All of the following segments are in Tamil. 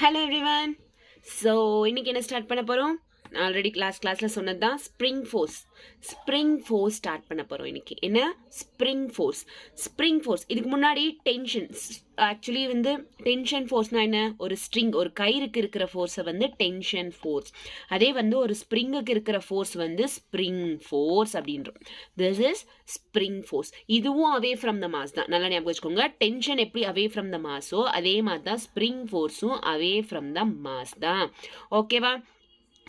Hello everyone. So இன்னைக்கு என்ன ஸ்டார்ட் பண்ண போறோம்? ஆல்ரெடி கிளாஸ்ல சொன்னது தான் ஸ்ப்ரிங் ஃபோர்ஸ் ஸ்டார்ட் பண்ண போறோம் இன்னைக்கு. என்ன? Spring force. இதுக்கு முன்னாடி டென்ஷன். ஆக்சுவலி வந்து டென்ஷன் ஃபோர்ஸ்னா என்ன? ஒரு ஸ்ட்ரிங், ஒரு கயிறுக்கு இருக்கிற ஃபோர்ஸை வந்து டென்ஷன் ஃபோர்ஸ். அதே வந்து ஒரு ஸ்ப்ரிங்குக்கு இருக்கிற ஃபோர்ஸ் வந்து ஸ்ப்ரிங் ஃபோர்ஸ் அப்படின்றோம். This is spring force. இதுவும் அவே ஃப்ரம் த மாஸ் தான். நல்லா ஞாபகம் வச்சுக்கோங்க. டென்ஷன் எப்படி அவே ஃப்ரம் த மாஸோ அதே மாதிரி தான் ஸ்ப்ரிங் ஃபோர்ஸும் அவே ஃப்ரம் த மாஸ் தான். ஓகேவா?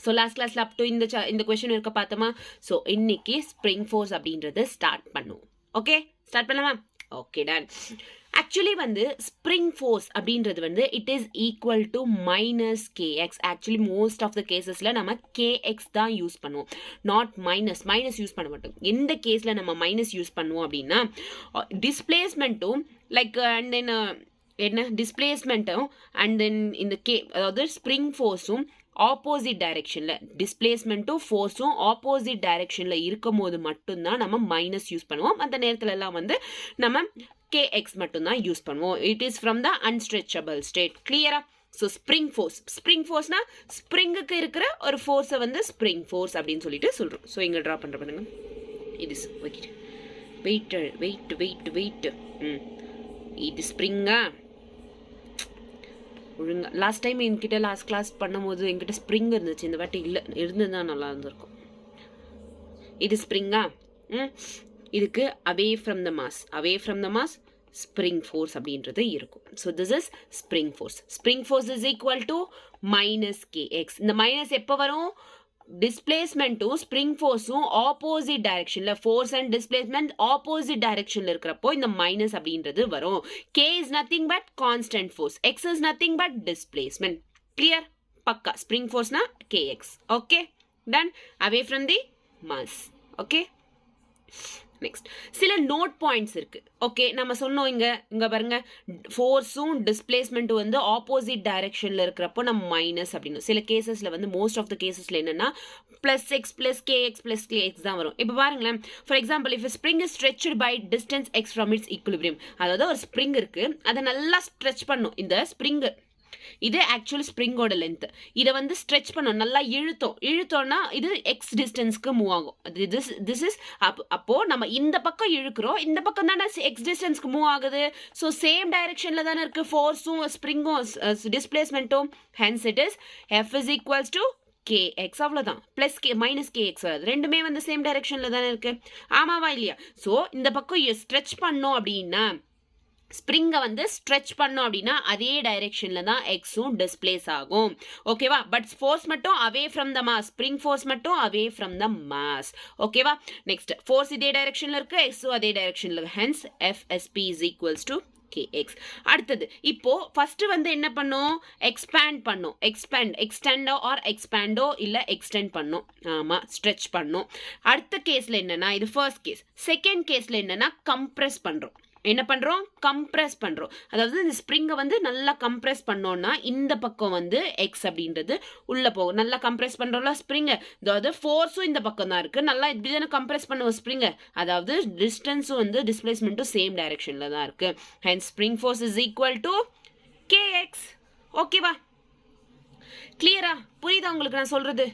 ஸோ லாஸ்ட் கிளாஸில் அப் டு இந்த கொஸ்டின் இருக்க பார்த்தோமா? ஸோ இன்னைக்கு ஸ்ப்ரிங் ஃபோர்ஸ் அப்படின்றது ஸ்டார்ட் பண்ணுவோம். ஓகே, ஸ்டார்ட் பண்ணலாமா? Okay, done. ஆக்சுவலி வந்து ஸ்ப்ரிங் ஃபோர்ஸ் அப்படின்றது வந்து it is equal to minus k x. Actually most of the கேசஸில் நம்ம கேஎக்ஸ் தான் யூஸ் பண்ணுவோம், நாட் மைனஸ் யூஸ் பண்ண மாட்டோம். எந்த கேஸில் நம்ம மைனஸ் யூஸ் பண்ணுவோம் அப்படின்னா டிஸ்பிளேஸ்மெண்ட்டும் லைக் அண்ட் தென் என்ன டிஸ்பிளேஸ்மெண்ட்டும் அண்ட் தென் இந்த அதாவது ஸ்ப்ரிங் ஃபோர்ஸும் ஆப்போசிட் டைரெக்ஷனில், டிஸ்பிளேஸ்மெண்ட்டும் ஃபோர்ஸும் ஆப்போசிட் டைரெக்ஷனில் இருக்கும் போது மட்டும்தான் நம்ம மைனஸ் யூஸ் பண்ணுவோம். அந்த நேரத்துல எல்லாம் வந்து நம்ம கேஎக்ஸ் மட்டும்தான் யூஸ் பண்ணுவோம். It is from the unstretchable state. கிளியரா? ஸோ ஸ்ப்ரிங் ஃபோர்ஸ்னா ஸ்ப்ரிங்குக்கு இருக்கிற ஒரு ஃபோர்ஸை வந்து ஸ்ப்ரிங் ஃபோர்ஸ் அப்படின்னு சொல்லிட்டு சொல்கிறோம். ஸோ இங்கே ட்ரா பண்ணுற பாருங்க. இது வெயிட் இது ஸ்ப்ரிங்கா? ஒழுங்கா லாஸ்ட் டைம் என்கிட்ட லாஸ்ட் கிளாஸ் பண்ணும்போது என்கிட்ட ஸ்ப்ரிங் இருந்துச்சு, இந்த வாட்டி இல்லை, இருந்துதான் நல்லா இருந்திருக்கும். இது ஸ்ப்ரிங்கா? இதுக்கு away from the mass spring force அப்படின்றது இருக்கும். So this is spring force is equal to minus k x. இந்த மைனஸ் எப்போ வரும்? டிஸ்பிளேஸ்மெண்ட்டும் ஸ்ப்ரிங் ஃபோர்ஸும் ஆப்போசிட் டைரக்ஷன்ல, ஃபோர்ஸ் அண்ட் டிஸ்பிளேஸ்மெண்ட் ஆப்போசிட் டைரக்ஷன்ல இருக்கிறப்போ இந்த மைனஸ் அப்படின்றது வரும். K is nothing but constant force, x is nothing but displacement. Clear? பக்கா. ஸ்ப்ரிங் ஃபோர்ஸ்னா k x. Okay, done. Away from the mass. Okay, next சில நோட் பாயிண்ட்ஸ் இருக்கு. ஓகே, நம்ம சொன்னோம் இங்க பாருங்க, ஃபோர்ஸும் டிஸ்பிளேஸ்மெண்ட்டும் வந்து ஆப்போசிட் டைரக்ஷன்ல இருக்கிறப்போ நம்ம மைனஸ் அப்படின்னு. சில கேசஸ்ல வந்து மோஸ்ட் ஆஃப் த கேசஸ்ல என்னன்னா பிளஸ் எக்ஸ் பிளஸ் கேஎக்ஸ் தான் வரும். இப்போ பாருங்களேன், for example if spring is stretched by distance x from its equilibrium. அதாவது ஒரு ஸ்ப்ரிங் இருக்கு, அதை நல்லா ஸ்ட்ரெச் பண்ணும். இந்த ஸ்ப்ரிங் இது ஆக்சுவலி ஸ்ப்ரிங்கோட லென்த். இதை வந்து ஸ்ட்ரெச் பண்ணும், நல்லா இழுத்தோம்னா இது எக்ஸ் டிஸ்டன்ஸ்க்கு மூவ் ஆகும். திஸ் இஸ் அப்போ நம்ம இந்த பக்கம் இழுக்கிறோம், இந்த பக்கம் தானே எக்ஸ் டிஸ்டன்ஸ்க்கு மூவ் ஆகுது. ஸோ சேம் டைரக்ஷன்ல தானே இருக்கு ஃபோர்ஸும் ஸ்ப்ரிங்கும் டிஸ்பிளேஸ்மெண்ட்டும். Hence it is f is equals to k x. அவ்வளோதான். பிளஸ் மைனஸ் கேஎக்ஸ் வராது, ரெண்டுமே வந்து சேம் டைரக்ஷன்ல தானே இருக்கு. ஆமாவா இல்லையா? ஸோ இந்த பக்கம் ஸ்ட்ரெச் பண்ணோம் அப்படின்னா, ஸ்ப்ரிங்கை வந்து ஸ்ட்ரெச் பண்ணோம் அப்படின்னா அதே டைரெக்ஷனில் தான் எக்ஸும் டிஸ்பிளேஸ் ஆகும். ஓகேவா? பட் ஃபோர்ஸ் மட்டும் அவே from the mass, spring force மட்டும் அவே ஃப்ரம் த மாஸ். ஓகேவா? நெக்ஸ்ட், ஃபோர்ஸ் இதே டைரெக்ஷனில் இருக்கு, எக்ஸும் அதே டைரெக்ஷனில் இருக்கு. Hence FSB is equals to kx. அடுத்தது இப்போ ஃபர்ஸ்ட் வந்து என்ன பண்ணோம்? எக்ஸ்டெண்டோ ஆர் எக்ஸ்பேண்டோ இல்லை எக்ஸ்டெண்ட் பண்ணோம். ஆமாம், ஸ்ட்ரெச் பண்ணோம். அடுத்த கேஸில் என்னன்னா, இது ஃபர்ஸ்ட் கேஸ். செகண்ட் கேஸில் என்னன்னா கம்ப்ரெஸ் பண்ணுறோம். என்ன பண்ணுறோம்? கம்ப்ரெஸ் பண்ணுறோம். அதாவது இந்த ஸ்ப்ரிங்கை வந்து நல்லா கம்ப்ரெஸ் பண்ணோன்னா இந்த பக்கம் வந்து எக்ஸ் அப்படின்றது உள்ளே போகும். நல்லா கம்ப்ரெஸ் பண்ணுறோம்ல ஸ்ப்ரிங்கை, அதாவது ஃபோர்ஸும் இந்த பக்கம் தான் இருக்குது. நல்லா இப்படி தானே கம்ப்ரெஸ் பண்ணுவோம் ஸ்ப்ரிங்கை, அதாவது டிஸ்டன்ஸும் வந்து டிஸ்பிளேஸ்மெண்ட்டும் சேம் டைரெக்ஷனில் தான் இருக்குது. Hence spring force is equal to kx. ஓகேவா? கிளியரா? புரியுதா உங்களுக்கு நான் சொல்றது?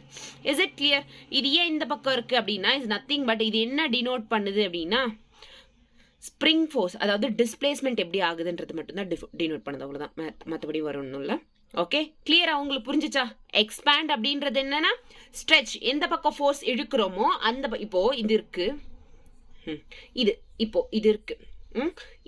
Is it clear? இது ஏன் இந்த பக்கம் இருக்குது அப்படின்னா இஸ் நத்திங் பட் இது என்ன டினோட் பண்ணுது அப்படின்னா ஸ்ப்ரிங் ஃபோர்ஸ், அதாவது டிஸ்பிளேஸ்மெண்ட் எப்படி ஆகுதுன்றது மட்டும்தான் டினோட் பண்ணுது. அவ்வளோதான், மற்றபடி வரணும் இல்லை. ஓகே, கிளியரா? உங்களுக்கு புரிஞ்சிச்சா? எக்ஸ்பேண்ட் அப்படின்றது என்னன்னா ஸ்ட்ரெச், எந்த பக்கம் ஃபோர்ஸ் இழுக்கிறோமோ அந்த இப்போ இது இருக்கு, இது இருக்கு,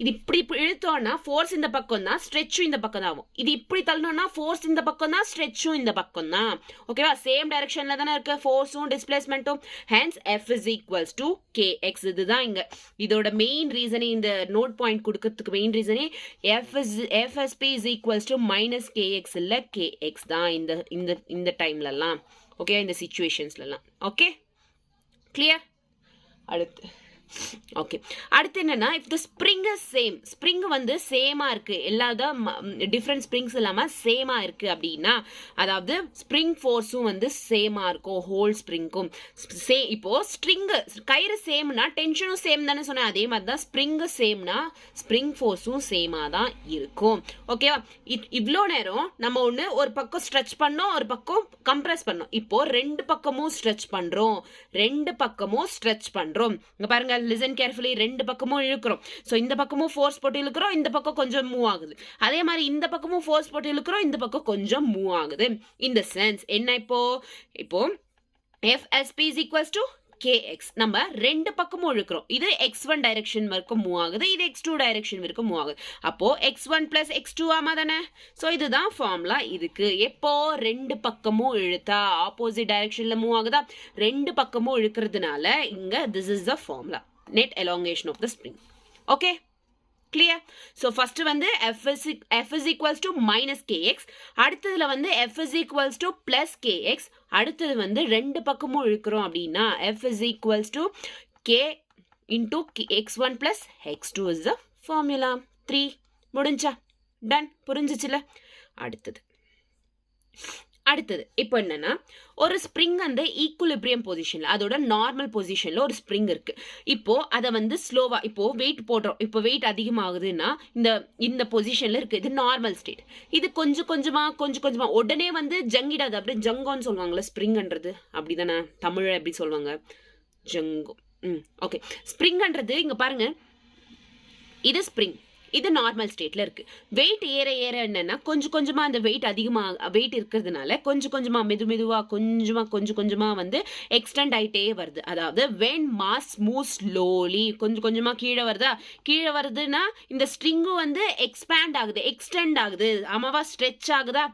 இது இப்படி இழுத்தோம்னா ஃபோர்ஸ் இந்த பக்கம் தான், ஸ்ட்ரெச்சும் இந்த பக்கம் தான் ஆகும். இது இப்படி தள்ளணும்னா ஃபோர்ஸ் இந்த பக்கம் தான், ஸ்ட்ரெச்சும் இந்த பக்கம் தான். ஓகேவா? சேம் டைரக்ஷன்ல தானே இருக்கு ஃபோர்ஸும் டிஸ்பிளேஸ்மெண்ட்டும். Hence f is equals to k x. இதுதான் இங்க இதோட மெயின் ரீசனே, இந்த நோட் பாயிண்ட் கொடுக்கறதுக்கு மெயின் ரீசனே FSP is equals to minus k x இல்லை கேஎக்ஸ் தான் இந்த டைம்லலாம். ஓகே, இந்த சிச்சுவேஷன்ஸ்லாம். Okay, clear? அடுத்து ஓகே, அடுத்து என்னன்னா if the spring is same, spring வந்து சேமா இருக்கு, எல்லா டிஃப்ரெண்ட் ஸ்ப்ரிங்ஸ் இல்லாம சேமா இருக்கு அப்படின்னா, அதாவது ஸ்ப்ரிங் ஃபோர்ஸும் வந்து சேமா இருக்கும் ஹோல் ஸ்ப்ரிங்க்கும். இப்போ ஸ்ட்ரிங் கயிறு சேம்னா டென்ஷனும் சேம் தானே சொன்னேன், அதே மாதிரி தான் ஸ்ப்ரிங் சேம்னா ஸ்ப்ரிங் ஃபோர்ஸும் சேமா தான் இருக்கும். ஓகேவா? இவ்வளோ நேரம் நம்ம ஒன்று ஒரு பக்கம் ஸ்ட்ரெச் பண்ணோம், ஒரு பக்கம் கம்ப்ரெஸ் பண்ணோம். இப்போ ரெண்டு பக்கமும் ஸ்ட்ரெச் பண்றோம், ரெண்டு பக்கமும் ஸ்ட்ரெச் பண்றோம். இங்க பாருங்க, லிசன் கேர்ஃபுல்லி, ரெண்டு பக்கமும் இழுக்கிறோம். ஸோ இந்த பக்கமும் ஃபோர்ஸ் போட்டு இழுக்கிறோம், இந்த பக்கம் கொஞ்சம் மூவ் ஆகுது. அதே மாதிரி இந்த பக்கமும் ஃபோர்ஸ் போட்டு இழுக்கிறோம், இந்த பக்கம் கொஞ்சம் மூவ் ஆகுது. இந்த சென்ஸ் என்ன? இப்போ FSP is equals to KX. நம்ம ரெண்டு பக்கமும் இழுக்கிறோம். இது x1 டைரக்ஷன் வரைக்கும் மூவ் ஆகுது, இது x2 டைரக்ஷன் வரைக்கும் மூவ் ஆகுது. அப்போ x1 plus x2 ஆமா தானே? ஸோ இதுதான் ஃபார்முலா இதுக்கு. எப்போ ரெண்டு பக்கமும் இழுத்தா ஆப்போசிட் டைரக்ஷன்ல மூவ் ஆகுதா, ரெண்டு பக்கமும் இழுக்கிறதுனால இங்க this is the formula, net elongation of the spring. Okay, clear? So first வந்து F is equals to minus KX, அடுத்ததுல வந்து F is equals to plus KX, அடுத்தது வந்து ரெண்டு பக்கமும் இழுக்கிறோம் அப்படின்னா F is equals to K into x1 plus x2 is the formula. 3 முடிஞ்சா? டன்? புரிஞ்சிச்சுல? அடுத்தது இப்போ என்னன்னா, ஒரு ஸ்ப்ரிங் அந்த ஈக்குலிபிரியம் பொசிஷன்ல, அதோட நார்மல் பொசிஷன்ல ஒரு ஸ்ப்ரிங் இருக்கு. இப்போ அதை வந்து ஸ்லோவா, இப்போ வெயிட் போடுறோம், இப்போ வெயிட் அதிகமாகுதுன்னா இந்த பொசிஷன்ல இருக்கு, இது நார்மல் ஸ்டேட். இது கொஞ்சம் கொஞ்சமா உடனே வந்து ஜங்கிடாது, அப்படியே ஜங்கோன்னு சொல்லுவாங்கல்ல ஸ்ப்ரிங்ன்றது, அப்படிதானே தமிழ்ல எப்படி சொல்லுவாங்க? ஜங்கோ. ஓகே, ஸ்ப்ரிங்ன்றது இங்க பாருங்க, இது ஸ்ப்ரிங், இது நார்மல் ஸ்டேட்ல இருக்கு. வெயிட் ஏற என்னன்னா கொஞ்சமா அந்த வெயிட் இருக்கிறதுனால கொஞ்சமா மெதுவா கொஞ்சமா வந்து எக்ஸ்டெண்ட் ஆயிட்டே வருது. அதாவது when mass moves slowly, கொஞ்சமா கீழே வருதுன்னா இந்த ஸ்ட்ரிங்கும் வந்து எக்ஸ்டெண்ட் ஆகுது. ஆமாவா? ஸ்ட்ரெச் ஆகுதா?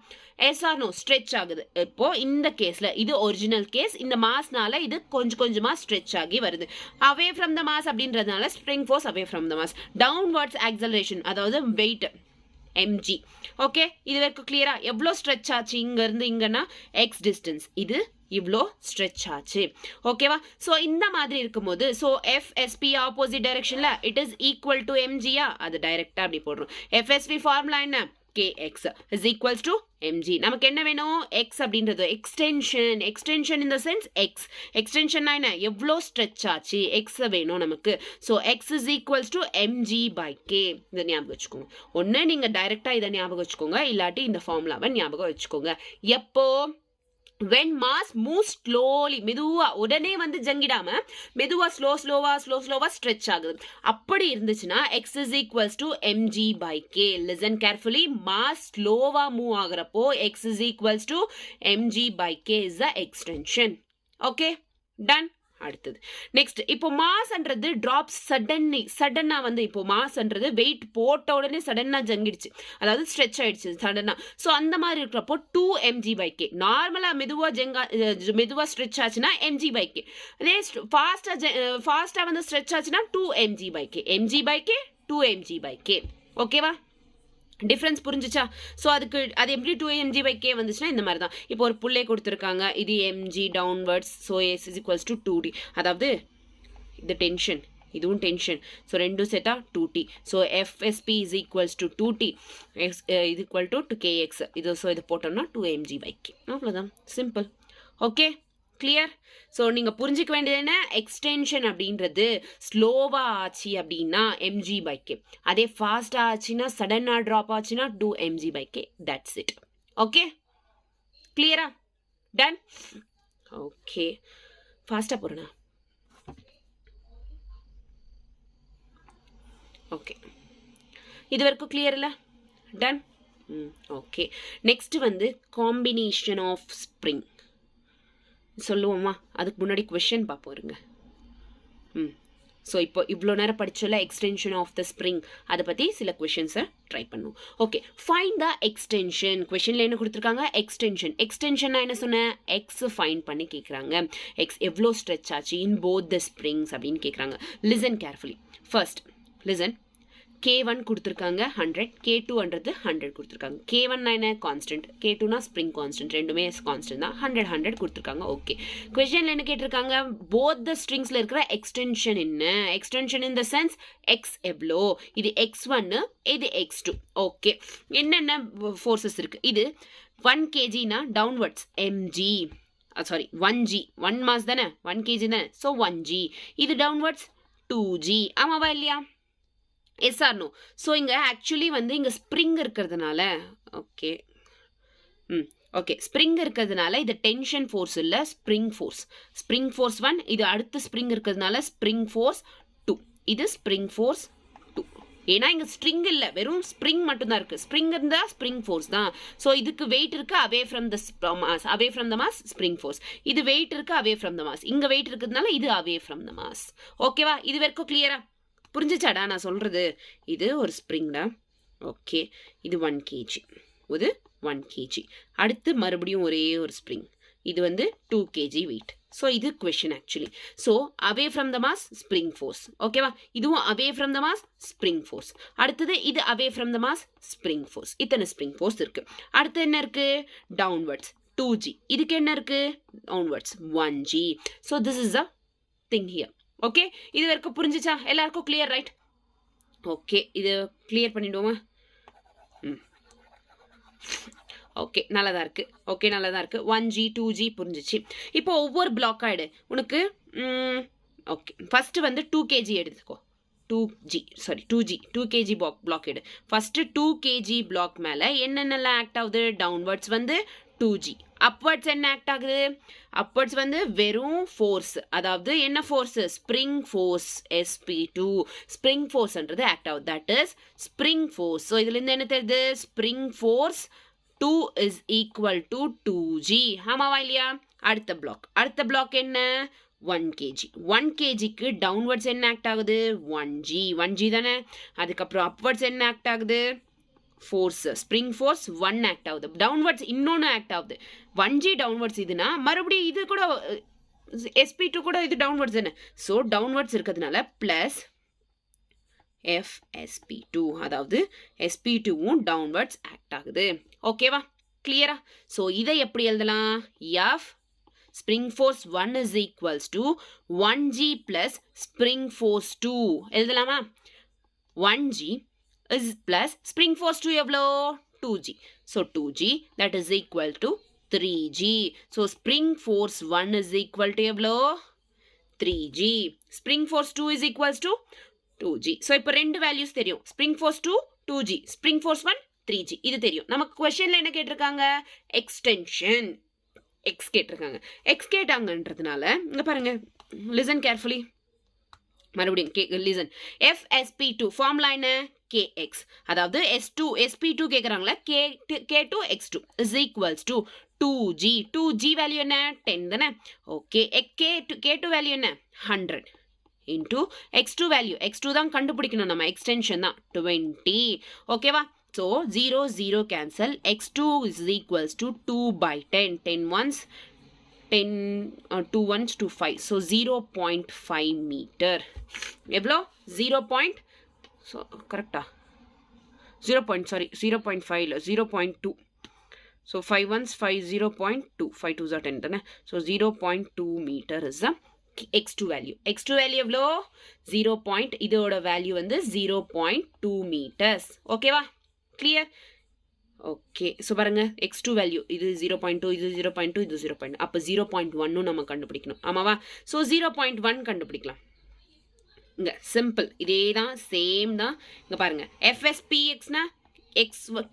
S or no? ஸ்ட்ரெச் ஆகுது. இப்போ இந்த கேஸ்ல இது ஒரிஜினல் கேஸ், இந்த மாஸ்னால இது கொஞ்சமா ஸ்ட்ரெச் ஆகி வருது. அவே ஃப்ரம் த மாஸ் அப்படின்றதுனால spring force away from the mass. Downwards acceleration, அதாவது வெயிட் mg. ஓகே, இது வரைக்கும் கிளியரா? எவ்வளோ ஸ்ட்ரெச் ஆச்சு இங்க இருந்து இங்கன்னா x டிஸ்டன்ஸ், இது இவ்வளோ ஸ்ட்ரெச் ஆச்சு. ஓகேவா? ஸோ இந்த மாதிரி இருக்கும்போது, ஸோ FSP ஆப்போசிட் டைரக்ஷன்ல இட் இஸ் ஈக்குவல் டு mgயா, அது டைரக்டா அப்படி போடுறோம். FSP ஃபார்முலா என்ன? KX is equals to mg. நமக்கு என்ன வேணும்? x அப்படின்றது extension in the sense x. Extension என்ன? எவ்வளோ ஸ்ட்ரெச் ஆச்சு, x வேணும் நமக்கு. So x is equals to mg by k. இதை ஞாபகம் வச்சுக்கோங்க. ஒன்று நீங்க டைரக்டா இதை ஞாபகம் வச்சுக்கோங்க, இல்லாட்டி இந்த ஃபார்முலாவை ஞாபகம் வச்சுக்கோங்க. எப்போ? when mass moves slowly, மெதுவா உடனே வந்து ஜங்கிடாம மெதுவா ஸ்லோவா ஸ்ட்ரெச் ஆகுது. அப்படி இருந்துச்சுன்னா x is equals to mg by k. listen carefully, mass ஸ்லோவா move ஆகுறப்போ x is equals to mg by k is the extension. okay, done. அடுத்தது நெக்ஸ்ட், இப்போ மாஸ்ன்றது டிராப்ஸ் சடனா வந்து, இப்போ மாஸ்ன்றது வெயிட் போட்ட உடனே சடனா ஜங்கிடுச்சு, அதாவது ஸ்ட்ரெச் ஆயிடுச்சு சடனா. ஸோ அந்த மாதிரி இருக்கிறப்போ 2 mg by k. நார்மலா மெதுவா ஸ்ட்ரெச் ஆச்சுன்னா mg by k. அதே ஃபாஸ்டா வந்து ஸ்ட்ரெச் ஆச்சுன்னா 2 mg by k. mg by k 2 mg by k. ஓகேவா? டிஃப்ரென்ஸ் புரிஞ்சிச்சா? ஸோ அது எப்படி 2mg by k வந்துச்சுன்னா இந்த மாதிரி தான். இப்போ ஒரு புள்ளே கொடுத்துருக்காங்க, இது mg downwards, so s is equals to 2d. அதாவது இது டென்ஷன், இதுவும் டென்ஷன், ஸோ ரெண்டும் சேர்த்தா 2t. So FSP is equals to 2t is equal to kx. இது ஸோ இது போட்டோம்னா 2mg by k. அவ்வளோதான், சிம்பிள். Okay, clear? ஸோ நீங்கள் புரிஞ்சிக்க வேண்டியது என்ன? எக்ஸ்டென்ஷன் அப்படின்றது ஸ்லோவாக ஆச்சு அப்படின்னா mg by k. அதே ஃபாஸ்டாக ஆச்சுன்னா, சடனாக ட்ராப் ஆச்சுன்னா 2 mg by k. That's it. Okay, கிளியரா? டன்? ஓகே, ஃபாஸ்ட்டாக போகிறேண்ணா. ஓகே, இது வரைக்கும் கிளியர் இல்லை? டன்? ஓகே, நெக்ஸ்ட் வந்து காம்பினேஷன் ஆஃப் ஸ்ப்ரிங் சொல்லுவோமா? அதுக்கு முன்னாடி கொஷின் பார்ப்போம் இருங்க. ஸோ இப்போ இவ்வளோ நேரம் படிச்சோல்ல எக்ஸ்டென்ஷன் ஆஃப் த ஸ்ப்ரிங், அதை பற்றி சில கொஷின்ஸை ட்ரை பண்ணுவோம். ஓகே, ஃபைண்ட் த எக்ஸ்டென்ஷன். கொஷினில் என்ன கொடுத்துருக்காங்க? எக்ஸ்டென்ஷன் நான் என்ன சொன்னேன்? எக்ஸ் ஃபைண்ட் பண்ணி கேட்குறாங்க. எக்ஸ் எவ்வளோ ஸ்ட்ரெச் ஆச்சு இன் போத் த ஸ்ப்ரிங்ஸ் அப்படின்னு கேட்குறாங்க. Listen carefully. First listen, K1 கொடுத்துருக்காங்க 100, K2 100 கொடுத்துருக்காங்க. K1 என்ன கான்ஸ்டன்ட், K2 ஸ்ப்ரிங் கான்ஸ்டன்ட், ரெண்டுமே கான்ஸ்டன்ட் தான். 100 கொடுத்துருக்காங்க. ஓகே, கொஸ்டின்ல என்ன கேட்டிருக்காங்க, போத் த ஸ்ட்ரிங்ஸ்ல இருக்கிற எக்ஸ்டென்ஷன் என்ன, extension in the sense X எவ்வளோ, இது x1 இது x2. ஓகே, என்னென்ன ஃபோர்ஸஸ் இருக்கு, இது 1 kgனா downwards mg, sorry 1g, 1 mass தானே, 1 kg தானே, ஸோ 1g. இது டவுன்வர்ட்ஸ் 2g. ஆமாவா இல்லையா? Yes or no? ஸோ இங்கே ஆக்சுவலி வந்து இங்கே ஸ்ப்ரிங் இருக்கிறதுனால, ஓகே ஓகே, ஸ்ப்ரிங் இருக்கிறதுனால இது டென்ஷன் ஃபோர்ஸ் இல்லை, ஸ்ப்ரிங் ஃபோர்ஸ். ஸ்ப்ரிங் ஃபோர்ஸ் 1, இது அடுத்து ஸ்ப்ரிங் இருக்கிறதுனால ஸ்ப்ரிங் ஃபோர்ஸ் 2, இது ஸ்ப்ரிங் ஃபோர்ஸ் 2. ஏன்னா இங்கே ஸ்ட்ரிங் இல்லை, வெறும் ஸ்ப்ரிங் மட்டும்தான் இருக்குது. ஸ்ப்ரிங் இருந்தால் ஸ்ப்ரிங் ஃபோர்ஸ் தான். ஸோ இதுக்கு வெயிட் இருக்குது அவே from the mass, away from the mass spring force. இது வெயிட் இருக்குது அவே ஃப்ரம் த மாஸ், இங்கே வெயிட் இருக்கிறதுனால இது அவே ஃப்ரம் த மாஸ். ஓகேவா? இது வரைக்கும் கிளியரா புரிஞ்சிச்சாடா நான் சொல்கிறது? இது ஒரு ஸ்ப்ரிங்டா. ஓகே, இது 1 kg, இது 1 kg. அடுத்து மறுபடியும் ஒரே ஒரு ஸ்ப்ரிங், இது வந்து 2 kg வெயிட். ஸோ இது question actually. So away from the mass spring force. ஓகேவா? இதுவும் away from the mass spring force. அடுத்தது இது அவே from the mass spring force. இத்தனை ஸ்ப்ரிங் ஃபோர்ஸ் இருக்குது. அடுத்து என்ன இருக்குது? Downwards 2g. இதுக்கு என்ன இருக்குது? Downwards 1g. So this is a thing here. Okay, இது வரைக்கும் புரிஞ்சிச்சா எல்லாருக்கும்? Clear, right? ஓகே, இது கிளியர் பண்ணிடுவோமா? ஓகே, நல்லதாக இருக்குது. ஓகே, நல்லதாக இருக்குது. 1g 2g புரிஞ்சிச்சு. இப்போ ஒவ்வொரு பிளாக் ஆகிடு உனக்கு. ஓகே, ஃபஸ்ட்டு வந்து 2 kg எடுத்துக்கோ. 2 kg பிளாக் எடு. ஃபஸ்ட்டு 2 kg பிளாக் மேலே என்னென்னலாம் ஆக்ட் ஆகுது? டவுன்வர்ட்ஸ் வந்து 2g. அப்வர்ட்ஸ் என்ன ஆக்ட் ஆகுது? அப்வர்ட்ஸ் வந்து வெறும் ஃபோர்ஸ், அதாவது என்ன force? Spring force sp2. Spring ஃபோர்ஸ்ன்றது ஆக்ட் ஆகுது, that is spring force. So இதுலேருந்து என்ன தெரியுது? Spring force 2 is equal to 2g. ஆமாவா இல்லையா? அடுத்த பிளாக் என்ன? 1 kg. 1 kgக்கு டவுன்வர்ட்ஸ் என்ன ஆக்ட் ஆகுது? 1g தானே. அதுக்கப்புறம் அப்வர்ட்ஸ் என்ன ஆக்ட் ஆகுது? ஃபோர்ஸ், ஸ்ப்ரிங் ஃபோர்ஸ் 1 ஆக்ட் ஆகுது. டவுன்வர்ட்ஸ் இன்னொன்று ஆக்ட் ஆகுது. 1g டவுன்வர்ட்ஸ் இதுனா மறுபடியும் இது கூட sp2 கூட இது டவுன்வர்ட்ஸ் தானே. ஸோ டவுன்வர்ட்ஸ் இருக்கிறதுனால ப்ளஸ் FSP2, அதாவது sp2வும் டவுன்வர்ட்ஸ் ஆக்ட் ஆகுது. ஓகேவா? கிளியரா? ஸோ இதை எப்படி எழுதலாம்? F spring force 1 is equals to 1g plus spring force 2. எழுதலாமா? 1g is plus spring force 2 எவ்வளோ? 2g. So 2g that is equal to 3g. So spring force 1 is equal to எவ்வளோ? 3g. Spring force 2 is equals to 2g. So இப்போ ரெண்டு வேல்யூஸ் தெரியும். Spring force 2 2g, spring force 1 3g. இது தெரியும். நமக்கு கொஸ்டின்ல என்ன கேட்டிருக்காங்க? எக்ஸ்டென்ஷன் எக்ஸ் கேட்டிருக்காங்க. எக்ஸ் கேட்டாங்கன்றதுனால இங்கே பாருங்க, லிசன் கேர்ஃபுல்லி. மறுபடியும் லிசன். FSP2 ஃபார்முலா என்ன? KX. அதாவது SP2 கேட்குறாங்களா? K2 X2 is equals to 2G. 2G value என்ன? 10 தானே. ஓகே, K2 வேல்யூ என்ன? 100 இன்டூ X2 வேல்யூ. X2 தான் கண்டுபிடிக்கணும் நம்ம, எக்ஸ்டென்ஷன் தான் 20. ஓகேவா? So 0 0 cancel. X2 is equals to 2 by 10. 10 ones 10 2 ones to 5. So 0.5 meter. எவ்வளோ? 0. So கரெக்டா? 0.5 இல்லை 0.2. So 5 ones 5 0.2. 5 2s are 10 தானே. So 0.2 meter is the x2 value. x2 value எவ்வளோ? 0. இதோட வேல்யூ வந்து 0.2 meters. ஓகேவா? கிளியர்? ஓகே, ஸோ பாருங்க, x2 வேல்யூ இது 0.2, இது 0.2, இது 0. அப்போ 0.1 நம்ம கண்டுபிடிக்கணும். ஆமாவா? ஸோ 0.1 கண்டுபிடிக்கலாம். இங்கே சிம்பிள், இதே தான், சேம் தான். இங்கே பாருங்க, FSPXனா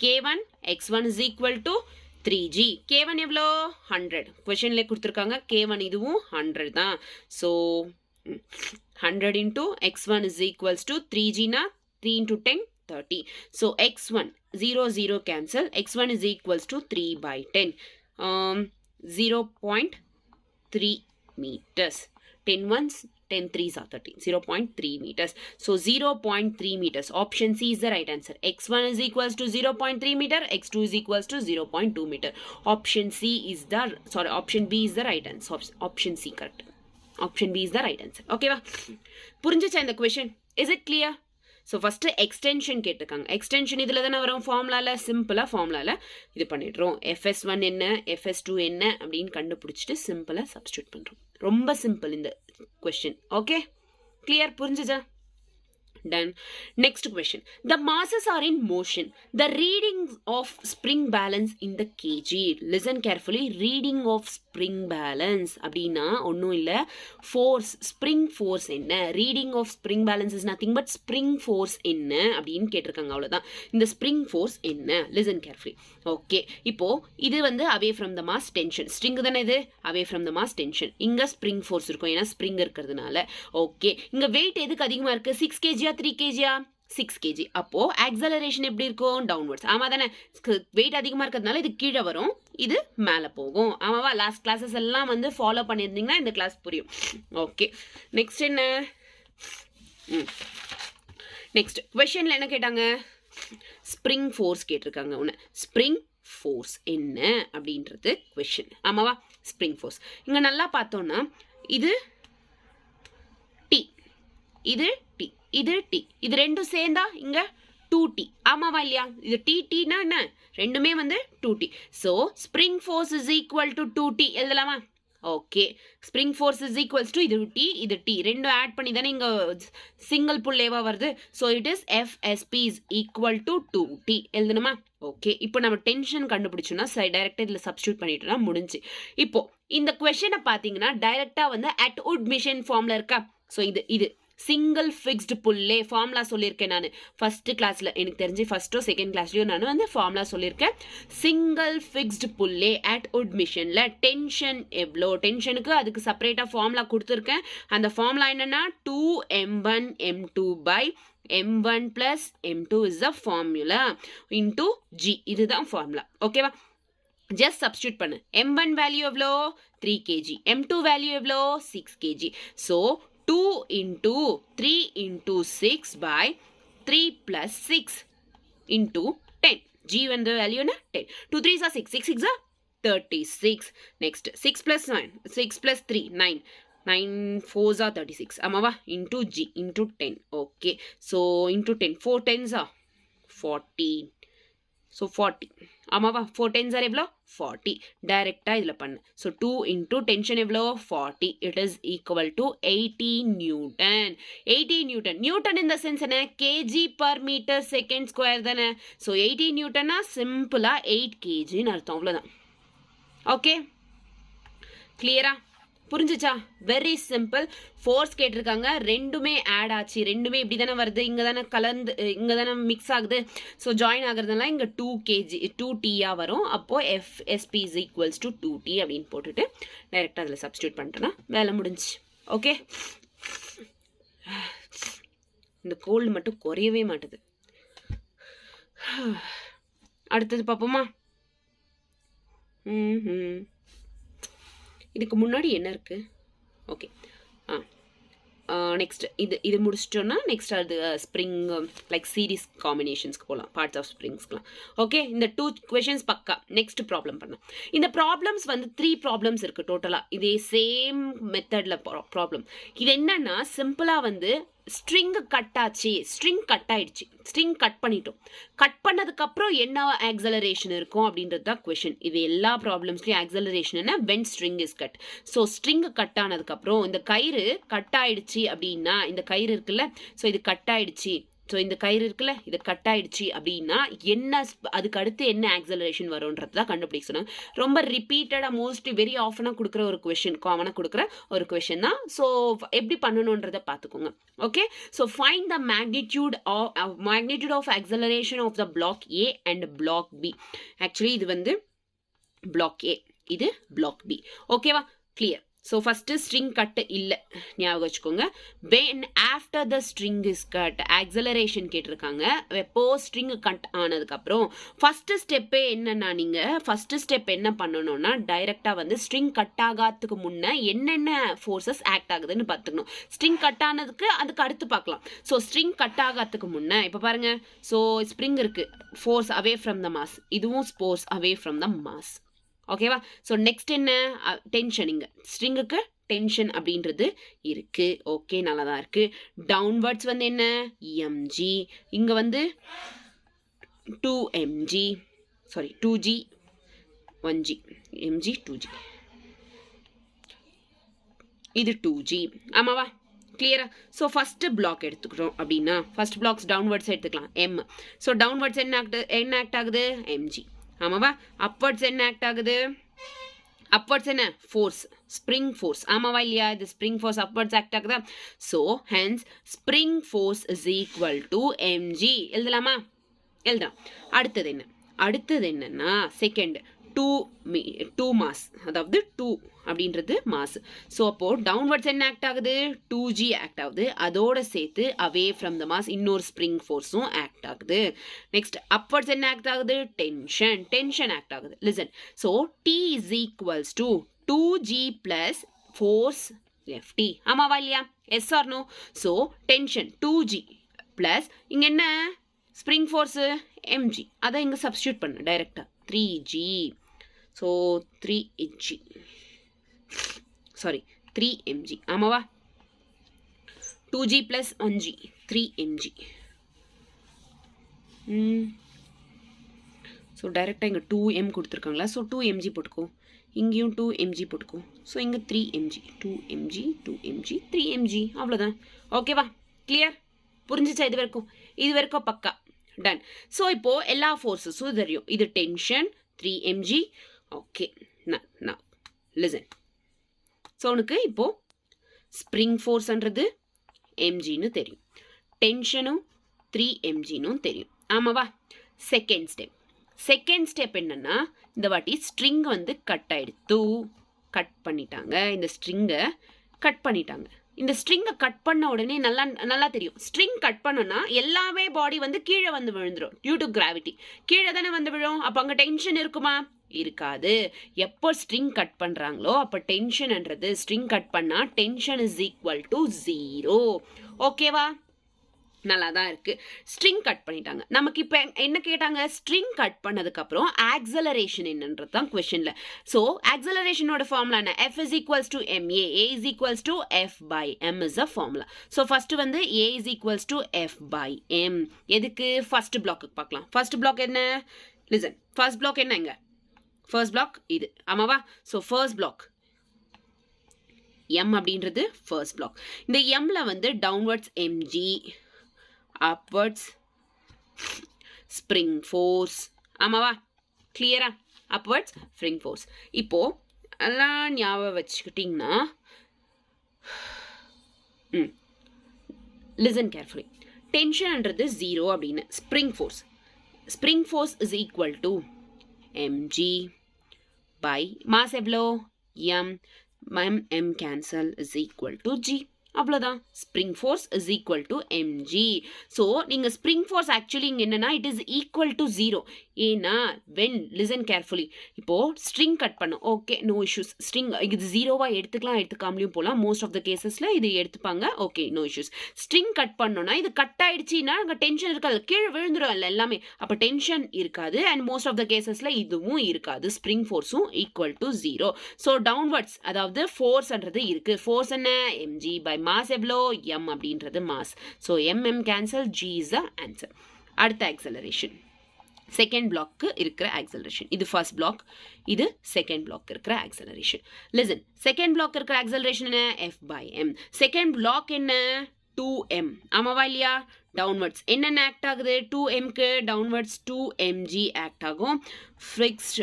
K1 X1 is equal to 3G. K1 எவ்வளோ? 100. கொஷனில் கொடுத்துருக்காங்க. K1 இதுவும் 100 தான். So 100 into X1 is equals to 3Gனா 3 into 10 30. So x1 0 0 cancel. X1 is equals to 3 by 10. 0.3 meters. 10 ones 10 3s are 30. 0.3 meters. So 0.3 meters. Option C is the right answer. X1 is equals to 0.3 meter. X2 is equals to 0.2 meter. Option B is the right answer. Option C correct. Option B is the right answer. Okay va? புரிஞ்சுச்சா இந்த question? Is it clear? So first extension கேட்டிருக்காங்க. எக்ஸ்டென்ஷன் இதில் தானே வரும் ஃபார்முலாவில், சிம்பிளாக ஃபார்முலாவில் இது பண்ணிடுறோம். FS1 என்ன FS2 என்ன அப்படின்னு கண்டுபிடிச்சிட்டு சிம்பிளாக சப்ஸ்டியூட் பண்ணுறோம். ரொம்ப சிம்பிள் இந்த கொஷின். ஓகே, கிளியர், புரிஞ்சுச்சா? Done. Next question. The masses are in motion. The reading of spring balance in the kg. Listen carefully. Reading of spring balance. அப்படின்னா ஒன்றும் இல்லை, force, spring force என்ன? Reading of spring balance is nothing but spring force என்ன அப்படின்னு கேட்டிருக்காங்க, அவ்வளோதான். இந்த spring force என்ன? Listen carefully. ஓகே, இப்போ இது வந்து away from the mass tension. String தானே இது, away from the mass tension. இங்கே spring force இருக்கும், ஏன்னா spring இருக்கிறதுனால. ஓகே, இங்கே weight எதுக்கு அதிகமாக இருக்குது? 6 kg 3 kg 6 kg. அப்போ ஆக்சலரேஷன் எப்படி இருக்கும்? டவுன்வர்ட்ஸ். ஆமா தானே, வெயிட் அதிகமாக இருக்கிறதுனால இது கீழே வரும், இது மேலே போகும். ஆமாவா? லாஸ்ட் கிளாஸஸ் எல்லாம் வந்து ஃபாலோ பண்ணியிருந்தீங்கன்னா இந்த கிளாஸ் புரியும். ஓகே, நெக்ஸ்ட் என்ன? நெக்ஸ்ட் கொஷனில் என்ன கேட்டாங்க? ஸ்ப்ரிங் ஃபோர்ஸ் கேட்டிருக்காங்க. ஒன்று ஸ்ப்ரிங் ஃபோர்ஸ் என்ன அப்படின்றது கொஷின். ஆமாவா? ஸ்ப்ரிங் ஃபோர்ஸ் இங்கே நல்லா பார்த்தோன்னா இது டி, இது டி, இது டி, இது ரெண்டும் சேர்ந்தா இங்க 2t. ஆமாவா இல்லையா? இது டி என்ன? ரெண்டுமே வந்து 2t. So spring force is equal to 2t எழுதலாமா? Okay, spring force is equals to இது டி, இது டி, ரெண்டும் ஆட் பண்ணி தானே இங்கே சிங்கிள் புல்லேவா வருது. So it is FSP is equal to 2t எழுதணுமா? ஓகே, இப்போ நம்ம டென்ஷன் கண்டுபிடிச்சோம்னா டைரெக்டாக இதில் சப்ஸ்டியூட் பண்ணிட்டோம்னா முடிஞ்சு. இப்போ இந்த கொஷனை பார்த்தீங்கன்னா டைரெக்டாக வந்து அட் உட் மிஷன் ஃபார்மில் இருக்கா? ஸோ இது சிங்கிள் ஃபிக்ஸ்டு புல்லே ஃபார்முலா சொல்லியிருக்கேன் நான் ஃபஸ்ட்டு கிளாஸில். எனக்கு தெரிஞ்சு ஃபஸ்ட்டோ செகண்ட் கிளாஸ்லையோ நான் வந்து ஃபார்முலா சொல்லியிருக்கேன். Single fixed pulley Atwood மிஷனில் டென்ஷன் எவ்வளோ? டென்ஷனுக்கு அதுக்கு செப்பரேட்டாக ஃபார்முலா கொடுத்துருக்கேன். அந்த ஃபார்முலா என்னென்னா 2m1 m2 by m1 plus m2 is the formula into g. இதுதான் ஃபார்முலா. ஓகேவா? ஜஸ்ட் சப்ஸ்டியூட் பண்ணு. m1 வேல்யூ எவ்வளோ? 3 kg. m2 வேல்யூ எவ்வளோ? 6 kg. So 2 into 3 into 6 by 3 plus 6 into 10. G when the value na 10. 2 3s are 6. 6 6 are 36. Next 6 plus 9. 6 plus 3 9. 9 4s are 36. Amava into G into 10. Okay. So into 10. 4 10s are 40. So 40. ஆமாவா? 4 10s are எவ்வளோ? 40. டைரெக்டாக இதில் பண்ணு. ஸோ 2 into டென்ஷன் எவ்வளோ? 40. It is equal to 80 newton. 80 newton. Newton இந்த சென்ஸ் என்ன? Kg per metre second square தானே. ஸோ 80 நியூட்டன்னா சிம்பிளாக 8 kgன்னு அர்த்தம். அவ்வளோதான். ஓகே, கிளியரா? புரிஞ்சுச்சா? Very simple. ஃபோர்ஸ் கேட்டிருக்காங்க, ரெண்டுமே ஆட் ஆச்சு, ரெண்டுமே இப்படி தானே வருது, இங்கே தானே கலந்து, இங்கே தானே மிக்ஸ் ஆகுது. ஸோ ஜாயின் ஆகுறதுனால இங்கே 2 kg 2t வரும். அப்போது FSP is equals to 2t அப்படின்னு போட்டுட்டு டைரெக்டாக அதில் சப்ஸ்டியூட் பண்ணிட்டோன்னா வேலை முடிஞ்சு. ஓகே, இந்த கோல்டு மட்டும் குறையவே மாட்டுது. அடுத்தது பார்ப்போமா? இதுக்கு முன்னாடி என்ன இருக்குது? ஓகே, நெக்ஸ்ட் இது முடிச்சிட்டோன்னா நெக்ஸ்ட் அது ஸ்ப்ரிங் லைக் சீரீஸ் காம்பினேஷன்ஸ்க்கு போகலாம், பார்ட்ஸ் ஆஃப் ஸ்ப்ரிங்ஸ்க்குலாம். ஓகே, இந்த 2 கொஷின்ஸ் பக்கா. நெக்ஸ்ட் ப்ராப்ளம் பண்ணலாம். இந்த ப்ராப்ளம்ஸ் வந்து 3 ப்ராப்ளம்ஸ் இருக்குது டோட்டலாக. இதே சேம் மெத்தடில் ப்ராப்ளம். இது என்னன்னா சிம்பிளாக வந்து ஸ்ட்ரிங் கட் ஆச்சு, ஸ்ட்ரிங் கட் ஆயிடுச்சு, ஸ்ட்ரிங் கட் பண்ணிட்டோம். கட் பண்ணதுக்கப்புறம் என்ன ஆக்சலரேஷன் இருக்கும் அப்படின்றது தான் கொஷின். இது எல்லா ப்ராப்ளம்ஸ்லையும் ஆக்சலரேஷன் என்ன? When string is cut. So string cut ஆனதுக்கப்புறம் இந்த கயிறு கட் ஆயிடுச்சு அப்படின்னா, இந்த கயிறு இருக்குல்ல, ஸோ இது கட் ஆயிடுச்சு, ஸோ இந்த கயிறு இருக்குல்ல, இது கட் ஆயிடுச்சு அப்படின்னா என்ன, அதுக்கு அடுத்து என்ன ஆக்சலரேஷன் வரும்ன்றது தான் கண்டுபிடிக்க சொன்னாங்க. ரொம்ப ரிப்பீட்டடாக மோஸ்ட்லி வெரி ஆஃபனாக கொடுக்குற ஒரு கொஷின், காமனாக கொடுக்குற ஒரு கொஷின் தான். ஸோ எப்படி பண்ணணுன்றதை பார்த்துக்கோங்க. Okay, so find the magnitude of acceleration of the block A and block B. Actually இது வந்து பிளாக் ஏ, இது பிளாக் பி. ஓகேவா? Clear. So first string cut இல்லை, ஞாபகம் வச்சுக்கோங்க. When after the string is cut acceleration கேட்டிருக்காங்க. எப்போ ஸ்ட்ரிங் கட் ஆனதுக்கப்புறம் ஃபஸ்ட்டு ஸ்டெப்பே என்னன்னா, நீங்கள் ஃபஸ்ட்டு ஸ்டெப் என்ன பண்ணணும்னா டைரெக்டாக வந்து ஸ்ட்ரிங் கட் ஆகாததுக்கு முன்னே என்னென்ன ஃபோர்ஸஸ் ஆக்ட் ஆகுதுன்னு பார்த்துக்கணும். ஸ்ட்ரிங் கட் ஆனதுக்கு அதுக்கு அடுத்து பார்க்கலாம். ஸோ ஸ்ட்ரிங் கட் ஆகாததுக்கு முன்னே இப்போ பாருங்கள், ஸோ ஸ்ப்ரிங் இருக்குது, force away from the mass, இதுவும் force away from the mass. ஓகேவா? ஸோ நெக்ஸ்ட் என்ன? டென்ஷன். இங்கே ஸ்ட்ரிங்குக்கு டென்ஷன் அப்படின்றது இருக்கு. ஓகே, நல்லா தான் இருக்கு. டவுன்வர்ட்ஸ் வந்து என்ன, mg. இங்க வந்து 2mg, sorry 2g 1g, mg 2g, இது 2g. ஆமாவா, கிளியரா? ஸோ ஃபர்ஸ்ட் பிளாக் எடுத்துக்கிறோம் அப்படின்னா ஃபர்ஸ்ட் பிளாக்ஸ் டவுன்வர்ட்ஸ் எடுத்துக்கலாம் m. ஸோ டவுன்வர்ட்ஸ் என்ன ஆக்ட் ஆகுது, mg. ஆமாவா, அப்வர்ட்ஸ் என்ன ஆக்ட் ஆகுது, அப்வர்ட்ஸ் என்ன, ஃபோர்ஸ், ஸ்ப்ரிங் ஃபோர்ஸ். ஆமாவா இல்லையா, இது ஸ்ப்ரிங் ஃபோர்ஸ் அப்வர்ட்ஸ் ஆக்ட் ஆகுதா. So hence spring force is equal to mg. எழுதலாமா, எழுதலாம். அடுத்தது என்னன்னா செகண்ட் 2 மாஸ், அதாவது 2 அப்படின்றது மாஸ். ஸோ அப்போ டவுன்வர்ட்ஸ் என்ன ஆக்ட் ஆகுது, 2g ஆக்ட் ஆகுது. அதோட சேர்த்து அவே ஃப்ரம் த மாஸ் இன்னொரு ஸ்ப்ரிங் ஃபோர்ஸும் ஆக்ட் ஆகுது. நெக்ஸ்ட் அப்வர்ட்ஸ் என்ன ஆக்ட் ஆகுது, டென்ஷன் ஆக்ட் ஆகுது. Listen, so t is equals to 2g plus force ft. ஆமாவா இல்லையா, yes or no? So tension 2g plus இங்க என்ன ஸ்ப்ரிங் ஃபோர்ஸு mg, அதை இங்க சப்ஸ்டியூட் பண்ண டைரக்டா 3g. So 3mg, sorry 3mg. ஆமாவா, 2g plus 1g 3mg. So டைரெக்டாக இங்கே 2m கொடுத்துருக்காங்களா, ஸோ 2mg போட்டுக்கோ, இங்கேயும் 2mg போட்டுக்கோ. ஸோ இங்கே 3mg 2mg 3mg, அவ்வளோதான். ஓகேவா, கிளியர், புரிஞ்சிச்சா? இது வரைக்கும் பக்கா டன். ஸோ இப்போ எல்லா ஃபோர்ஸஸும் தெரியும். இது டென்ஷன் 3mg. ஓகே, நான் லிசன். ஸோ உனக்கு இப்போ ஸ்ப்ரிங் ஃபோர்ஸ்ன்றது mgன்னு தெரியும், டென்ஷனும் 3mgன்னு தெரியும். ஆமாவா, செகண்ட் ஸ்டெப் என்னன்னா, இந்த வாட்டி ஸ்ட்ரிங் வந்து கட் ஆயிடுத்து, கட் பண்ணிட்டாங்க. இந்த ஸ்ட்ரிங்கை கட் பண்ணிட்டாங்க. இந்த ஸ்ட்ரிங்கை கட் பண்ண உடனே நல்லா தெரியும். ஸ்ட்ரிங் கட் பண்ணோன்னா எல்லாமே பாடி வந்து கீழே வந்து விழுந்துடும். டியூ டு கிராவிட்டி கீழே தானே வந்து விழும். அப்போ அங்கே டென்ஷன் இருக்குமா, இருக்காது. எப்போ ஸ்ட்ரிங் கட் பண்ணுறாங்களோ அப்போ டென்ஷன்ன்றது, ஸ்ட்ரிங் கட் பண்ணால் டென்ஷன் இஸ் ஈக்குவல் டு 0. ஓகேவா, நல்லா தான் இருக்கு. ஸ்ட்ரிங் கட் பண்ணிட்டாங்க. நமக்கு இப்போ என்ன கேட்டாங்க, ஸ்ட்ரிங் கட் பண்ணதுக்கப்புறம் ஆக்சலரேஷன் என்னன்றது தான் கொஸ்டினில். ஸோ ஆக்சலரேஷனோட ஃபார்முலா என்ன, F is equals to ma, a is equals to F by m is a formula. So first வந்து a is equals to F by m. எதுக்கு, ஃபர்ஸ்ட் பிளாக்கு பார்க்கலாம். ஃபர்ஸ்ட் பிளாக் என்ன, லிசன், ஃபர்ஸ்ட் பிளாக் என்ன, இங்கே ஃபர்ஸ்ட் பிளாக் இது. ஆமாவா, ஸோ ஃபர்ஸ்ட் பிளாக் m அப்படின்றது ஃபர்ஸ்ட் பிளாக். இந்த mல வந்து downwards mg, upwards spring force. ஆமாவா, கிளியரா, upwards spring force. இப்போ எல்லாம் ஞாபகம் வச்சுக்கிட்டிங்கன்னா, லிசன் கேர்ஃபுல்லி, டென்ஷன்ன்றது 0 அப்படின்னு, spring force is equal to mg by mass எவ்வளோ m cancel is equal to g. அவ்வளோதான், spring force is equal to mg. So நீங்கள் ஸ்ப்ரிங் ஃபோர்ஸ் ஆக்சுவலி இங்கே என்னன்னா, இட் இஸ் ஈக்குவல் டு 0. ஏன்னா வென், லிசன் கேர்ஃபுல்லி, இப்போது ஸ்ட்ரிங் கட் பண்ணும், ஓகே, நோ இஷ்யூஸ். ஸ்ட்ரிங் இது 0வா எடுத்துக்கலாம், எடுத்துக்காமலையும் போகலாம். மோஸ்ட் ஆஃப் த கேசஸில் இது எடுத்துப்பாங்க. Okay, no issues. String cut பண்ணோன்னா இது கட் ஆயிடுச்சுன்னா அங்கே டென்ஷன் இருக்காது, கீழே விழுந்துடும் இல்லை எல்லாமே. அப்போ டென்ஷன் இருக்காது. அண்ட் மோஸ்ட் ஆஃப் த கேசஸில் இதுவும் இருக்காது. ஸ்ப்ரிங் ஃபோர்ஸும் ஈக்குவல் டு 0. ஸோ டவுன்வர்ட்ஸ், அதாவது ஃபோர்ஸ்ன்றது இருக்குது. ஃபோர்ஸ் என்ன, mg by மாஸ் எவ்வளோ, m அப்படின்றது mass. So mm cancel, g is the answer. அடுத்த ஆக்சலரேஷன், செகண்ட் பிளாக்கு இருக்கிற ஆக்சலரேஷன். இது ஃபர்ஸ்ட் பிளாக், இது செகண்ட் பிளாக் இருக்கிற ஆக்சலரேஷன். லிசன், செகண்ட் பிளாக் இருக்கிற ஆக்சலரேஷன் என்ன, F by m. Second block என்ன, 2m. ஆமாவா இல்லையா, டவுன்வர்ட்ஸ் என்னென்ன ஆக்ட் ஆகுது, 2mக்கு டவுன்வர்ட்ஸ் 2mg ஆக்ட் ஆகும். ஃபிக்ஸ்ட்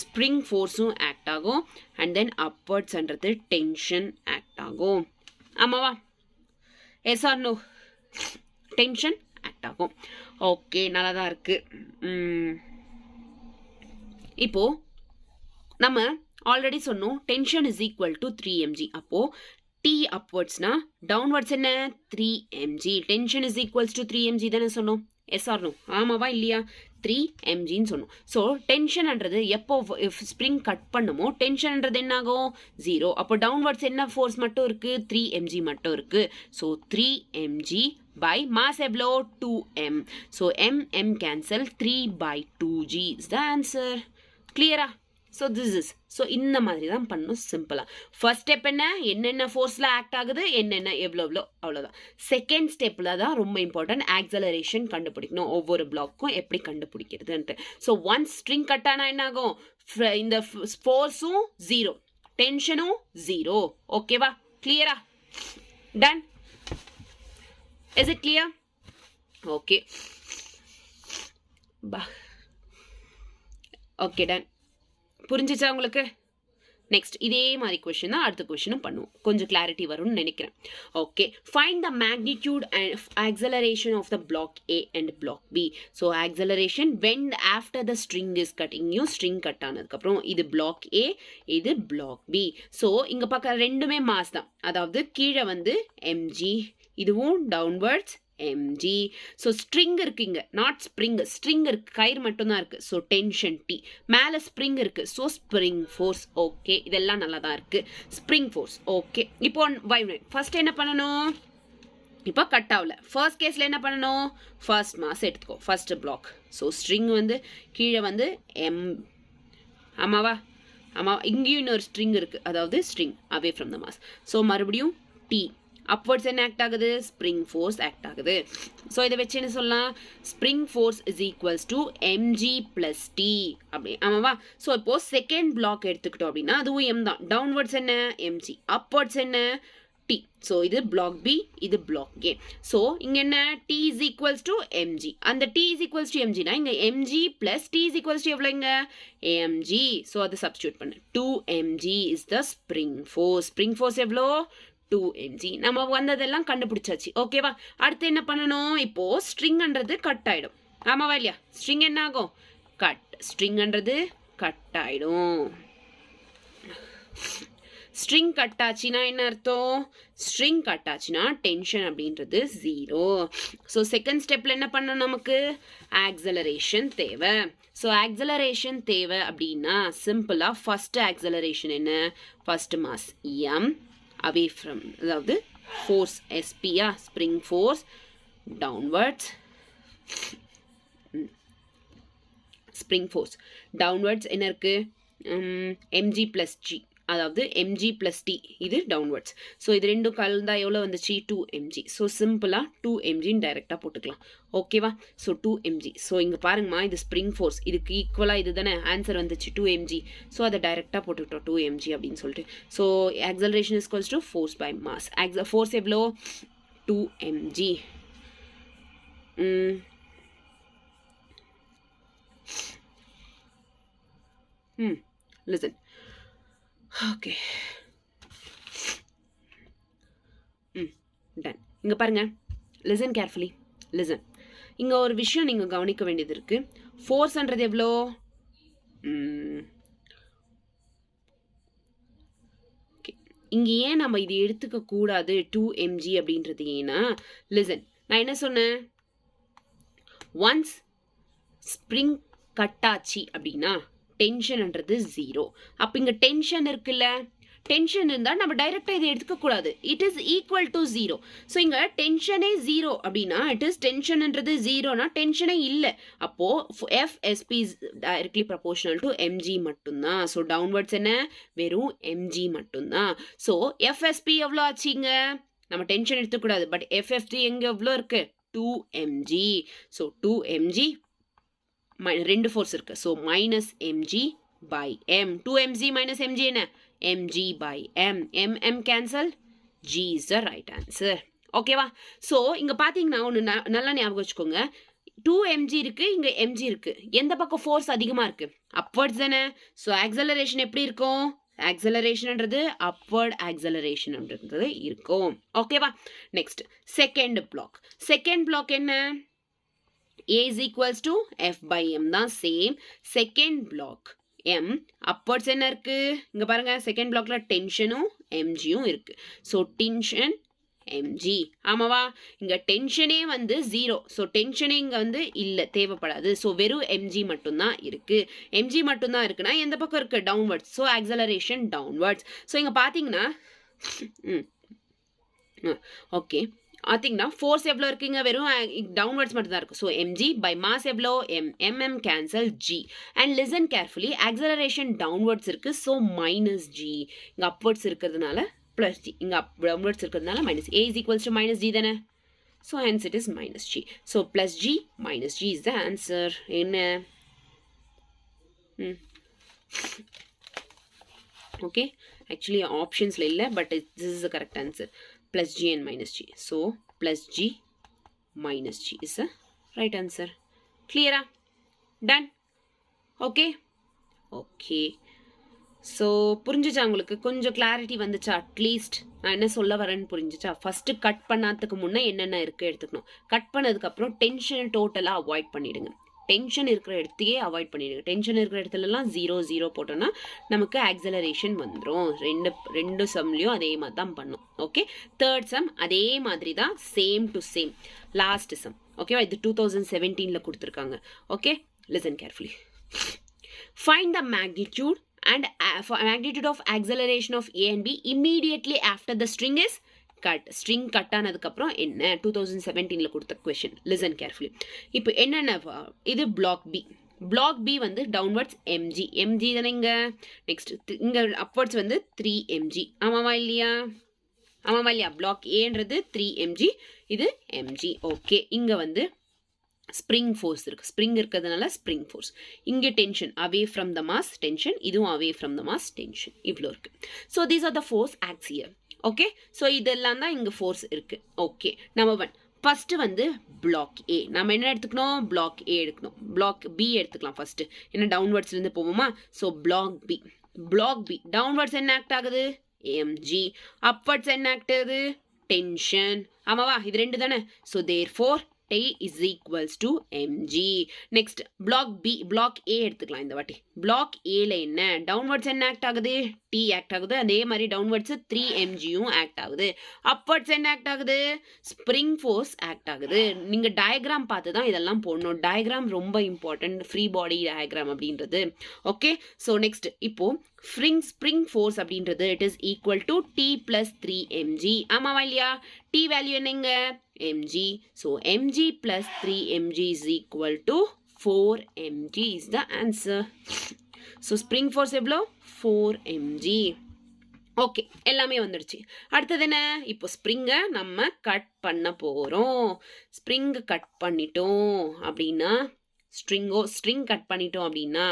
ஸ்ப்ரிங் ஃபோர்ஸும் ஆக்ட் ஆகும். அண்ட் தென் அப்வர்ட்ஸ்ன்றது டென்ஷன் ஆக்ட் ஆகும். ஆமாவா, yes or no, tension act ஆகும். ஓகே, நல்லா தான் இருக்கு. இப்போ நம்ம ஆல்ரெடி சொன்னோம், tension is equal to 3mg. அப்போ t அப்வர்ட்ஸ்னா டவுன்வர்ட்ஸ் என்ன, 3mg. Tension is equals to 3mg தானே சொன்னோம், எஸ் ஆர் நோ? ஆமாவா இல்லையா, 3mgன்னு சொன்னோம். ஸோ டென்ஷன்ன்றது எப்போ ஸ்ப்ரிங் கட் பண்ணுமோ டென்ஷன்ன்றது என்ன ஆகும், 0. அப்போ டவுன்வர்ட்ஸ் என்ன ஃபோர்ஸ் மட்டும் இருக்குது, 3mg மட்டும் இருக்குது. ஸோ 3mg by mass எவ்வளோ, 2m. So m cancel, 3 by 2g is the answer. கிளியரா? So this is. ஸோ இந்த மாதிரி தான் பண்ணணும் சிம்பிளாக. ஃபர்ஸ்ட் ஸ்டெப் என்னென்ன ஃபோர்ஸில் ஆக்ட் ஆகுது, என்னென்ன எவ்வளோ அவ்வளோதான். செகண்ட் ஸ்டெப்பில் தான் ரொம்ப இம்பார்ட்டன்ட், ஆக்சலரேஷன் கண்டுபிடிக்கணும். ஒவ்வொரு பிளாக்கும் எப்படி கண்டுபிடிக்கிறதுன்ட்டு. ஸோ ஒன்ஸ் ஸ்ட்ரிங் கட் ஆனால் என்ன ஆகும், இந்த ஃபோர்ஸும் ஜீரோ, டென்ஷனும் ஜீரோ. ஓகேவா? கிளியரா? Done? Is it clear? Okay. Okay, done. புரிஞ்சிச்சா உங்களுக்கு? நெக்ஸ்ட் இதே மாதிரி கொஸ்டின் தான் அடுத்த கொஸ்டினும் பண்ணுவோம், கொஞ்சம் கிளாரிட்டி வரும்னு நினைக்கிறேன். Okay, find the magnitude and acceleration of the block A and block B. So acceleration when after the string is cut. இங்கேயும் ஸ்ட்ரிங் கட் ஆனதுக்கப்புறம் இது பிளாக் ஏ, இது பிளாக் பி. ஸோ இங்கே பார்க்க ரெண்டுமே மாஸ் தான், அதாவது கீழே வந்து mg, இதுவும் டவுன்வர்ட்ஸ் mg. ஸோ ஸ்ட்ரிங் இருக்கு இங்கே, நாட் ஸ்ப்ரிங். ஸ்ட்ரிங் இருக்கு, கயிறு மட்டும்தான் இருக்கு. So tension D. மேலே ஸ்ப்ரிங் இருக்கு, ஸோ ஸ்ப்ரிங் ஃபோர்ஸ். ஓகே, இதெல்லாம் நல்லா தான் இருக்கு. Spring force. ஓகே, இப்போ ஃபர்ஸ்ட் என்ன பண்ணணும், இப்போ கட் ஆகல. ஃபர்ஸ்ட் கேஸில் என்ன பண்ணணும், ஃபர்ஸ்ட் மாஸ் எடுத்துக்கோ, ஃபர்ஸ்ட் பிளாக். ஸோ ஸ்ட்ரிங் வந்து கீழே வந்து ஆமாவா? ஆமாம், இங்கேயும் இன்னொரு ஸ்ட்ரிங் இருக்கு, அதாவது string away from the mass. So மறுபடியும் டி. அப்வர்ட்ஸ் என்ன ஆக்ட் ஆகுது, ஸ்ப்ரிங் ஃபோர்ஸ் ஆக்ட் ஆகுது. ஸோ இதை வச்சு என்ன சொல்லலாம், spring force is equals to mg plus T அப்படி. ஆமாவா? ஸோ இப்போ செகண்ட் பிளாக் எடுத்துக்கிட்டோம் அப்படின்னா அதுவும் எம் தான். டவுன்வர்ட்ஸ் என்ன mg, அப்வர்ட்ஸ் என்ன டி. ஸோ இது பிளாக் பி, இது பிளாக் ஏ. ஸோ இங்கே என்ன, T is equals to mg. அந்த டி இஸ் ஈக்குவல்ஸ் டு mgனா இங்கே mg plus T is equals to எவ்வளோ, இங்கே amg. ஸோ அதை சப்ஸ்டியூட் பண்ணு. 2mg is the spring force. Spring force எவ்வளோ, 2mg. நம்ம வந்ததெல்லாம் கண்டுபிடிச்சாச்சு. ஓகேவா? அடுத்து என்ன பண்ணணும், இப்போ ஸ்ட்ரிங்ன்றது கட் ஆயிடும். ஆமாவா இல்லையா? ஸ்ட்ரிங் என்ன ஆகும், கட். ஸ்ட்ரிங்ன்றது கட் ஆயிடும். ஸ்ட்ரிங் கட் ஆச்சுன்னா என்ன அர்த்தம், ஸ்ட்ரிங் கட் ஆச்சுன்னா டென்ஷன் அப்படின்றது ஜீரோ. ஸோ செகண்ட் ஸ்டெப்ல என்ன பண்ணணும், நமக்கு ஆக்சலரேஷன் தேவை. ஸோ ஆக்சலரேஷன் தேவை அப்படின்னா சிம்பிளா ஃபர்ஸ்ட் ஆக்சலரேஷன் என்ன, first mass m away from, அதாவது force SP, spring force downwards, spring force downwards என்ன இருக்கு, mg பிளஸ் g, அதாவது mg பிளஸ் t, இது டவுன்வர்ட்ஸ். ஸோ இது ரெண்டும் கலந்தா எவ்வளோ வந்துச்சு, 2mg. ஸோ சிம்பிளாக 2mgன்னு டைரெக்டாக போட்டுக்கலாம். ஓகேவா? So 2mg. ஸோ இங்கே பாருங்கம்மா, இது ஸ்ப்ரிங் ஃபோர்ஸ், இதுக்கு ஈக்குவலாக இது தானே ஆன்சர் வந்துச்சு 2mg. ஸோ அதை டைரெக்டாக போட்டுக்கிட்டோம் 2mg அப்படின்னு சொல்லிட்டு. So acceleration is equals to force by mass. Force எவ்வளோ, 2mg. லிசன். Okay, done. இங்கே பாருங்க, லிசன் கேர்ஃபுல்லி, லிசன். இங்கே ஒரு விஷயம் நீங்கள் கவனிக்க வேண்டியது இருக்கு. ஃபோர்ஸ்ன்றது எவ்வளோ, இங்கே ஏன் நம்ம இது எடுத்துக்க கூடாது 2mg அப்படின்றது ஏன்னா, லிசன், நான் என்ன சொன்னேன், ஒன்ஸ் ஸ்ப்ரிங் கட் ஆச்சு அப்படின்னா டென்ஷன்ன்றது ஜீரோ. அப்போ இங்கே டென்ஷன் இருக்குல்ல, டென்ஷன் இருந்தால் நம்ம டைரெக்டாக இதை எடுத்துக்கக்கூடாது, it is equal to zero. So இங்கே டென்ஷனே ஜீரோ அப்படின்னா இட் இஸ் டென்ஷன்ன்றது ஜீரோனா டென்ஷனே இல்லை. அப்போது FSP is directly proportional to mg மட்டும்தான். ஸோ டவுன்வர்ட்ஸ் என்ன, வெறும் mg மட்டும்தான். ஸோ FSP எவ்வளோ ஆச்சுங்க, நம்ம டென்ஷன் எடுத்துக்கூடாது, பட் FFG எங்கே எவ்வளோ இருக்கு, 2mg. ஸோ 2mg, ரெண்டு ஃபோர்ஸ் இருக்கு. So minus mg by m. 2mg minus mg என்ன, mg by m. m cancel, g is the right answer. ஓகேவா? ஸோ இங்கே பார்த்தீங்கன்னா ஒன்று நல்லா ஞாபகம் வச்சுக்கோங்க, 2mg இருக்கு, இங்கே mg இருக்கு. எந்த பக்கம் ஃபோர்ஸ் அதிகமாக இருக்கு, அப்வர்ட்ஸ் தானே. ஸோ ஆக்சலரேஷன் எப்படி இருக்கும், ஆக்சலரேஷன்ன்றது அப்வர்ட் ஆக்சலரேஷன்ன்றது இருக்கும். ஓகேவா? Next second block. Second block என்ன, A is equals to F by M தான் same. Second block M, upwards என்ன இருக்கு, இங்கே பாருங்க செகண்ட் பிளாக்ல டென்ஷனும் mgயும் இருக்கு. So tension mg. ஆமாவா? இங்கே டென்ஷனே வந்து ஜீரோ. ஸோ டென்ஷனே இங்கே வந்து இல்லை, தேவைப்படாது. ஸோ வெறும் mg மட்டும்தான் இருக்கு. mg மட்டும்தான் இருக்குன்னா எந்த பக்கம் இருக்கு, downwards. So acceleration downwards. So இங்கே பார்த்தீங்கன்னா ஓகே, பார்த்தீங்கன்னா ஃபோர்ஸ் எவ்வளோ இருக்குங்க, வெறும் டவுன்வர்ட்ஸ் மட்டும் தான் இருக்கும். ஸோ எம்ஜி பை மாஸ் எவ்வளோ m m cancel g. And listen carefully, acceleration downwards இருக்கு, ஸோ மைனஸ் ஜி. இங்கே அப்வர்ட்ஸ் இருக்கிறதுனால ப்ளஸ் ஜி, இங்கே டவுன்வர்ட்ஸ் இருக்கிறதுனால minus. A is equals to minus g தானே, so hence it is minus g. So plus g minus g is the answer. என்ன ஓகே, ஆக்சுவலி ஆப்ஷன்ஸில் இல்லை, but this is the correct answer. Plus g and minus g. So, plus g minus g is the right answer. Clear? Done? Okay? Okay. So, புரிஞ்சுச்சா உங்களுக்கு? கொஞ்சம் கிளாரிட்டி வந்துச்சா? அட்லீஸ்ட் நான் என்ன சொல்ல வரேன்னு புரிஞ்சுச்சா? ஃபஸ்ட்டு கட் பண்ணாததுக்கு முன்னே என்னென்ன இருக்குது எடுத்துக்கணும். கட் பண்ணதுக்கப்புறம் டென்ஷனை டோட்டலாக அவாய்ட் பண்ணிவிடுங்க. டென்ஷன் இருக்கிற இடத்தையே அவாய்ட் பண்ணிடுங்க. டென்ஷன் இருக்கிற இடத்துலலாம் 0 0 போட்டோன்னா நமக்கு ஆக்சலரேஷன் வந்துடும். ரெண்டு சம்லையும் அதே மாதிரி தான் பண்ணும். ஓகே, தேர்ட் சம் அதே மாதிரி தான், same to same. Last some ஓகேவா, இது 2017 கொடுத்துருக்காங்க. Okay, listen carefully. Find the magnitude and magnitude of acceleration of A and B immediately after the string is cut. String cut ஆனதுக்கப்புறம் என்ன 2017 கொடுத்த question. Listen carefully. இப்போ என்னென்ன, இது block B. block B வந்து downwards mg. mg தானே இங்க. நெக்ஸ்ட் இங்க upwards வந்து 3 mg. ஆமாவா இல்லையா? ஆமாவா இல்லையா? block Aன்றது 3 mg, இது mg. ஓகே, இங்க வந்து ஸ்ப்ரிங் ஃபோர்ஸ் இருக்குது. ஸ்ப்ரிங் இருக்கிறதுனால ஸ்ப்ரிங் ஃபோர்ஸ். இங்கே tension away from the mass tension, இதுவும் away from the mass tension. இவ்வளோ இருக்குது. So these are the force acts here. Okay, so இதெல்லாம் தான் இங்கே ஃபோர்ஸ் இருக்குது. ஓகே, நம்பர் 1 ஃபஸ்ட்டு வந்து பிளாக் ஏ. நம்ம என்ன எடுத்துக்கணும்? பிளாக் ஏ எடுக்கணும். பிளாக் பி எடுத்துக்கலாம் ஃபஸ்ட்டு, ஏன்னா டவுன்வர்ட்ஸ்லேருந்து போவோமா. So block B. Block B downwards என்ன ஆக்ட் ஆகுது? எம்ஜி. அப்வர்ட்ஸ் என்ன ஆக்ட் ஆகுது? டென்ஷன். ஆமாவா? இது ரெண்டு தானே. So therefore T is equals to mg. Next block B, block A எடுத்துக்கலாம் இந்த வாட்டி. block A ல என்ன downwards என்ன ஆக்ட் ஆகுது? T ஆக்ட் ஆகுது. அதே மாதிரி downwards 3 mgயும் ஆக்ட் ஆகுது. upwards என்ன ஆக்ட் ஆகுது? spring force ஆக்ட் ஆகுது. நீங்க டயக்ராம் பார்த்து தான் இதெல்லாம் போடணும். டயக்ராம் ரொம்ப இம்பார்ட்டன்ட், ஃப்ரீ பாடி டயக்ராம் அப்படின்றது. ஓகே, ஸோ நெக்ஸ்ட் இப்போ spring force அப்படின்றது it is equal to T plus 3 mg. ஆமாவா இல்லையா? T வேல்யூ என்னங்க? mg. So mg plus 3 mg is equal to 4 mg is the answer. So spring force எவ்வளோ? 4 mg. ஓகே, எல்லாமே வந்துடுச்சு. அடுத்தது என்ன? இப்போ ஸ்ப்ரிங்கை நம்ம கட் பண்ண போகிறோம். ஸ்ப்ரிங் கட் பண்ணிட்டோம் அப்படின்னா, ஸ்ட்ரிங் கட் பண்ணிட்டோம் அப்படின்னா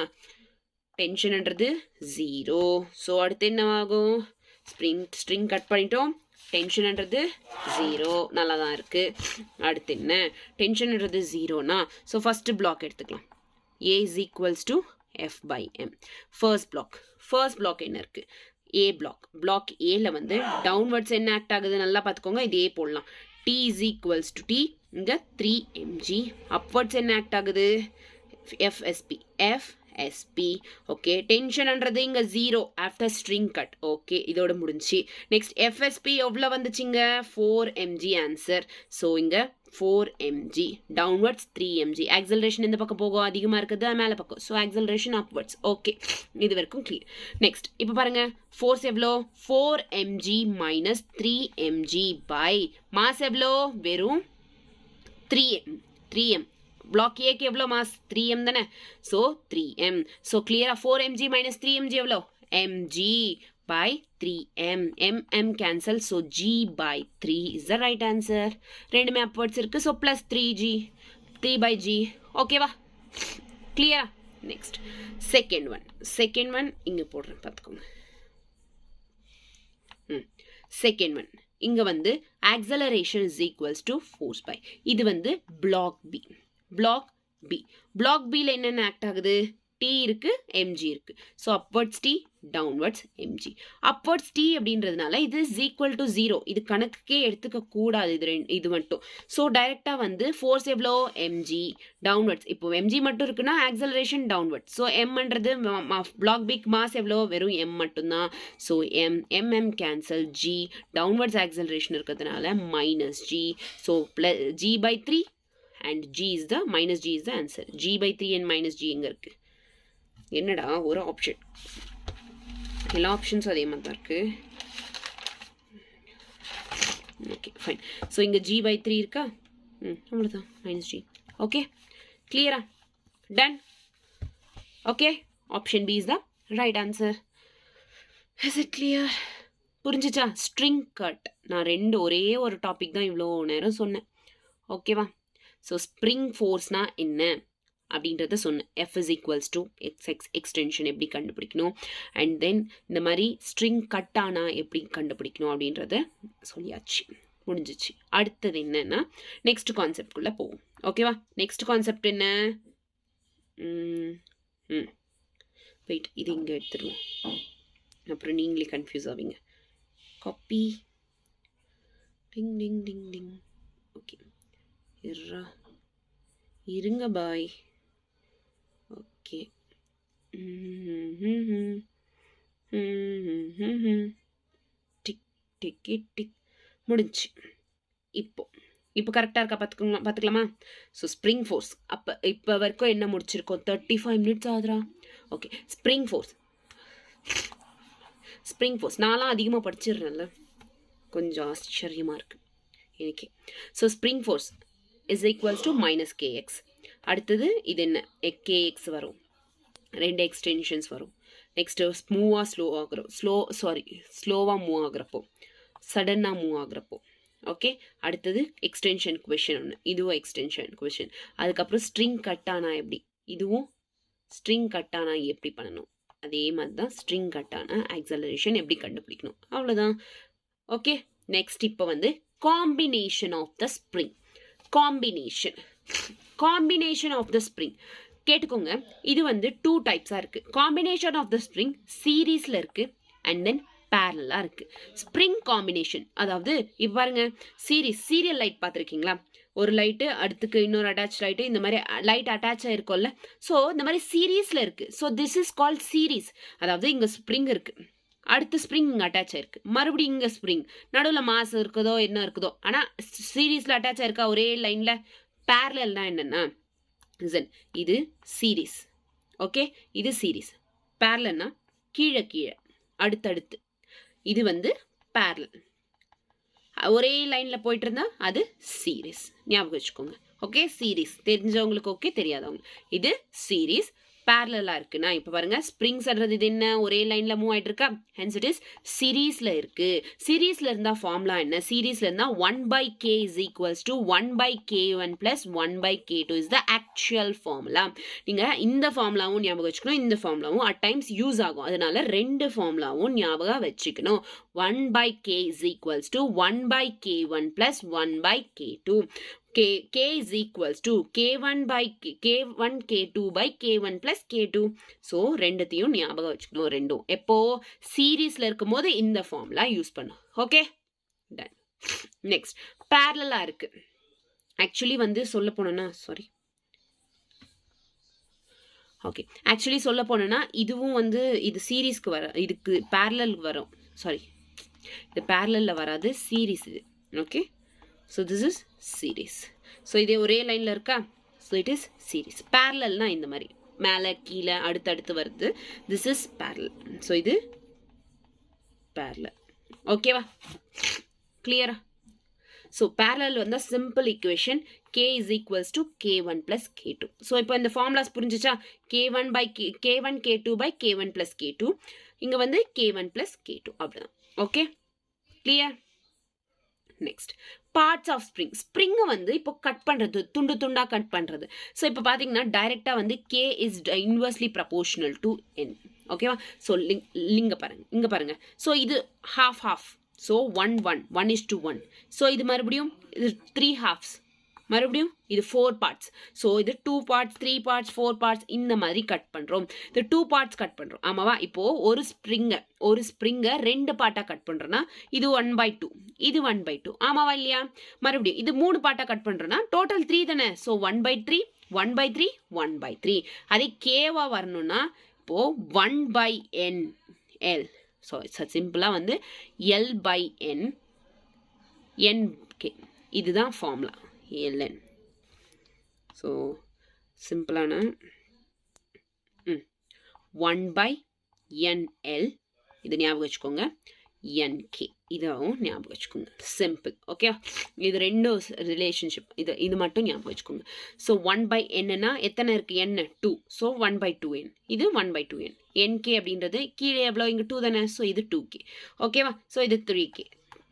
டென்ஷன்ன்றது 0. ஸோ அடுத்து என்ன ஆகும்? ஸ்ட்ரிங் கட் பண்ணிட்டோம், டென்ஷன்ன்றது 0. நல்லா தான் இருக்குது. அடுத்து என்ன? டென்ஷன்ன்றது 0னா, ஸோ ஃபஸ்ட்டு பிளாக் எடுத்துக்கலாம். A is equals to F by M. First block என்ன இருக்குது? A black. பிளாக் ஏல வந்து டவுன்வர்ட்ஸ் என்ன ஆக்ட் ஆகுது? நல்லா பார்த்துக்கோங்க, இதே போடலாம். T is equals to T, இங்கே 3 mg. அப்வர்ட்ஸ் என்ன ஆக்ட் ஆகுது? FSP. ஓகே, டென்ஷன்ன்றது இங்கே 0 ஆஃப்டர் ஸ்ட்ரிங் கட். ஓகே, இதோட முடிஞ்சு. நெக்ஸ்ட் FSP எவ்வளோ வந்துச்சுங்க? 4 mg ஆன்சர். ஸோ இங்கே 4 mg. Downwards 3 mg. ஆக்சலரேஷன் இந்த பக்கம் போகும், அதிகமாக இருக்குது மேலே பக்கம். So acceleration upwards. ஓகே, இது வரைக்கும் கிளியர். நெக்ஸ்ட் இப்போ பாருங்க, ஃபோர்ஸ் எவ்வளோ? 4 mg minus 3 mg by mass எவ்வளோ? வெறும் 3m. block A க்கு எவ்வளோ மாஸ்? 3m தானே. So 3m. ஸோ கிளியரா 4 mg மைனஸ் 3 mg எவ்வளோ? mg by 3m. m cancel, so g by 3 is the right answer. ரெண்டுமே upwards இருக்கு, so plus 3g. 3 by g. ஓகேவா? கிளியரா? நெக்ஸ்ட் செகண்ட் ஒன் இங்கே போடுறேன் பார்த்துக்கோங்க. செகண்ட் ஒன் இங்கே வந்து acceleration is equals to force by. இது வந்து block B. பிளாக் பியில் என்னென்ன ஆக்ட் ஆகுது? T இருக்கு, mg இருக்கு. So upwards T, downwards mg. Upwards T அப்படின்றதுனால இது இஸ் ஈக்குவல் டு 0. இது கணக்குக்கே எடுத்துக்க கூடாது, இது மட்டும். ஸோ டைரெக்டாக வந்து ஃபோர்ஸ் எவ்வளோ? mg. டவுன்வர்ட்ஸ் இப்போ mg மட்டும் இருக்குன்னா ஆக்சலரேஷன் டவுன்வர்ட்ஸ். ஸோ mன்றது பிளாக் பிக் மாஸ் எவ்வளோ? வெறும் m மட்டும்தான். So mm cancel, g downwards acceleration இருக்கிறதுனால minus g. So plus g by 3 and g is the minus g is the answer. g by 3 and minus g எங்க இருக்கு? என்னடா ஒரு ஆப்ஷன், எல்லா ஆப்ஷன்ஸும் அதே மாதிரி தான் இருக்கு. Okay fine. ஸோ இங்கே g by 3 இருக்கா? அவ்வளோதான், மைனஸ் g. ஓகே கிளியரா? Done. Okay, option B is the right answer. Is it clear? புரிஞ்சிச்சா? String cut. நான் ஒரே ஒரு டாபிக் தான் இவ்வளோ நேரம் சொன்னேன். ஓகேவா? ஸோ ஸ்ப்ரிங் ஃபோர்ஸ்னால் என்ன அப்படின்றத சொன்னேன். F is equals to XX extension எப்படி கண்டுபிடிக்கணும், அண்ட் தென் இந்த மாதிரி ஸ்ட்ரிங் கட் ஆனால் எப்படி கண்டுபிடிக்கணும் அப்படின்றத சொல்லியாச்சு, முடிஞ்சிச்சு. அடுத்தது என்னன்னா நெக்ஸ்ட் கான்செப்ட்குள்ளே போவோம். ஓகேவா? நெக்ஸ்ட் கான்செப்ட் என்ன? வெயிட், இது இங்கே எடுத்துருவோம், அப்புறம் நீங்களே கன்ஃபியூஸ் ஆவீங்க. காப்பி, டிங் டிங் டிங் டிங். ஓகே இருங்க பாய். ஓகே டிக் டிக் டிக் முடிஞ்சு. இப்போ கரெக்டாக இருக்கா? பார்த்துக்கலாமா? ஸோ ஸ்ப்ரிங் ஃபோர்ஸ் இப்போ வரைக்கும் என்ன முடிச்சிருக்கோம்? 35 மினிட்ஸ் ஆகுதுரா. ஓகே, ஸ்ப்ரிங் ஃபோர்ஸ் நான்லாம் அதிகமாக படிச்சிடுறேன்ல, கொஞ்சம் ஆச்சரியமாக இருக்குது எனக்கு. So spring force is equals to minus kx. அடுத்தது இது என்ன? கேஎக்ஸ் வரும், 2 எக்ஸ்டென்ஷன்ஸ் வரும். நெக்ஸ்ட்டு ஸ்லோவாக மூவ் ஆகுறப்போ, சடனாக மூவ் ஆகுறப்போ. ஓகே, அடுத்தது எக்ஸ்டென்ஷன் கொஷின் ஒன்று, இதுவும் எக்ஸ்டென்ஷன் கொஷின். அதுக்கப்புறம் ஸ்ட்ரிங் கட் ஆனால் எப்படி, இதுவும் ஸ்ட்ரிங் கட் ஆனால் எப்படி பண்ணணும், அதே மாதிரி தான் ஸ்ட்ரிங் கட் ஆனால் ஆக்சலரேஷன் எப்படி கண்டுபிடிக்கணும், அவ்வளோதான். ஓகே, நெக்ஸ்ட் இப்போ வந்து combination of the spring. Combination of the spring கேட்டுக்கோங்க. இது வந்து 2 டைப்ஸாக இருக்குது. காம்பினேஷன் ஆஃப் த ஸ்ப்ரிங் சீரீஸில் இருக்குது, அண்ட் தென் பேரலாக இருக்குது. ஸ்ப்ரிங் காம்பினேஷன் அதாவது இப்போ பாருங்க, சீரியல் லைட் பார்த்துருக்கீங்களா? ஒரு லைட்டு அடுத்துக்கு இன்னொரு அட்டாச் லைட்டு, இந்த மாதிரி லைட் அட்டாச் ஆகிருக்கும்ல. ஸோ இந்த மாதிரி சீரீஸில் இருக்குது. So this is called series. அதாவது இங்கே ஸ்ப்ரிங் இருக்குது, அடுத்து ஸ்ப்ரிங் இங்கே அட்டாச் ஆயிருக்கு, மறுபடியும் இங்கே ஸ்ப்ரிங், நடுவில் மாஸ் இருக்குதோ என்ன இருக்குதோ, ஆனால் சீரீஸில் அட்டாச் ஆயிருக்கா ஒரே லைனில். பேரலல்னா என்னென்னா, இது சீரீஸ். ஓகே, இது சீரீஸ். பேரலல்னா கீழே அடுத்தடுத்து. இது வந்து பேரலல், ஒரே லைனில் போயிட்டு இருந்தா அது சீரீஸ். ஞாபகம் வச்சுக்கோங்க. ஓகே, சீரீஸ் தெரிஞ்சவங்களுக்கு ஓகே, தெரியாதவங்க. இது சீரீஸ் பேரலாக இருக்குன்னா, இப்போ பாருங்க, ஸ்ப்ரிங்ஸ் சொல்றது இது என்ன? ஒரே லைனில் மூவ் ஆகிட்டு இருக்கா, ஹென்ஸ் இட் இஸ் சீரீஸில் இருக்குது. சீரீஸில் இருந்தால் ஃபார்முலா என்ன? சீரீஸில் இருந்தால் 1/k is equals to 1/k1 plus 1/k2 is the actual formula. நீங்கள் இந்த ஃபார்முலாவும் ஞாபகம் வச்சுக்கணும், இந்த ஃபார்முலாவும் அட் டைம்ஸ் யூஸ் ஆகும். அதனால 2 ஃபார்முலாவும் ஞாபகம் வச்சுக்கணும். 1/k is equals to 1/k1 plus 1/k2. K is equals to K1 K2 by K1 plus K2. So ரெண்டுத்தையும் ஞாபகம் வச்சுக்கணும். ரெண்டும் எப்போ சீரீஸில் இருக்கும் போது இந்த ஃபார்முலா யூஸ் பண்ணும். Okay, done. நெக்ஸ்ட் பேரலாக இருக்கு. ஆக்சுவலி வந்து சொல்ல போனோன்னா ஆக்சுவலி சொல்ல போனோன்னா இதுவும் வந்து இது சீரீஸ்க்கு இதுக்கு பேரலலுக்கு வரும். இது பேரலில் வராது, சீரீஸ் இது. Okay, so this is series. So இதே ஒரே லைனில் இருக்கா, ஸோ இட் இஸ் சீரீஸ். பேரலல்னா இந்த மாதிரி மேலே கீழே அடுத்தடுத்து வருது, திஸ் இஸ் பேரலல். ஸோ இது பேரலல். ஓகேவா? கிளியரா? ஸோ பேரலல் வந்து simple equation, k is equals to k1 plus k2. So இப்போ இந்த ஃபார்முலாஸ் புரிஞ்சிச்சா? k1 k2 by k1 plus k2. இங்கே வந்து k1 plus k2 அப்படிதான். Okay, clear? Next parts of spring வந்து இப்போ கட் பண்ணுறது, துண்டு துண்டாக கட் பண்ணுறது. ஸோ இப்போ பார்த்தீங்கன்னா டைரெக்டாக வந்து k is inversely proportional to n. ஓகேவா? ஸோ இங்கே பாருங்க. ஸோ இது half. ஸோ 1:1 ஸோ இது மறுபடியும் இது 3 halves, மறுபடியும் இது 4 parts. ஸோ இது 2 parts 3 parts 4 parts இந்த மாதிரி கட் பண்ணுறோம். இது 2 parts கட் பண்ணுறோம். ஆமாவா? இப்போது ஒரு ஸ்ப்ரிங்கை 2 பார்ட்டாக கட் பண்ணுறோன்னா இது 1/2, இது 1/2. ஆமாவா இல்லையா? மறுபடியும் இது 3 பார்ட்டாக கட் பண்ணுறோன்னா டோட்டல் 3 தானே. ஸோ 1/3 1/3 1/3. அதே கேவாக வரணும்னா இப்போது 1/n. ஸோ சிம்பிளாக வந்து L/n NK. இதுதான் ஃபார்முலா ln. ஸோ சிம்பிளான 1/nl இது ஞாபகம் வச்சுக்கோங்க. NK. இதுவும் ஞாபகம் வச்சுக்கோங்க. சிம்பிள். ஓகே, இது ரெண்டும் ரிலேஷன்ஷிப். இது மட்டும் ஞாபகம் வச்சுக்கோங்க. ஸோ 1/n எத்தனை இருக்கு? n 2. So 1/2n. இது 1/2n. NK அப்படின்றது கீழே எவ்வளோ? இங்கே 2 தானே. ஸோ இது 2k. ஓகேவா? ஸோ இது 3k.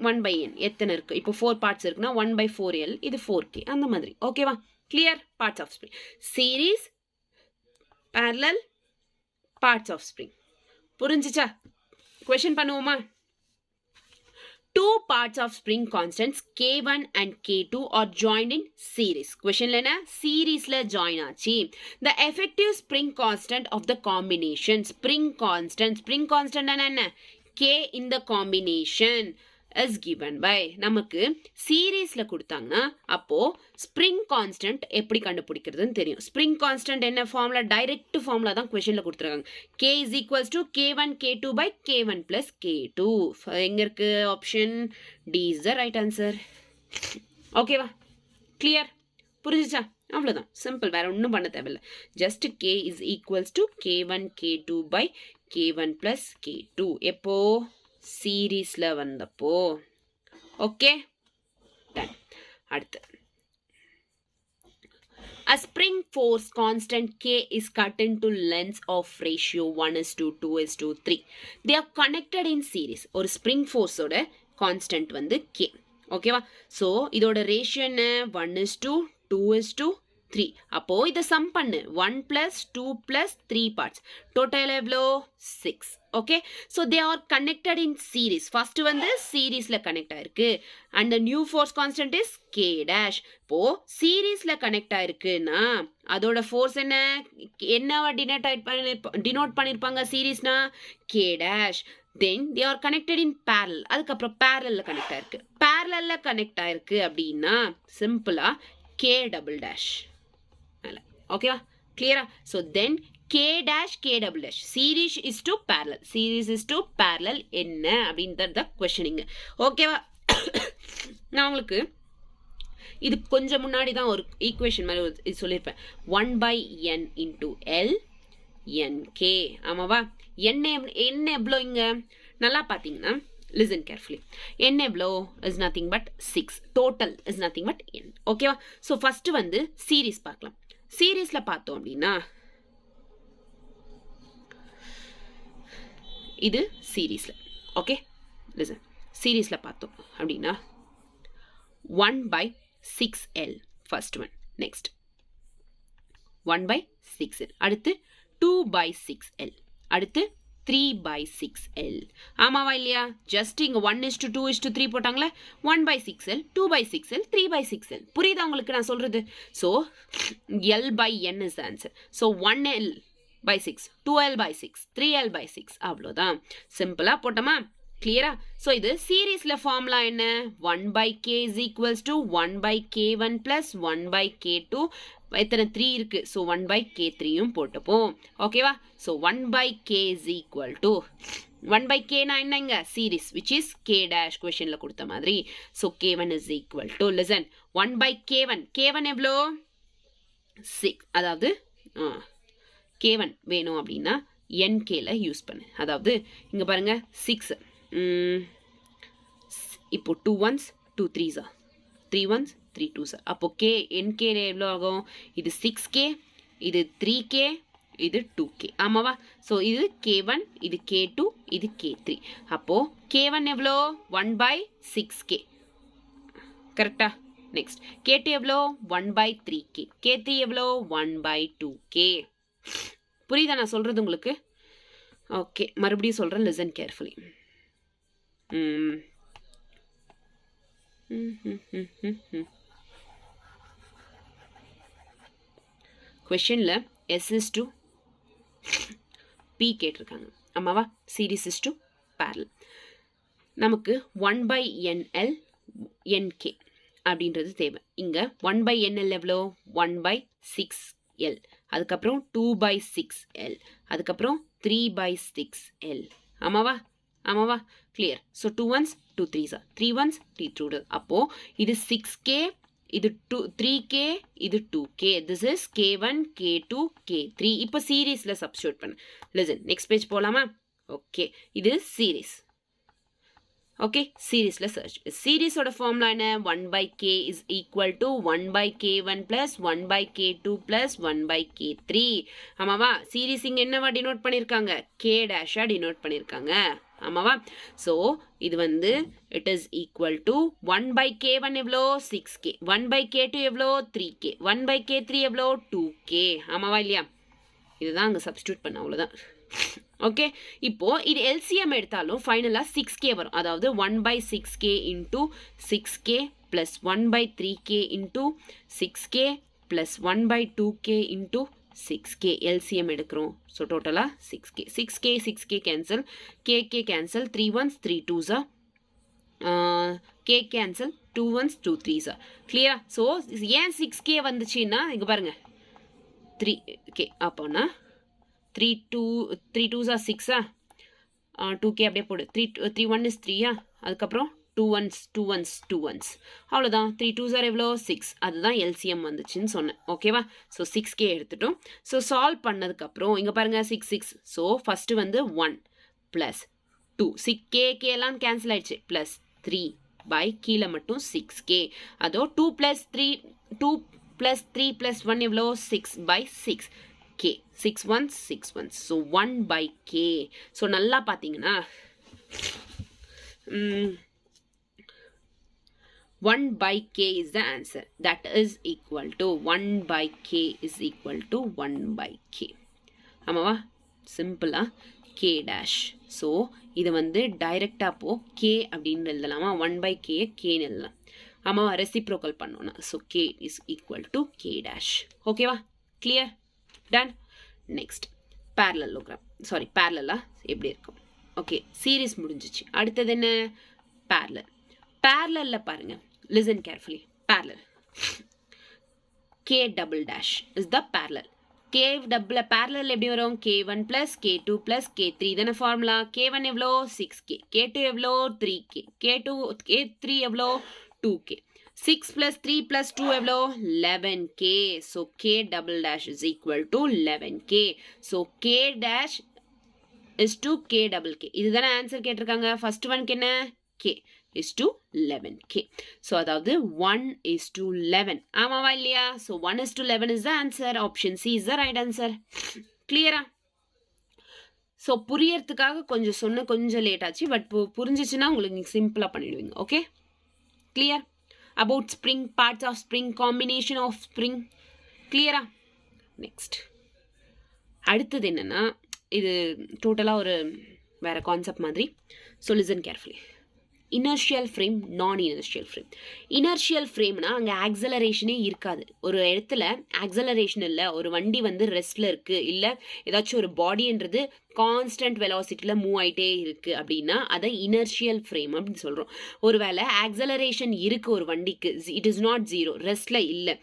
1/n எத்தனை இருக்கு? இப்போ 4 பார்ட்ஸ் இருக்குன்னா 1/4l. இது 4k. அந்த மாதிரி. ஓகேவா? Clear? Parts of spring. Series, parallel, parts of spring. புரிஞ்சிச்சா? கொஷின் பண்ணுவோமா? Two parts of spring constants K1 and K2 are joined in series. Question lena series la join aachi. The effective spring constant of the combination spring constant enna K in the combination is given by நமக்கு சீரீஸ்ல கொடுத்தாங்கன்னா அப்போ ஸ்ப்ரிங் கான்ஸ்டன்ட் எப்படி கண்டுபிடிக்கிறதுன்னு தெரியும். ஸ்ப்ரிங் கான்ஸ்டன்ட் என்ன ஃபார்முலா? டைரக்ட் ஃபார்முலா தான் क्वेश्चनல கொடுத்துருக்காங்க. K is equals to K1 K2 by K1 plus K2. எங்க இருக்கு option? D is the right answer. ஓகேவா? கிளியர்? புரிஞ்சுச்சா? அவ்வளோதான். சிம்பிள். வேற ஒன்றும் பண்ண தேவையில்லை. Just K is equals to K1 K2 by K1 plus K2. எப்போ? சீரீஸ்ல வந்தப்போ. Okay, done. அடுத்து, a spring force constant K is cut into lengths of ratio 1:2:3. They are connected in series. ஒரு spring force ஓட கான்ஸ்டன்ட் வந்து K. ஓகேவா? ஸோ இதோட ரேஷியோ என்ன? 1:2:3. அப்போ இதை சம் பண்ணு. 1 + 2 + 3 பார்ட்ஸ். டோட்டல் எவ்வளோ? 6. Okay, so they are connected in series. First வந்து சீரீஸ்ல கனெக்ட் ஆயிருக்கு. And the new force constant is K dash. இப்போ சீரீஸ்ல கனெக்ட் ஆயிருக்குன்னா அதோட ஃபோர்ஸ் என்ன? என்னவா டினோட் பண்ணிருப்பாங்க சீரீஸ்னா? K dash. Then they are connected in parallel. அதுக்கப்புறம் பேரல்ல கனெக்ட் ஆயிருக்கு. பேரல்ல கனெக்ட் ஆயிருக்கு அப்படின்னா சிம்பிளா K டபுள் டேஷ். ஓகேவா? கிளியரா? So then K dash K double dash. Series is to parallel. Series is to parallel என்ன அப்படின்றது தான் கொஸ்டினிங். ஓகேவா? நான் உங்களுக்கு இது கொஞ்சம் முன்னாடி தான் ஒரு ஈக்குவேஷன் மாதிரி இது சொல்லியிருப்பேன். 1/n into L NK. ஆமாவா? என்ன எவ்வளோ இங்கே நல்லா பார்த்தீங்கன்னா listen carefully. n எவ்வளோ? is nothing but 6. total is nothing but n. ஓகேவா? ஸோ ஃபர்ஸ்ட் வந்து சீரீஸ் பார்க்கலாம். சீரீஸில் பார்த்தோம் அப்படின்னா இது சீரீஸில். Okay, listen. சீரீஸில் பார்த்தோம் அப்படின்னா 1/6l first one. Next 1/6l. அடுத்து 2/6l. அடுத்து 3/6l. ஆமாவா இல்லையா? ஜஸ்ட் இங்கே 1:2:3 போட்டாங்களே. 1/6l, 2/6l, 3/6l. புரியுதா உங்களுக்கு நான் சொல்றது? So L/n is the answer. So 1l/6, 2l/6, 3l/6. அவ்வளோதான். சிம்பிளா போட்டோமா? கிளியரா? ஸோ இது சீரீஸ்ல ஃபார்முலா என்ன? 1/k is equals to 1/k1 plus 1/k2. எத்தனை 3 இருக்கு? ஸோ 1/k3யும் போட்டுப்போம். ஓகேவா? So 1/k is equal to 1/kனா என்னங்க? Series, which is K dash கொஷனில் கொடுத்த மாதிரி. So K1 is equal to, listen, 1/k1. K1 எவ்வளோ? 6. அதாவது K1 வேணும் அப்படின்னா NKல யூஸ் பண்ணு. அதாவது இங்கே பாருங்க 6. இப்போ 2 1s 2 3s 3 1s 3 2s. அப்போ NK எவ்வளோ ஆகும்? இது 6k, இது 3k, இது 2k. ஆமாவா? ஸோ இது K1, இது K2, இது K3. அப்போ K1 எவ்வளோ? 1/6k. கரெக்டா? நெக்ஸ்ட் K2 எவ்வளோ? 1/3k. K3 எவ்வளோ? 1/2k. புரியுதா நான் சொல்றது உங்களுக்கு? ஓகே, மறுபடியும் சொல்றேன். Listen carefully. கொஷனில் S is to P கேட்டிருக்காங்க. ஆமாவா? Series is to parallel. நமக்கு 1/nl NK அப்படின்றது தேவை. இங்கே 1/nl எவ்வளோ? 1/6l. அதுக்கப்புறம் 2/6l. அதுக்கப்புறம் 3/6l. ஆமாவா? ஆமாவா? Clear? So 2 1s 2 3s 3 1s 3 2. அப்போ இது 6k, இது 3k, இது 2k. This is K1, K2, K3. இப்போ சீரீஸில் சப்ஸ்டியூட் பண்ணு. லிசன், நெக்ஸ்ட் பேஜ் போகலாமா? ஓகே, இது சீரீஸ். ஓகே சீரீஸில் சர்ச் சீரீஸோட ஃபார்முலா என்ன 1/k is equal to 1/k1 plus 1/k2 plus 1/k3 ஆமாவா சீரீஸ் இங்கே என்னவா டினோட் பண்ணியிருக்காங்க k டேஷாக டினோட் பண்ணியிருக்காங்க ஆமாவா ஸோ இது வந்து it is equal to 1/k1 எவ்வளோ 6k 1/k2 எவ்வளோ 3k 1/k3 எவ்வளோ 2k ஆமாவா இல்லையா இதுதான் அங்கே சப்ஸ்டியூட் பண்ண அவ்வளோதான் ஓகே இப்போ இது எல்சிஎம் எடுத்தாலும் ஃபைனலாக 6k வரும் அதாவது 1/6k into 6k plus 1/3k into 6k plus 1/2k into 6k LCM எடுக்கிறோம் ஸோ டோட்டலாக 6k cancel k cancel 3 1s 3 2s k cancel 2 1s 2 3s கிளியரா ஸோ ஏன் 6k வந்துச்சுன்னா இங்கே பாருங்க 3k அப்போனா 3 2s 6 2k அப்படியே போடு 3 1 is 3 அதுக்கப்புறம் 2 1s அவ்வளோதான் 3 2s எவ்வளோ 6 அதுதான் எல்சிஎம் வந்துச்சுன்னு சொன்னேன் ஓகேவா ஸோ 6k எடுத்துட்டோம் ஸோ சால்வ் பண்ணதுக்கப்புறம் இங்கே பாருங்கள் 6 ஸோ ஃபஸ்ட்டு வந்து 1 ப்ளஸ் 2 6k எல்லாம் கேன்சல் ஆயிடுச்சு ப்ளஸ் 3 பை கீழே மட்டும் 6k அதோ 2 ப்ளஸ் 3 ப்ளஸ் 1 எவ்வளோ 6/6 k 6 1 ஸோ 1/k ஸோ நல்லா பார்த்தீங்கன்னா 1/k is the answer that is equal to 1/k is equal to 1/k ஆமாவா சிம்பிளா k dash ஸோ இது வந்து டைரெக்டாக போ k அப்படின்னு எழுதலாமா 1/k kன்னு எழுதலாம் ஆமாவா ரெசிப்ரோக்கல் பண்ணோன்னா so k is equal to k dash ஓகேவா கிளியர் டன் நெக்ஸ்ட் பேரலா எப்படி இருக்கும் ஓகே சீரீஸ் முடிஞ்சிச்சு அடுத்தது என்ன பேரலல்ல பாருங்க listen carefully parallel k double dash is the parallel k double parallel எப்படி வரும் k1 plus k2 plus k3 தான ஃபார்முலா k1 எவ்வளோ 6k k2 எவ்வளோ 3k k3 எவ்வளோ 2k 6 plus 3 plus 2 எவ்வளோ 11k so k double dash is equal to 11k so k dash is to k double k இதுதானே ஆன்சர் கேட்டிருக்காங்க ஃபர்ஸ்ட் ஒன்க்கு என்ன k is to 11k so அதாவது 1 is to 11 ஆமாவா இல்லையா so 1 is to 11 is the answer option C is the right answer clear-ஆ so புரியறதுக்காக கொஞ்சம் லேட் ஆச்சு பட் புரிஞ்சிச்சுன்னா உங்களுக்கு சிம்பிளா பண்ணிடுவீங்க okay clear about spring parts of spring combination of spring clear-ஆ next அடுத்தது என்னன்னா இது டோட்டலா ஒரு வேற கான்செப்ட் மாதிரி so listen carefully inertial frame non-inertial frame inertial frameனா அங்கே ஆக்சலரேஷனே இருக்காது ஒரு இடத்துல ஆக்சலரேஷன் இல்லை ஒரு வண்டி வந்து ரெஸ்ட்ல இருக்கு இல்லை ஏதாச்சும் ஒரு பாடின்றது கான்ஸ்டன்ட் வெலாசிட்டியில் மூவ் ஆகிட்டே இருக்குது அப்படின்னா அதை இனர்ஷியல் ஃப்ரேம் அப்படின்னு சொல்கிறோம் ஒருவேளை ஆக்சலரேஷன் இருக்குது ஒரு வண்டிக்கு இட் இஸ் நாட் ஜீரோ ரெஸ்ட்டில் இல்லை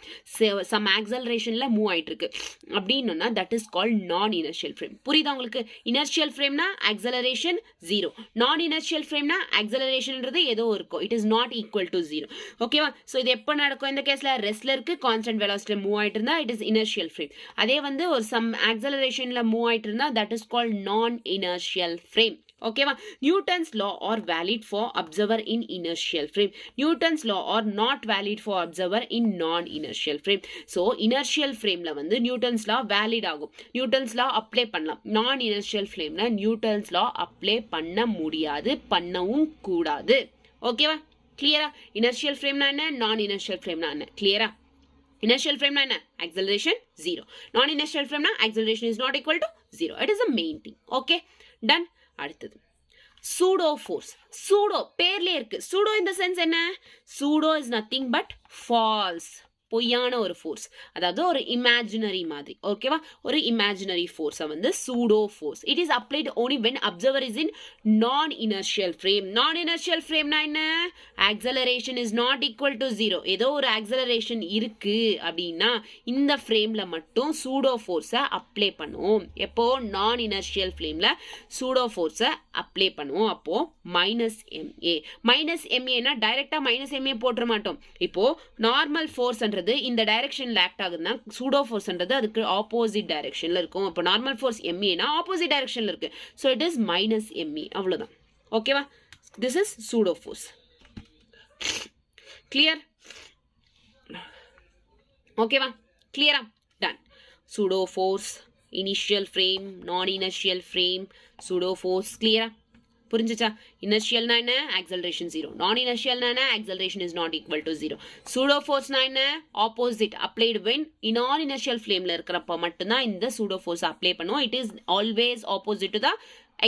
சம் ஆக்சலரேஷனில் மூவ் ஆகிட்டுருக்கு அப்படின்னா தட் இஸ் கால்ட் நான் இனர்ஷியல் ஃப்ரேம் புரியுதா உங்களுக்கு இனர்ஷியல் ஃப்ரேம்னா ஆக்சலரேஷன் ஜீரோ நான் இனர்ஷியல் ஃப்ரேம்னா ஆக்சலரேஷன்ன்றது ஏதோ இருக்கும் it is not equal to zero ஓகேவா ஸோ இது எப்போ நடக்கும் இந்த கேஸில் ரெஸ்ட்ல இருக்குது கான்ஸ்டன்ட் வெலாசிட்டியில் மூவ் ஆகிட்டு இருந்தால் இட் இஸ் இனர்ஷியல் ஃப்ரேம் அதே வந்து ஒரு சம் ஆக்சலரேஷனில் மூவ் ஆகிட்டு இருந்தால் that is called non-inertial frame ஓகேவா Newton's law are valid for observer in inertial frame Newton's law are not valid for observer in non-inertial frame so inertial frameல வந்து நியூட்டன்ஸ் law valid ஆகும் நியூட்டன்ஸ் law அப்ளை பண்ணலாம் நான் இனர்ஷியல் ஃப்ரேம்ல நியூட்டன்ஸ் law அப்ளை பண்ண முடியாது பண்ணவும் கூடாது ஓகேவா கிளியரா இனர்ஷியல் ஃப்ரேம்னா என்ன நான் இனர்ஷியல் ஃப்ரேம்னா என்ன கிளியரா inertial frame na acceleration 0 non inertial frame na acceleration is not equal to 0 it is the main thing okay done அடுத்தது pseudo force pseudo பேர்லயே இருக்கு pseudo in the sense என்ன pseudo is nothing but false பொய்யான ஒரு ஃபோர்ஸ் அதாவது ஒரு இமேஜினரி மாதிரி ஓகேவா ஒரு இமேஜினரி ஃபோர்ஸை வந்து pseudo force it is applied only when observer is in non inertial frame non inertial ஃப்ரேம்னா என்ன acceleration is not equal to zero ஏதோ ஒரு ஆக்சலரேஷன் இருக்கு அப்படின்னா இந்த ஃப்ரேம்ல மட்டும் சூடோ ஃபோர்ஸை அப்ளை பண்ணுவோம் எப்போ நான் இனர்ஷியல் ஃப்ரேம்ல சூடோ ஃபோர்ஸை அப்ளை பண்ணுவோம் அப்போ மைனஸ் எம்ஏனா டைரக்டா மைனஸ் எம்ஏ போட்டுற மாட்டோம் இப்போ நார்மல் ஃபோர்ஸ் இந்த டைரக்ஷன்ல ஆக்ட் ஆகுதுன்னா சூடோ ஃபோர்ஸ்ன்றது அதுக்கு ஆப்போசிட் டைரக்ஷன்ல இருக்கும் அப்போ நார்மல் ஃபோர்ஸ் எம்ஏனா ஆப்போசிட் டைரக்ஷன்ல இருக்கு so it is minus MA அவ்வளோதான் ஓகேவா This is pseudo force. Clear? Okay va? Clear? Done. Pseudo force, initial frame, non-inertial frame, pseudo force. Clear? புரிஞ்சுச்சா? இனர்ஷியல்னா என்ன? ஆக்சலரேஷன் 0. நான் இனர்ஷியல்னா என்ன? Acceleration is not equal to 0. Pseudo ஃபோர்ஸ்னா என்ன? Opposite applied when non inertial ஃப்ளேமில் இருக்கிறப்ப மட்டும்தான் இந்த சூடோ ஃபோர்ஸ் அப்ளை பண்ணுவோம். It is always opposite to the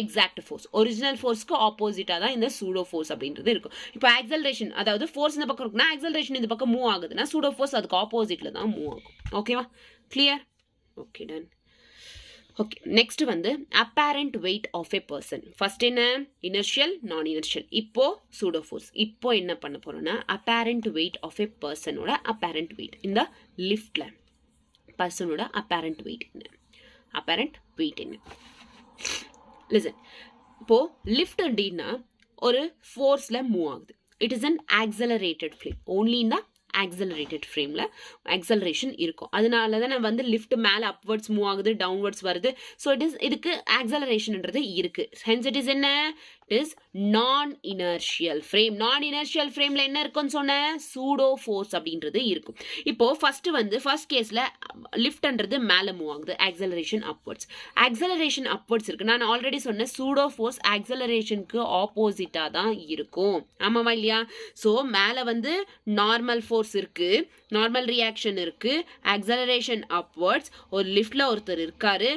exact force. Original ஃபோர்ஸ்க்கு ஆப்போசிட்டாக தான் இந்த சூடோ ஃபோர்ஸ் அப்படின்றது இருக்கும். இப்போ ஆக்சலரேஷன், அதாவது ஃபோர்ஸ் இந்த பக்கம் இருக்குன்னா ஆக்சலரேஷன் இந்த பக்கம் மூவ் ஆகுதுன்னா சூடோ ஃபோர்ஸ் அதுக்கு ஆப்போசிட்டில் தான் மூவ் ஆகும். ஓகேவா? Clear? Okay, done. Okay, next வந்து apparent weight of a person. First என்ன? Inertial, non inertial. இப்போ சூடோ ஃபோர்ஸ். இப்போ என்ன பண்ண போறோம்னா அப்பேரண்ட் வெயிட் ஆஃப் எ பர்சனோட அப்பேரண்ட் வெயிட் இந்த லிஃப்ட்ல பர்சனோட அப்பேரண்ட் வெயிட் என்ன? அப்பேரண்ட் வெயிட் என்ன? லிசன், இப்போ லிஃப்ட் அப்படின்னா ஒரு ஃபோர்ஸ்ல மூவ் ஆகுது. It is an accelerated frame. Only இந்த ஆக்சலரேட்டட் ஃப்ரேமில் ஆக்சலரேஷன் இருக்கும். அதனால தான் நான் வந்து லிஃப்ட் மேலே அப்வர்ட்ஸ் மூவ் ஆகுது, டவுன்வர்ட்ஸ் வருது. ஸோ இட் இஸ் இதுக்கு ஆக்சலரேஷன்ன்றது இருக்கு. ஹென்ஸ் இட் இஸ் என்ன? இட் இஸ் நான் இனர்ஷியல் ஃப்ரேம். நான் இனர்ஷியல் ஃப்ரேமில் என்ன இருக்குன்னு சொன்னேன்? சூடோ ஃபோர்ஸ் அப்படின்றது இருக்கும். இப்போ ஃபர்ஸ்ட் கேஸில் லிஃப்ட்ன்றது மேலே மூவ் ஆகுது, ஆக்சலரேஷன் அப்வர்ட்ஸ். ஆக்சலரேஷன் அப்வர்ட்ஸ் இருக்கு. நான் ஆல்ரெடி சொன்னேன் சூடோ ஃபோர்ஸ் ஆக்சலரேஷனுக்கு ஆப்போசிட்டாக தான் இருக்கும். ஆமாவா இல்லையா? ஸோ மேலே வந்து நார்மல் ஃபோர்ஸ் இருக்கு, நார்மல் ரியாக்ஷன் இருக்கு, ஆக்சலரேஷன் அப்வர்ட்ஸ். ஒரு லிஃப்ட்ல ஒருத்தர் இருக்காரு,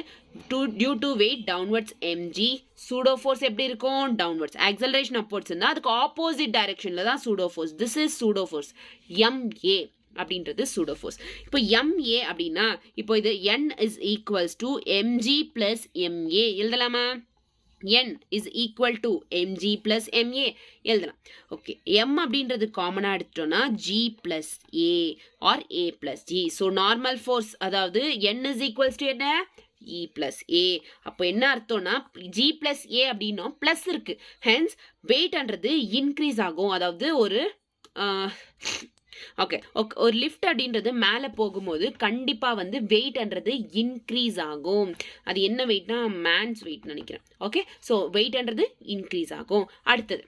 due to weight downwards mg. Pseudo force எப்படி இருக்கும்? டவுன்வர்ட்ஸ். ஆக்சலரேஷன் அப்வர்ட்ஸ் இருந்தால் அதுக்கு ஆப்போசிட் டைரக்ஷன்ல தான் pseudo force. This is pseudo force ma அப்படின்றது சூடோ ஃபோர்ஸ். இப்போ ma அப்படின்னா இப்போ இது n is equals to mg plus ma எழுதலாமா? n is equal to mg plus ma எழுதலாம். ஓகே, m அப்படின்றது காமனாக எடுத்துட்டோம்னா g plus a or a plus g. So normal force, அதாவது n is equals to என்ன? e plus a. அப்போ என்ன அர்த்தம்னா g plus a அப்படின்னா ப்ளஸ் இருக்கு. ஹென்ஸ் வெயிட்ன்றது இன்க்ரீஸ் ஆகும். அதாவது ஒரு ஓகே ஒரு லிஃப்ட் அப்படின்றது மேலே போகும்போது கண்டிப்பாக வந்து வெயிட்ன்றது இன்க்ரீஸ் ஆகும். அது என்ன வெயிட்னா மேன்ஸ் வெயிட் நினைக்கிறேன். ஓகே, ஸோ வெயிட்ன்றது இன்க்ரீஸ் ஆகும். அடுத்தது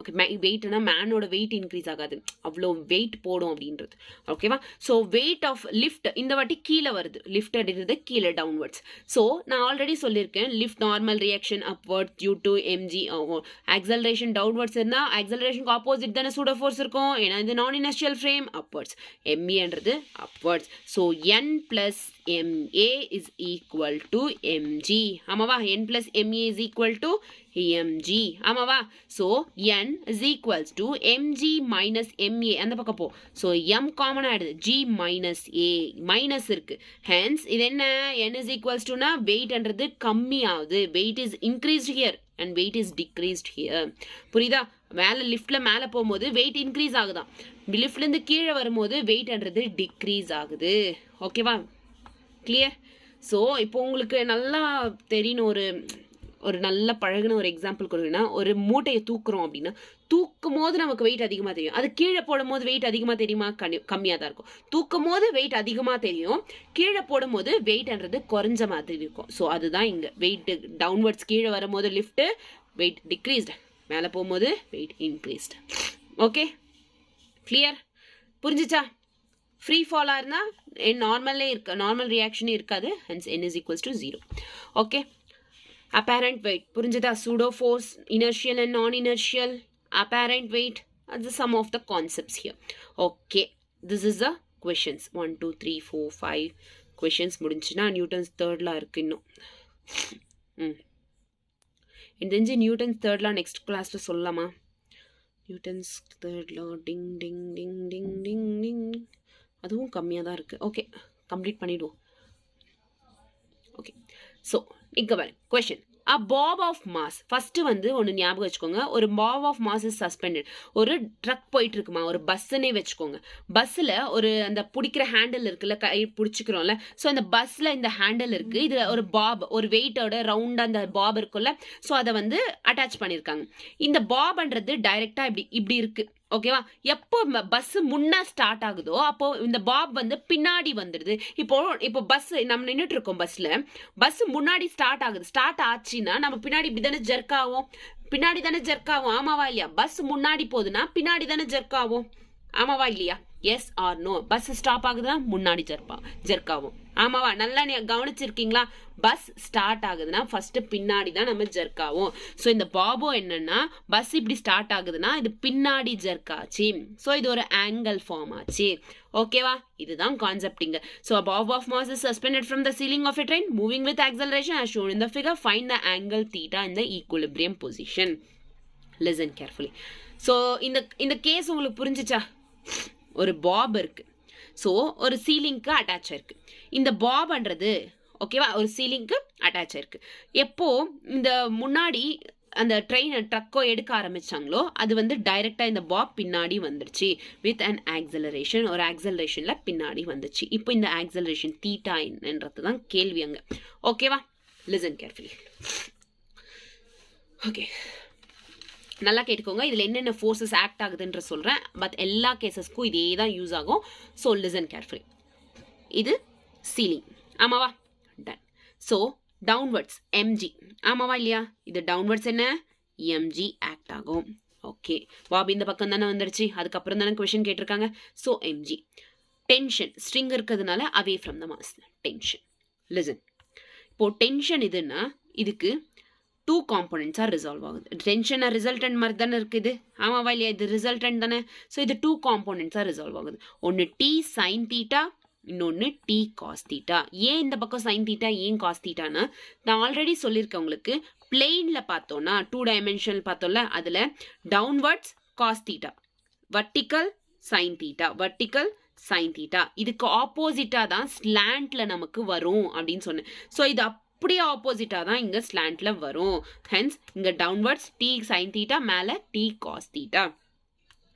ஓகே, வெயிட்னா மேனோட வெயிட் இன்க்ரீஸ் ஆகாது, அவ்வளோ வெயிட் போடும் அப்படின்றது. ஓகேவா? ஸோ வெயிட் ஆஃப் லிஃப்ட் இந்த வாட்டி கீழே வருது. லிஃப்ட் அப்படின்றது கீழே டவுன்வர்ட்ஸ். ஸோ நான் ஆல்ரெடி சொல்லியிருக்கேன் lift normal reaction upward due to mg ஆகும். ஆக்சலரேஷன் டவுன்வர்ட்ஸ் இருந்தால் ஆக்சலரேஷனுக்கு ஆப்போசிட் தானே சூடோ ஃபோர்ஸ் இருக்கும். ஏன்னா இது நான் இனர்ஷியல் ஃப்ரேம். அப்வர்ட்ஸ். meன்றது upwards. So n plus ma is equal to mg. ஆமாவா? n plus ma is equal to mg. ஆமாவா? So n is equals to mg minus ma. அந்த பக்கம் போ. ஸோ m காமன் ஆயிடுது, g minus a மைனஸ் இருக்கு. ஹென்ஸ் இது என்ன? n is equals to னா வெயிட்ன்றது கம்மி ஆகுது. Weight is increased here and weight is decreased here. புரியுதா? மேலே லிஃப்ட்ல மேலே போகும்போது வெயிட் இன்க்ரீஸ் ஆகுதான், லிஃப்ட்லேருந்து கீழே வரும்போது வெயிட்ன்றது டிக்ரீஸ் ஆகுது. ஓகேவா? கிளியர்? ஸோ இப்போ உங்களுக்கு நல்லா தெரியணும், ஒரு நல்ல பழகின ஒரு எக்ஸாம்பிள் கொடுங்கன்னா, ஒரு மூட்டையை தூக்குறோம் அப்படின்னா தூக்கும் போது நமக்கு வெயிட் அதிகமாக தெரியும். அது கீழே போடும் போது வெயிட் அதிகமாக தெரியுமா? கம்மியாக தான் இருக்கும். தூக்கும் போது வெயிட் அதிகமாக தெரியும், கீழே போடும்போது வெயிட்ன்றது குறைஞ்ச மாதிரி இருக்கும். ஸோ அதுதான் இங்கே வெயிட் டவுன்வர்ட்ஸ். கீழே வரும்போது லிஃப்ட்டு வெயிட் டிக்ரீஸ்டு, மேலே போகும்போது வெயிட் இன்க்ரீஸ்டு. Okay, clear? புரிஞ்சிச்சா? ஃப்ரீ ஃபாலாக இருந்தால் நார்மலே இருக்க, நார்மல் ரியாக்ஷனே இருக்காது. Hence n is equals to 0. Okay, apparent weight புரிஞ்சதா? pseudo force, inertial and non-inertial, apparent weight, that's the sum of the concepts here. Okay, this is the questions. 1 2 3 4 5 questions முடிஞ்சுனா Newton's தேர்ட்லாம் இருக்கு இன்னும். தெரிஞ்சு நியூட்டன்ஸ் தேர்ட்லாம் நெக்ஸ்ட் கிளாஸ்ல சொல்லலாமா? நியூட்டன்ஸ் தேர்ட்லாம் டிங் டிங் டிங் டிங் டிங் டிங் அதுவும் கம்மியாக தான் இருக்குது. ஓகே, கம்ப்ளீட் பண்ணிவிடுவோம். ஓகே, ஸோ இங்கே பாருங்க question. a bob of mass. First வந்து ஒன்று ஞாபகம் வச்சுக்கோங்க, ஒரு bob of mass is suspended. ஒரு ட்ரக் போயிட்டு இருக்குமா, ஒரு பஸ்ஸுன்னே வச்சுக்கோங்க. பஸ்ஸில் ஒரு அந்த பிடிக்கிற ஹேண்டில் இருக்குல்ல, கை பிடிச்சிக்கிறோம்ல. ஸோ அந்த பஸ்ஸில் இந்த ஹேண்டில் இருக்குது, இது ஒரு பாப், ஒரு வெயிட்டோட ரவுண்டாக அந்த பாப் இருக்குல்ல. ஸோ அதை வந்து அட்டாச் பண்ணியிருக்காங்க. இந்த பாப்ன்றது டைரெக்டாக இப்படி இருக்குது. ஓகேவா? எப்போ பஸ் முன்னா ஸ்டார்ட் ஆகுதோ அப்போ இந்த பாப் வந்து பின்னாடி வந்துடுது. இப்போ பஸ் நம்ம நின்றுட்டு இருக்கோம், பஸ் முன்னாடி ஸ்டார்ட் ஆகுது. ஸ்டார்ட் ஆச்சுன்னா நம்ம பின்னாடி இப்படி தானே ஜெர்க் ஆகும், பின்னாடி தானே ஜெர்க் ஆகும். ஆமாவா இல்லையா? பஸ் முன்னாடி போகுதுன்னா பின்னாடி தானே ஜெர்க் ஆகும். ஆமாவா இல்லையா? Yes or no? Bus stop ஆகுதுன்னா முன்னாடி ஜெர்க் ஆகும். ஆமாவா? நல்லா கவனிச்சிருக்கீங்களா? பஸ் ஸ்டார்ட் ஆகுதுன்னா ஃபர்ஸ்ட் பின்னாடி தான் நம்ம ஜெர்க் ஆகும். ஸோ இந்த பாபோ என்னன்னா, பஸ் இப்படி ஸ்டார்ட் ஆகுதுன்னா இது பின்னாடி ஜெர்க் ஆச்சு. ஸோ இது ஒரு ஆங்கிள் ஃபார்ம் ஆச்சு. ஓகேவா? இதுதான் கான்செப்டிங்க. So a bob of mass is suspended from the ceiling of a train moving with acceleration as shown in the figure. Find the angle theta in the equilibrium position. Listen carefully. So இந்த கேஸ் உங்களுக்கு புரிஞ்சிச்சா? ஒரு பாப் இருக்கு. ஸோ ஒரு சீலிங்க்கு அட்டாச் ஆயிருக்கு. இந்த பாப்ன்றது ஓகேவா ஒரு சீலிங்க்கு அட்டாச் ஆயிருக்கு. எப்போ இந்த முன்னாடி அந்த ட்ரக்கோ எடுக்க ஆரம்பிச்சாங்களோ அது வந்து டைரக்டா இந்த பாப் பின்னாடி வந்துடுச்சு வித் அன் ஆக்சலரேஷன். ஒரு ஆக்சலரேஷன்ல பின்னாடி வந்துச்சு. இப்போ இந்த ஆக்சலரேஷன் தீட்டா என்னன்றது தான் கேள்வி அங்க. ஓகேவா? Listen carefully. ஓகே, நல்லா கேட்டுக்கோங்க. இதில் என்னென்ன ஃபோர்ஸஸ் ஆக்ட் ஆகுதுன்ற சொல்கிறேன். பட் எல்லா கேசஸ்க்கும் இதே தான் யூஸ் ஆகும். So listen carefully. இது சீலிங். ஆமாவா? டன். So downwards MG. ஆமாவா இல்லையா? இது டவுன்வர்ட்ஸ் என்ன? எம்ஜி ஆக்ட் ஆகும். ஓகே, பாப் இந்த பக்கம் தானே வந்துடுச்சு. அதுக்கப்புறம் தானே கொஷின் கேட்டிருக்காங்க. So MG. டென்ஷன் ஸ்ட்ரிங் இருக்கிறதுனால அவே from the mass tension. Listen. இப்போ டென்ஷன் இதுன்னா இதுக்கு 2 காம்போனன்ட்ஸாக ரிசால்வ் ஆகுது. டென்ஷனாக ரிசல்டன்ட் மாதிரி தானே இருக்குது. ஆமாவா இல்லையா? இது ரிசல்டன்ட் தானே. ஸோ இது 2 காம்போனன்ட்ஸாக ரிசால்வ் ஆகுது. ஒன்று டி சைன் தீட்டா, இன்னொன்று டி காஸ் தீட்டா. ஏன் இந்த பக்கம் சைன் தீட்டா, ஏன் காஸ் தீட்டானா நான் ஆல்ரெடி சொல்லியிருக்கேன் உங்களுக்கு. பிளெயினில் பார்த்தோன்னா 2 டைமென்ஷனல் பார்த்தோம்ல, அதில் downwards cos theta, vertical sine theta, vertical sine theta. இதுக்கு ஆப்போசிட்டாக தான் ஸ்லாண்ட்ல நமக்கு வரும் அப்படின்னு சொன்னேன். ஸோ இது அப்படியே ஆப்போசிட்டாக தான் இங்கே ஸ்லாண்ட்ல வரும். ஹென்ஸ் இங்கே டவுன்வர்ட்ஸ் டி சைன் தீட்டா, மேலே டி காஸ் தீட்டா.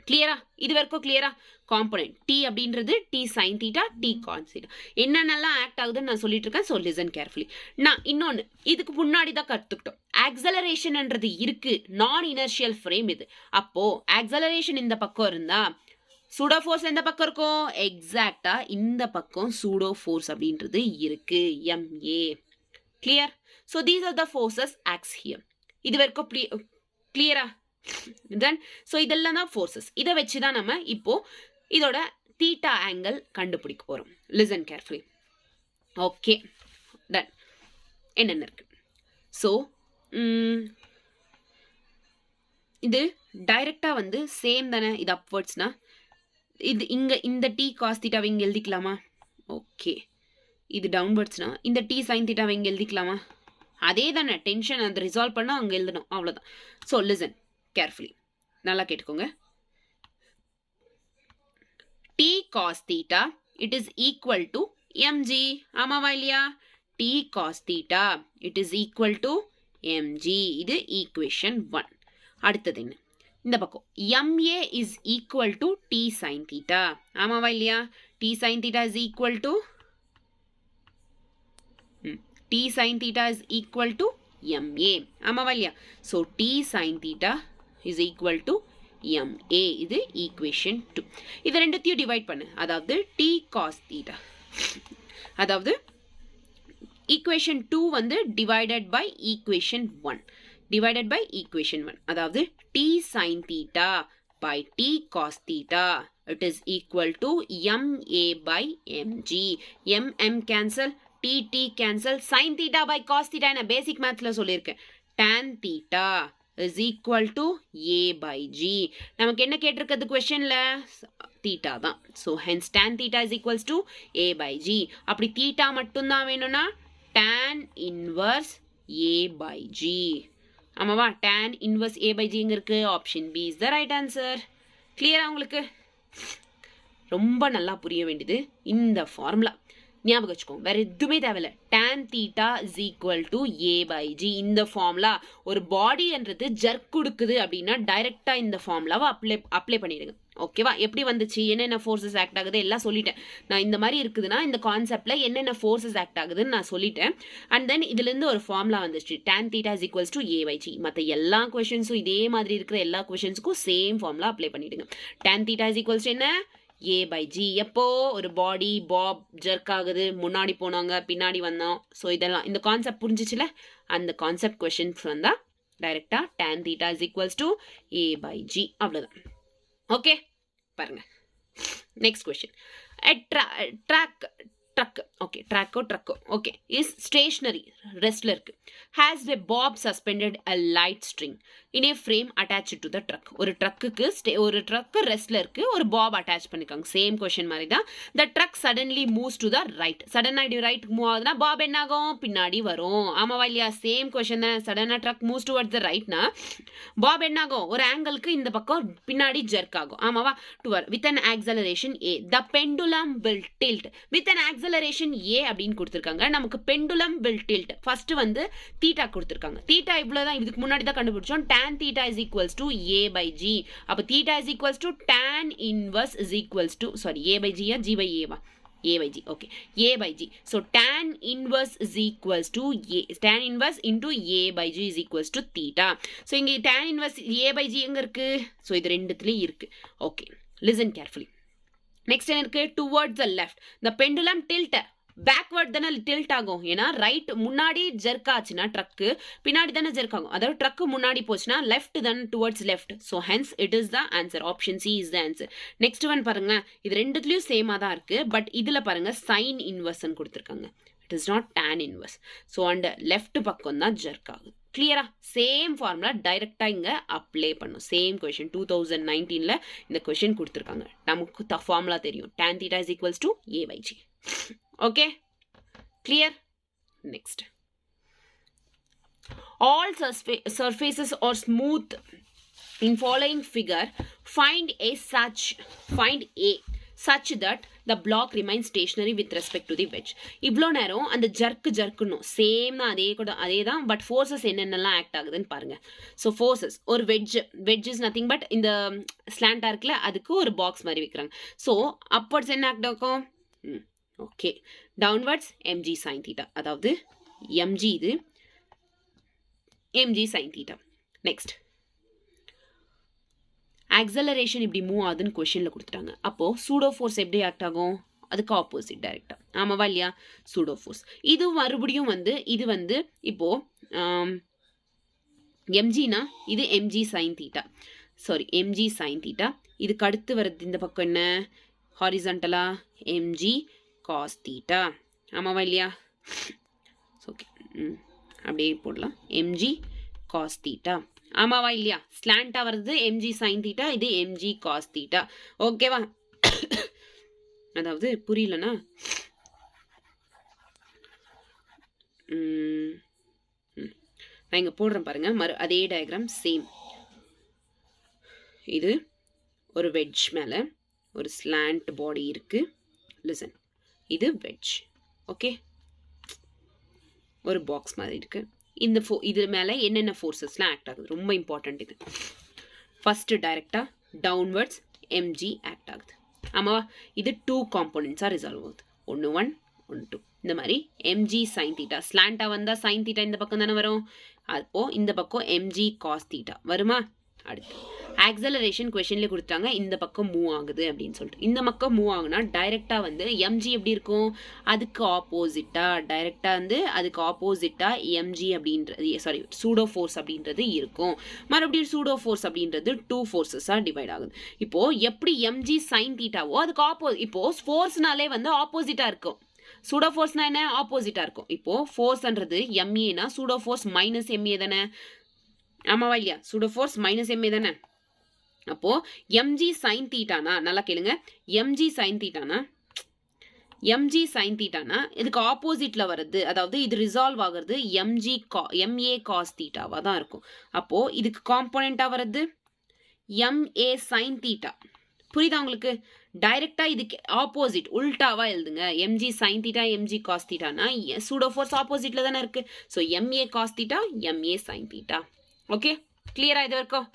கிளியரா? இது வரைக்கும் கிளியரா? காம்போனன்ட் டி அப்படின்றது T sine theta, T cos theta. என்னென்னலாம் ஆக்ட் ஆகுதுன்னு நான் சொல்லிட்டு இருக்கேன். So listen carefully. நான் இன்னொன்று இதுக்கு முன்னாடி தான் கற்றுக்கிட்டோம். ஆக்சலரேஷன்ன்றது இருக்கு, நான் இனர்ஷியல் ஃப்ரேம் இது. அப்போ ஆக்சலரேஷன் இந்த பக்கம் இருந்தா சூடோ ஃபோர்ஸ் எந்த பக்கம் இருக்கும்? எக்ஸாக்டா இந்த பக்கம் சூடோ ஃபோர்ஸ் அப்படின்றது இருக்கு, MA. Clear? So these are the forces acts here. இது வரைக்கும் கிளியரா? தென் ஸோ இதெல்லாம் தான் ஃபோர்ஸஸ். இதை வச்சு தான் நம்ம இப்போ இதோட தீட்டா ஆங்கிள் கண்டுபிடிக்க போறோம். Listen carefully. Okay, done. என்னென்ன இருக்கு? ஸோ இது டைரக்டா வந்து சேம் தானே. இது அப்வர்ட்ஸ்னா இது இங்க இந்த டி காஸ் தீட்டாவை இங்கே எழுதிக்கலாமா? ஓகே. இது டவுன்வர்ட்ஸ்னா இந்த டி சைன் தீட்டாவை இங்கே எழுதிக்கலாமா? அதே தானே. டென்ஷன் அதை ரிசால்வ் பண்ணால் அங்கே எழுதணும், அவ்வளோதான். ஸோ லிசன் கேர்ஃபுல்லி, நல்லா கேட்டுக்கோங்க. T cos theta it is equal to mg. ஆமாவா இல்லையா? T cos theta it is equal to mg. இது ஈக்குவேஷன் 1. அடுத்தது என்ன? இந்த பக்கம் MA is equal to T sin theta. ஆமாவா இல்லையா? T sin theta is equal to T sin theta is equal to MA. ஆமாவா இல்லையா? So T sin theta is equal to MA. இது ஈக்குவேஷன் 2. இது ரெண்டுத்தையும் டிவைட் பண்ணு. அதாவது T cos theta, அதாவது ஈக்குவேஷன் 2 வந்து divided by equation 1. divided by equation 1. அதாவது t sin theta by t cos theta it is equal to MA by MG. M cancel, t cancel, sin theta by cos theta என்ன basic mathல சொல்லியிருக்கேன். tan theta is equal to A by G. நமக்கு என்ன கேட்டிருக்கிறது questionல? theta தான். So hence tan theta is equals to A by G. அப்படி theta மட்டும்தான் வேணும்னா tan inverse A by G. ஆமாவா? tan inverse A by G இருக்கு. Option B is the right answer. கிளியரா உங்களுக்கு? ரொம்ப நல்லா புரிய வேண்டியது இந்த ஃபார்முலா. ஞாபகம் வச்சுக்கோங்க, வேற எதுவுமே தேவையில்ல. tan theta is equal to A by G. இந்த ஃபார்முலா ஒரு பாடின்றது ஜர்க் கொடுக்குது அப்படின்னா டைரக்டா இந்த ஃபார்முலாவை அப்ளை பண்ணிடுங்க. ஓகேவா? எப்படி வந்துச்சு, என்னென்ன ஃபோர்ஸஸ் ஆக்ட் ஆகுது எல்லாம் சொல்லிட்டேன். நான் இந்த மாதிரி இருக்குதுன்னா இந்த கான்செப்ட்ல என்னென்ன ஃபோர்ஸஸ் ஆக்ட் ஆகுதுன்னு நான் சொல்லிட்டேன். அண்ட் தென் இதுலேருந்து ஒரு ஃபார்முலா வந்துச்சு, tan theta is equals to a by g. மற்ற எல்லா கொஷின்ஸும் இதே மாதிரி இருக்கிற எல்லா கொஷின்ஸுக்கும் சேம் ஃபார்முலா அப்ளை பண்ணிடுங்க. tan theta is equals to என்ன, a by g. எப்போ ஒரு பாடி பாப் ஜர்க் ஆகுது, முன்னாடி போனாங்க பின்னாடி வந்தோம். ஸோ இதெல்லாம் இந்த கான்செப்ட் புரிஞ்சிச்சுல, அந்த கான்செப்ட் கொஷின்ஸ் வந்தா டைரக்டா tan theta is equals to a by g. அவ்வளோதான். ஓகே, பாருங்க. Next question. ட்ரக் ஓகே, ட்ரக்கோ ஓகே இஸ் ஸ்டேஷனரி, ரெஸ்ட்ல இருக்கு. Has a bob suspended a light string in a frame attached to the truck. ஒரு ட்ரக்கு ரெஸ்ட்ல இருக்கு, ஒரு பாப் அட்டாச் பண்ணிருக்காங்க. சேம் கொஸ்டின் மாதிரி தான். the truck suddenly moves to the right. சடனா இப்படி ரைட் மூவ் ஆகுதுன்னா பாப் என்ன ஆகும், பின்னாடி வரும். ஆமாவா இல்லையா? சேம் கொஸ்டின் தான். சடனா ட்ரக் மூவ்ஸ் டுவர்ட்ஸ் த ரைட்னா பாப் என்ன ஆகும், ஒரு ஆங்கிளுக்கு இந்த பக்கம் பின்னாடி ஜர்க் ஆகும். ஆமாவா? with an acceleration a. the pendulum will tilt with an acceleration a அப்படின்னு கொடுத்திருக்காங்க. நமக்கு pendulum will tilt ஃபர்ஸ்ட் வந்து தீட்டா கொடுத்திருக்காங்க. தீட்டா இவ்வளவுதான், இதுக்கு முன்னாடி தான் கண்டுபிடிச்சோம். tan theta is equals to a by g. அப்ப theta is equals to tan inverse is equals to a by g या g by a வா, a by g. okay, a by g. so tan inverse is equals to tan inverse into a by g is equals to theta. so இங்க tan inverse a by g எங்க இருக்கு, so இது ரெண்டுத்துலயும் இருக்கு. okay, listen carefully. next என்ன இருக்கு, towards the left the pendulum tilt. Backward தானே டில்ட் ஆகும், ஏன்னா ரைட் முன்னாடி ஜெர்க் ஆச்சுன்னா ட்ரக்கு பின்னாடி தானே ஜெர்க் ஆகும். அதாவது ட்ரக்கு முன்னாடி போச்சுன்னா லெஃப்ட் தானே, towards left. So hence it is the answer. Option C is the answer. Next one பாருங்க, இது ரெண்டுத்துலயும் சேமா தான் இருக்கு. பட் இதுல பாருங்க சைன் இன்வர்ஸ் கொடுத்துருக்காங்க. It is not tan inverse. So and left பக்கம் தான் ஜெர்க் ஆகுது. கிளியரா? சேம் ஃபார்முலா டைரக்டா இங்க அப்ளை பண்ணும். சேம் கொஸ்டின் 2019ல இந்த கொஸ்டின் கொடுத்துருக்காங்க. நமக்கு ஃபார்முலா தெரியும். tan theta is equals to a by g. okay, clear? next, all surfaces are smooth in following figure. find a such that the block remains stationary with respect to the wedge. இவ்வளோ நேரம் அந்த ஜர்க்குன்னு சேம் தான், அதே தான். பட் ஃபோர்ஸஸ் என்னென்னலாம் ஆக்ட் ஆகுதுன்னு பாருங்க. ஸோ ஃபோர்ஸஸ், ஒரு வெட்ஜ் இஸ் நத்திங் பட் இந்த ஸ்லாண்டா இருக்குல்ல, அதுக்கு ஒரு பாக்ஸ் மாதிரி வைக்கிறாங்க. ஸோ அப்வர்ட்ஸ் என்ன ஆக்ட் ஆகும், okay, downwards mg sin theta. அதாவது mg இது mg sin theta. Next, acceleration இப்படி மூவ் ஆகுதுன்னு கொஸ்டின்ல கொடுத்துட்டாங்க. அப்போ சூடோ ஃபோர்ஸ் எப்படி ஆக்ட் ஆகும், அதுக்கு ஆப்போசிட் டைரக்டா. ஆமாவா இல்லையா? சூடோ ஃபோர்ஸ் இது மறுபடியும் வந்து இது வந்து இப்போ mgனா இது mg sin theta. mg sin theta. இதுக்கு அடுத்து வருது இந்த பக்கம் என்ன, ஹாரிசான்டலா mg cos theta. ஆமாவா இல்லையா? ஓகே, அப்படியே போடலாம் mg cos theta. ஆமாவா இல்லையா? ஸ்லாண்டா வருது mg sin theta, இது mg cos theta. ஓகேவா? அதாவது புரியலனா நான் இங்க போடுறேன் பாருங்க. அதே டயக்ராம் சேம். இது ஒரு வெட்ஜ் மேல ஒரு ஸ்லாண்ட் பாடி இருக்கு. லிசன், இது வெட்ஜ். ஓகே, ஒரு பாக்ஸ் மாதிரி இருக்கு. இந்த இது மேல என்னென்ன ஃபோர்ஸஸ்லாம் ஆக்ட் ஆகுது, ரொம்ப இம்பார்ட்டன்ட் இது. ஃபர்ஸ்ட் டைரக்டா டவுன்வர்ட்ஸ் mg ஆக்ட் ஆகுது. ஆமாவா? இது 2 காம்போனன்ட்ஸா ரிசால்வ் ஆகுது. 1 1 1 2. இந்த மாதிரி mg sin theta. ஸ்லாண்டா வந்தா sin theta இந்த பக்கம் தானே வரும். அப்போ இந்த பக்கம் mg cos theta வருமா? அடுத்து ஆக்சலரேஷன் கொஸ்டின்ல கொடுத்தாங்க, இந்த பக்கம் மூவ் ஆகுது அப்படின்னு சொல்லிட்டு. இந்த பக்கம் மூவ் ஆகுனா டைரக்டா வந்து mg எப்படி இருக்கும், அதுக்கு ஆப்போசிட்டா டைரக்டா வந்து அதுக்கு ஆப்போசிட்டா mg அப்படின்றது சூடோ ஃபோர்ஸ் அப்படின்றது இருக்கும். மறுபடியும் சூடோ ஃபோர்ஸ் அப்படின்றது 2 ஃபோர்ஸஸா டிவைட் ஆகுது. இப்போ எப்படி mg sin thetaவோ அதுக்கு இப்போ ஃபோர்ஸ்னாலே வந்து ஆப்போசிட்டா இருக்கும். சூடோ ஃபோர்ஸ்னா என்ன, ஆப்போசிட்டா இருக்கும். இப்போ ஃபோர்ஸ்ன்றது ma னா சூடோ ஃபோர்ஸ் மைனஸ் ma தானே. ஆமாவா இல்லையா? சூடோ ஃபோர்ஸ் மைனஸ் ma தானே. அப்போ mg sin thetaனா, நல்லா கேளுங்க, mg sin thetaனா இதுக்கு ஆப்போசிட்ல வருது. அதாவது இது ரிசால்வ் ஆகுறது ma cos thetaவா தான் இருக்கும். அப்போ இதுக்கு காம்போனன்ட்டா வருது ma sin theta. புரியுதா உங்களுக்கு? டைரக்டா இதுக்கு ஆப்போசிட் உல்டாவா எழுதுங்க. mg sin theta mg cos thetaனா சூடோ ஃபோர்ஸ் ஆப்போசிட்ல தானே இருக்கு. So ma cos theta ma sin theta. Okay, கிளியரா இது வரைக்கும்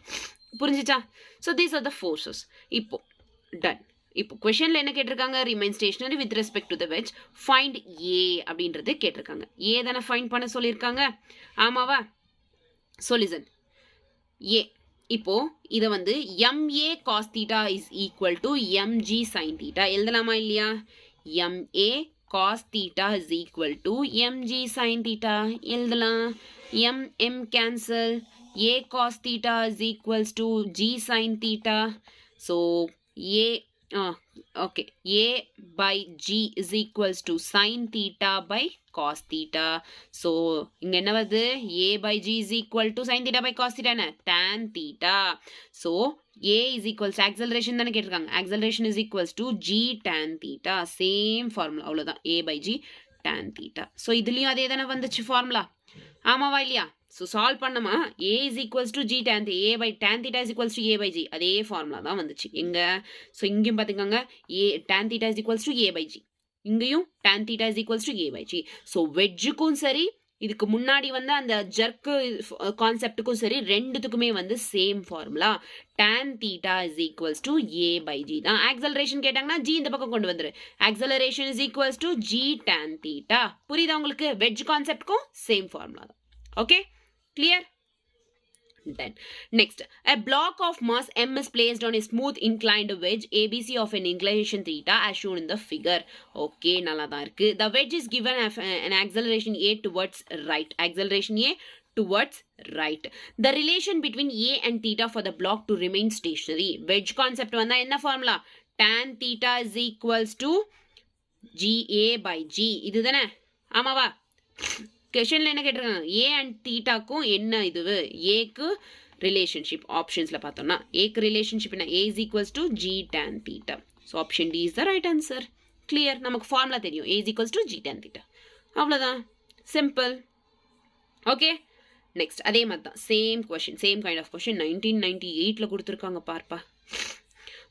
புரிஞ்சுச்சா? So these are the forces. இப்போ டன். இப்போ கொஷனில் என்ன கேட்டிருக்காங்க, remain stationary with respect to the wedge, find a அப்படின்றது கேட்டிருக்காங்க. ஏ தானே ஃபைண்ட் பண்ண சொல்லியிருக்காங்க, ஆமாவா? ஸோ லிசன், ஏ இப்போ இதை வந்து MA cos theta is equal to MG sin theta எழுதலாமா இல்லையா? MA cos theta is equal to MG sin theta எழுதலாம். M cancel, A cos theta is equals to G sin theta. So okay, A by G is equals to sin theta by cos theta. So இங்க என்ன வருது, A by G is equal to sin theta by cos theta என்ன, tan theta. So A is equals acceleration தானே கேட்டிருக்காங்க, acceleration is equals to G tan theta. Same formula, அவ்வளோதான், A by G tan theta. So இதுலயும் அதே தானே வந்துச்சு ஃபார்முலா, ஆமாவா இல்லையா? ஸோ சால்வ் பண்ணமா, A is equals to G tan theta, A by tan theta is equals to A by G, அதே ஃபார்முலா தான் வந்துச்சு எங்க. ஸோ இங்கேயும் பார்த்துக்கோங்க, A tan theta is equals to A by G, இங்கேயும் tan theta is equals to A by G. So வெஜ்ஜுக்கும் சரி, இதுக்கு முன்னாடி வந்து அந்த ஜர்க்கு கான்செப்டுக்கும் சரி, ரெண்டுத்துக்குமே வந்து same formula, tan theta is equals to A by G தான். ஆக்சலரேஷன் கேட்டாங்கன்னா G இந்த பக்கம் கொண்டு வந்துரு, acceleration is equals to G tan theta. புரியுதா உங்களுக்கு? வெஜ் கான்செப்டுக்கும் சேம் ஃபார்முலா தான். Okay, clear? Then next, a block of mass M is placed on a smooth inclined wedge ABC of an inclination theta as shown in the figure. Okay, நல்லா தான் இருக்கு. The wedge is given an acceleration A towards right, acceleration A towards right. The relation between A and theta for the block to remain stationary. Wedge concept வந்தா என்ன formula, tan theta is equals to GA by G, இதுதானே, ஆமாவா? கொஷனில் என்ன கேட்டிருக்காங்க, ஏ அண்ட் தீட்டாக்கும் என்ன இதுவு, ஏக்கு ரிலேஷன்ஷிப் ஆப்ஷன்ஸில் பார்த்தோம்னா, ஏக்கு ரிலேஷன்ஷிப் என்ன, A is equals to G tan theta. So option D is the right answer. Clear? நமக்கு ஃபார்முலா தெரியும், A is equals to G tan theta, அவ்வளோதான், சிம்பிள். ஓகே, நெக்ஸ்ட் அதே மாதிரி தான், same question, same kind of question 1998 கொடுத்துருக்காங்க பார்ப்பா.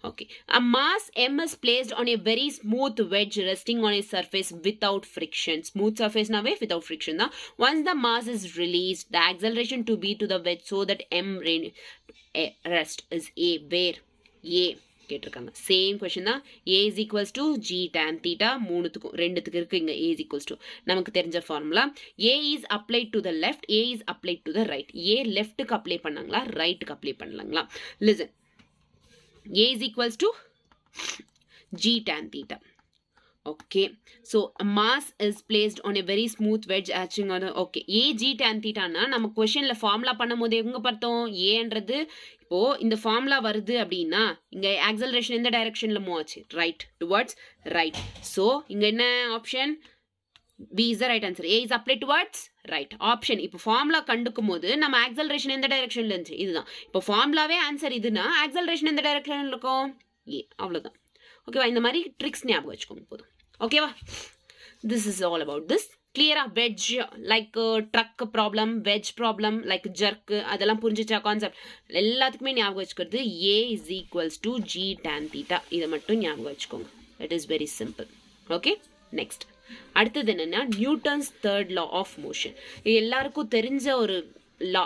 Okay, a mass M is placed on a very smooth wedge resting on a surface without friction. Smooth surface nave without friction da. Once the mass is released, the acceleration to be to the wedge so that M rest is A, where A கேட்டிருக்காங்க. சேம் கொஸ்டின் தான். A is equals to G tan theta, ரெண்டுத்துக்கு இருக்கு இங்க A is equals to, நமக்கு தெரிஞ்ச formula. A is applied to the left, A is applied to the right. A லெஃப்ட்டுக்கு அப்ளை பண்ணாங்களா, ரைட்டுக்கு அப்ளை பண்ணலாங்களா? Listen, A is equals to G tan theta. Okay, so a mass is placed on a very smooth wedge acting on a, okay, A G tan theta na நம்ம क्वेश्चनல ஃபார்முலா பண்ணும்போது எங்க பார்த்தோம், A ன்றது இப்போ இந்த ஃபார்முலா வருது அப்படினா இங்க ஆக்சலரேஷன் எந்த டைரக்ஷன்ல மூவ் ஆச்சு, ரைட், டுவர்ட்ஸ் ரைட். சோ இங்க என்ன option, B is the right answer. A is applied towards right. Option. இப்போ ஃபார்முலா கண்டுக்கும் போது நம்ம ஆக்சலரேஷன் எந்த டைரக்ஷன்ல இருந்துச்சு, இதுதான். இப்போ ஃபார்முலாவே ஆன்சர் இதுனா ஆக்சலரேஷன் எந்த டைரக்ஷன்ல இருக்கும், ஏ, அவ்வளவுதான். ஓகேவா? இந்த மாதிரி ட்ரிக்ஸ் ஞாபகம் வச்சுக்கோங்க போதும். ஓகேவா? This is all about this. கிளியரா? Wedge like truck problem, wedge problem like jerk, அதெல்லாம் புரிஞ்சிச்சா கான்செப்ட்? எல்லாத்துக்குமே ஞாபகம் வச்சுக்கிறது A is equals to G tan theta. இதை மட்டும் ஞாபகம் வச்சுக்கோங்க. It is very simple. Okay, next அடுத்தது என்னன்னா Newton's third law of motion. இது எல்லாருக்கும் தெரிஞ்ச ஒரு லா,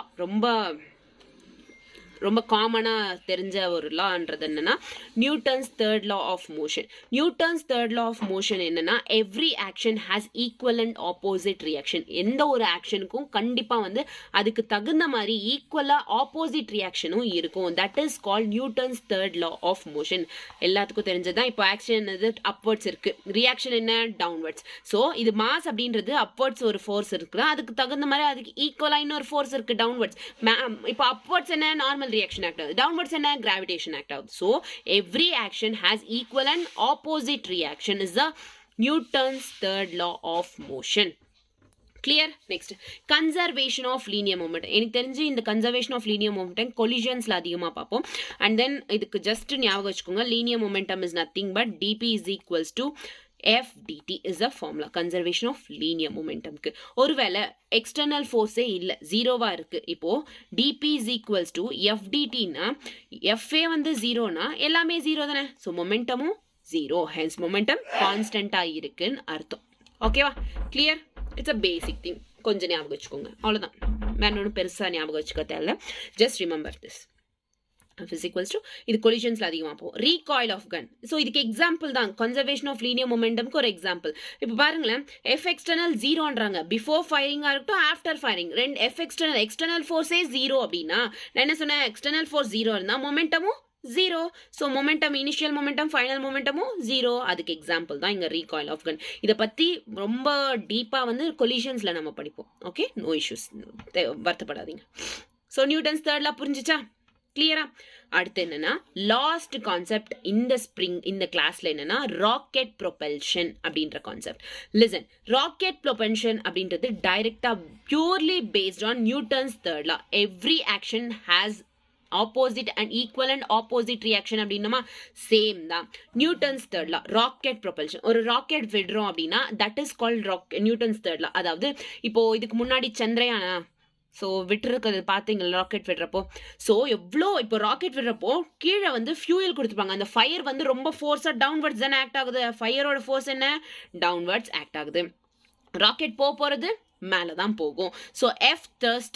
ரொம்ப காமனாக தெரிஞ்ச ஒரு லான்றது என்னன்னா Newton's third law of motion. Newton's third law of motion என்னன்னா every action has equal and opposite reaction. எந்த ஒரு ஆக்ஷனுக்கும் கண்டிப்பாக வந்து அதுக்கு தகுந்த மாதிரி ஈக்குவலாக ஆப்போசிட் ரியாக்ஷனும் இருக்கும். That is called Newton's third law of motion. எல்லாத்துக்கும் தெரிஞ்சதுதான். இப்போ ஆக்ஷன் இது அப்வர்ட்ஸ் இருக்கு, ரியாக்ஷன் என்ன டவுன்வர்ட்ஸ். ஸோ இது மாஸ் அப்படின்றது அப்வர்ட்ஸ் ஒரு ஃபோர்ஸ் இருக்கு, அதுக்கு தகுந்த மாதிரி அதுக்கு ஈக்குவலாக இன்னொரு ஃபோர்ஸ் இருக்கு டவுன்வர்ட்ஸ். இப்போ அப்வர்ட்ஸ் என்ன நார்மல் reaction act ஆகுது, downwards என்ன gravitation act ஆகுது. So every action has equal and opposite reaction is the Newton's third law of motion. Clear? Next, conservation of linear momentum. எனக்கு தெரிஞ்சு இந்த conservation of linear momentum collisions ல அதிகமா பார்ப்போம். And then இதுக்கு just ஞாபகம் வச்சுக்கோங்க, linear momentum is nothing but dp is equals to F dt is the formula. Conservation of linear momentum க்கு ஒருவேளை external force இல்ல, ஜீரோவா இருக்கு, இப்போ dp is equals to F dt னா F வந்து ஜீரோனா எல்லாமே ஜீரோ தானே. ஸோ மொமெண்டமும் ஜீரோ, ஹென்ஸ் மொமெண்டம் கான்ஸ்டன்டா இருக்குன்னு அர்த்தம். ஓகேவா? Clear? It's a basic thing, கொஞ்சம் ஞாபகம் வச்சுக்கோங்க, அவ்வளோதான். வேற ஒன்றும் பெருசாக ஞாபகம் வச்சுக்க தேவையில்ல. Just remember this. F is equals to இது collisions அதிகமா போகும். recoil of gun. So இதுக்கு example தான் conservation of linear momentumக்கு ஒரு example. இப்போ பாருங்களேன் F external 0ன்றாங்க before firing இருக்கட்டும் after firing ரெண்டு F external force 0 அப்படின்னா நான் என்ன சொன்னேன் external force 0 இருந்தா momentumம் 0. So momentum initial momentum final momentumம் 0. அதுக்கு example தான் இங்க recoil of gun. இத பத்தி ரொம்ப டீப்பா வந்து collisionsல நம்ம படிப்போம். Okay no issues. வருத்தப்படாதீங்க. So Newton's third law புரிஞ்சுச்சா? கிளியரா? அடுத்து என்னன்னா லாஸ்ட் கான்செப்ட் இந்த ஸ்ப்ரிங் இந்த கிளாஸ்ல என்னன்னா ராக்கெட் ப்ரொபல்ஷன் அப்படின்ற கான்செப்ட். லிசன், ராக்கெட் ப்ரொபல்ஷன் அப்படின்றது டைரக்டா purely based on Newton's third law. Every action has opposite and equal and opposite reaction அப்படின்னமா சேம் தான். Newton's third law rocket propulsion. ஒரு ராக்கெட் விடுறோம் அப்படின்னா that is called Newton's third law. அதாவது இப்போ இதுக்கு முன்னாடி சந்திரயானா ஸோ விட்டுருக்கிறது பார்த்தீங்களா ராக்கெட் விடுறப்போ. ஸோ எவ்வளோ இப்போ ராக்கெட் விடுறப்போ கீழே வந்து ஃபியூயல் கொடுத்துருப்பாங்க. அந்த ஃபயர் வந்து ரொம்ப ஃபோர்ஸாக டவுன்வர்ட்ஸ் தானே ஆக்ட் ஆகுது. ஃபயரோட ஃபோர்ஸ் என்ன? டவுன்வர்ட்ஸ் ஆக்ட் ஆகுது. ராக்கெட் போகிறது மேலே தான் போகும். So F thrust,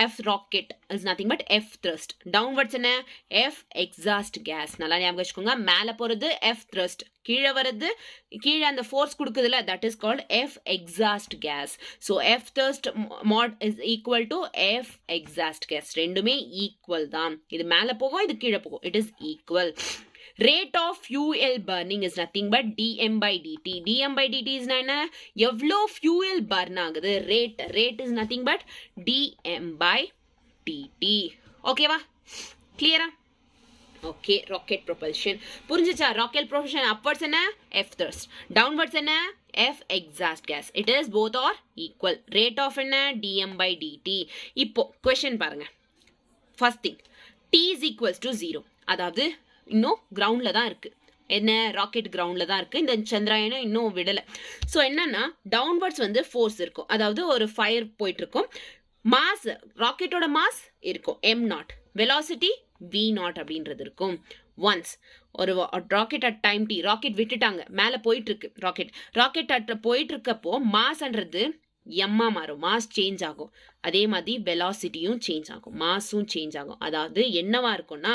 F rocket is nothing but F thrust. downwards என்ன? F exhaust gas. நல்லா ஞாபகம் வச்சுக்கோங்க. மேலே போகிறது F thrust, கீழே வருது கீழே அந்த force கொடுக்குதுல that is called F exhaust gas. So F thrust mod is equal to F exhaust gas. ரெண்டுமே ஈக்குவல் தான். இது மேலே போகும் இது கீழே போகும். It is equal. Rate of fuel burning is nothing but dm by dt. dm by dt is என்ன? எவ்வளோ fuel burn ஆகுது. rate is nothing but dm by dt. ஓகேவா? கிளியரா? ஓகே, ராக்கெட் ப்ரொபல்ஷன் புரிஞ்சுச்சா? ராக்கெட் ப்ரொபல்ஷன் upwards என்ன? F thrust. downwards என்ன? F exhaust gas. It is both are equal. rate of என்ன? dm by dt. இப்போ question பாருங்க. first thing, t is equals to 0. அதாவது இன்னும் கிரவுண்டில் தான் இருக்குது. என்ன? ராக்கெட் கிரவுண்டில் தான் இருக்குது. இந்த சந்திராயனை இன்னும் விடலை. ஸோ என்னன்னா டவுன்வர்ட்ஸ் வந்து ஃபோர்ஸ் இருக்கும். அதாவது ஒரு ஃபயர் போயிட்டுருக்கும். மாஸ், ராக்கெட்டோட மாஸ் இருக்கும் m0. வெலாசிட்டி v0 அப்படின்றது இருக்கும். ஒன்ஸ் ஒரு rocket at time t, rocket விட்டுட்டாங்க, மேலே போயிட்டுருக்கு ராக்கெட் அட் போயிட்டுருக்கப்போ மாஸ்ன்றது எம்மா மாறும். மாஸ் சேஞ்ச் ஆகும். அதே மாதிரி வெலாசிட்டியும் சேஞ்ச் ஆகும். மாஸும் சேஞ்ச் ஆகும். அதாவது என்னவா இருக்கும்னா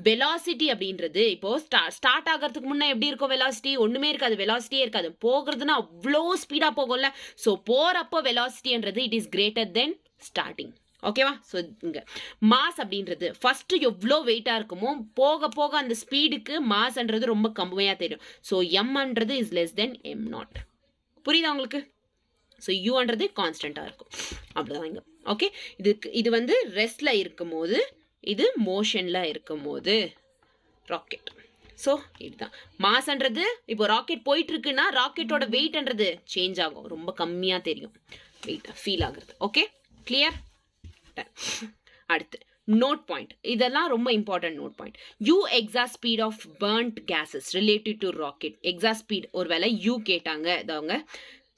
வெலாசிட்டி அப்படின்றது இப்போ ஸ்டார்ட் ஆகிறதுக்கு முன்னே எப்படி இருக்கும்? வெலாசிட்டி ஒன்றுமே இருக்காது. வெலாசிட்டியே இருக்காது. போகிறதுனா அவ்வளோ ஸ்பீடாக போகும்ல. ஸோ போகிறப்போ வெலாசிட்டின்றது it is greater than starting. ஓகேவா? ஸோ இங்கே மாஸ் அப்படின்றது ஃபஸ்ட்டு எவ்வளோ வெயிட்டாக இருக்குமோ போக போக அந்த ஸ்பீடுக்கு மாஸ்ன்றது ரொம்ப கம்மியாக தெரியும். ஸோ எம்ன்றது இஸ் லெஸ் தென் m0. புரியுதா உங்களுக்கு? ஸோ யூன்றது கான்ஸ்டண்ட்டாக இருக்கும். அப்படிதான் இங்கே. ஓகே, இது வந்து ரெஸ்டில் இருக்கும் போது, இது மோஷனில் இருக்கும் போது ராக்கெட். ஸோ இதுதான் மாஸ்ன்றது. இப்போ ராக்கெட் போயிட்டுருக்குன்னா ராக்கெட்டோட வெயிட்ன்றது சேஞ்ச் ஆகும். ரொம்ப கம்மியாக தெரியும் வெயிட் ஃபீல் ஆகுறது. Okay, clear? அடுத்து நோட் பாயிண்ட். இதெல்லாம் ரொம்ப important note point. You exhaust speed of burnt gases related to rocket. Exhaust speed ஒரு வேளை யூ கேட்டாங்க அவங்க.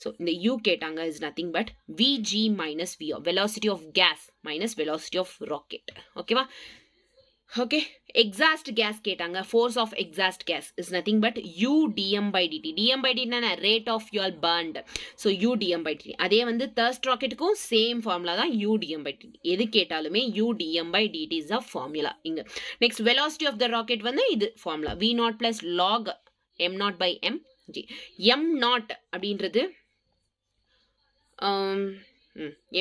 So இந்த U கேட்டாங்க is nothing but Vg minus V, velocity of gas minus velocity of rocket. ஓகேவா? ஓகே, எக்ஸாஸ்ட் கேஸ் கேட்டாங்க. Force of exhaust gas is nothing but U dm by dt. dm by dt என்ன? Rate of fuel burned. So U dm by dt. அதே வந்து தர்ஸ்ட் ராக்கெட்டுக்கும் சேம் ஃபார்முலா தான் U dm by dt. எது கேட்டாலுமே U dm by dt is the formula இங்க. Next velocity of the rocket வந்து இது formula V0 plus log m0 by mg. m0 அப்படின்றது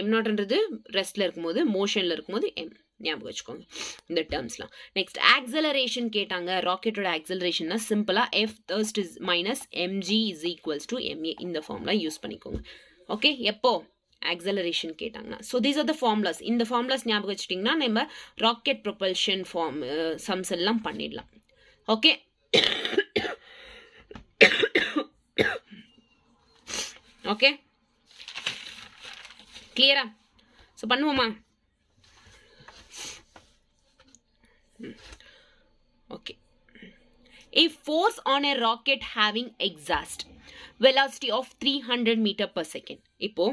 m0ன்றது ரெஸ்ட்ல இருக்கும்போது, மோஷன்ல இருக்கும்போது m ஞாபகம் வச்சுக்கோங்க இந்த டேர்ம்ஸ்லாம். நெக்ஸ்ட் ஆக்சலரேஷன் கேட்டாங்க. ராக்கெட்டோட ஆக்சலரேஷன்னா சிம்பிளா F thrust is minus mg is equals to ma. இந்த ஃபார்முலா யூஸ் பண்ணிக்கோங்க. ஓகே, எப்போ ஆக்சலரேஷன் கேட்டாங்கன்னா. So these are the formulas. இந்த ஃபார்முலாஸ் ஞாபகம் வச்சுட்டிங்கன்னா நம்ம ராக்கெட் ப்ரொபல்ஷன் சம்ஸ் எல்லாம் பண்ணிடலாம். ஓகே, ஓகே கிளியரா? ஸோ பண்ணுவோமா? Okay. A force on a rocket having exhaust velocity of 300 meter per second. இப்போ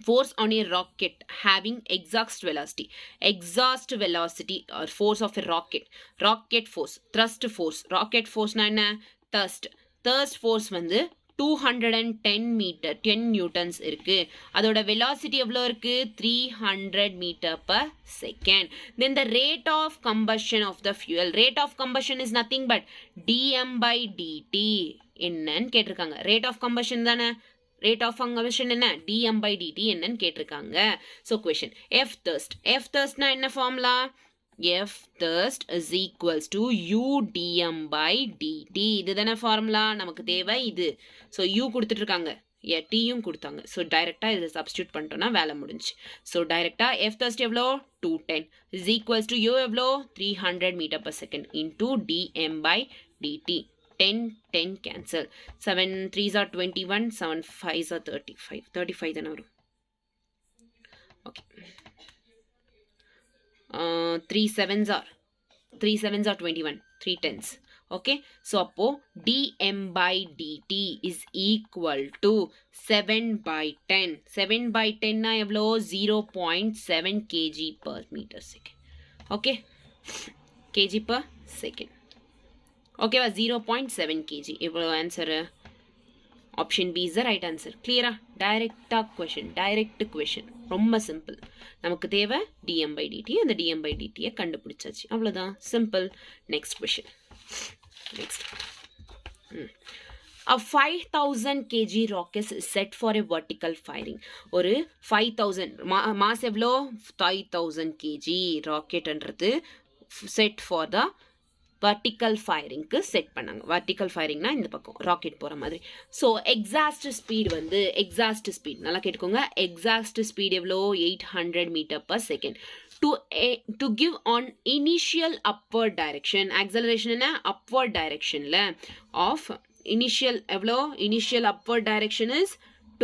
force on a rocket having exhaust velocity or force of a rocket force, thrust force. rocket force na enna? Thrust force வந்து 210 மீட்டர் 10 நியூட்டன்ஸ் இருக்கு. அதோட வெலாசிட்டி எவ்வளோ இருக்கு 300 metre per second. Then the rate of combustion of the fuel. Rate of combustion is nothing but dm by dt. என்னன்னு கேட்டிருக்காங்க. rate of combustion தானே. rate of combustion என்ன dm by dt என்னன்னு கேட்டிருக்காங்க. So question F thirst னா என்ன formula F thirst is equals to U dm by dt. இதுதானே ஃபார்முலா நமக்கு தேவை இது. ஸோ U கொடுத்துட்ருக்காங்க டீயும் கொடுத்தாங்க. ஸோ டைரெக்டாக இதை சப்ஸ்டியூட் பண்ணிட்டோன்னா வேலை முடிஞ்சு. ஸோ டைரெக்டாக F thirst எவ்வளோ 210 is equals to U எவ்வளோ 300 metre per second into dm by dt. 10 cancel. 7 3s are 21, 7 5s are 35. 35 தானே வரும். Okay 3 7s are 21, 3 10s. Okay, so appo dm by dt is equal to 7 by 10. 7 by 10 na evlo 0.7 kg per meter second. Okay, kg per second. Okay, 0.7 kg. evlo answer option B is the right answer. Clear? Direct question. ரொம்ப சிம்பிள். நமக்கு தேவை dm by dt. அந்த dm by dt கண்டுபிடிச்சாச்சு. அவ்வளோதான் simple. Next question. A 5000 kg rocket is set for a vertical firing. ஒரு 5000 மாஸ் எவ்வளோ 5000 kg ராக்கெட்ன்றது செட் ஃபார் த vertical firingக்கு செட் பண்ணாங்க. vertical firingனா இந்த பக்கம் ராக்கெட் போகிற மாதிரி. ஸோ எக்ஸாஸ்ட் ஸ்பீட் நல்லா கேட்டுக்கோங்க. எக்ஸாஸ்ட் ஸ்பீட் எவ்வளோ 800 metre per second. To give on initial upward direction. acceleration என்ன upward directionல of initial எவ்வளோ initial upward direction is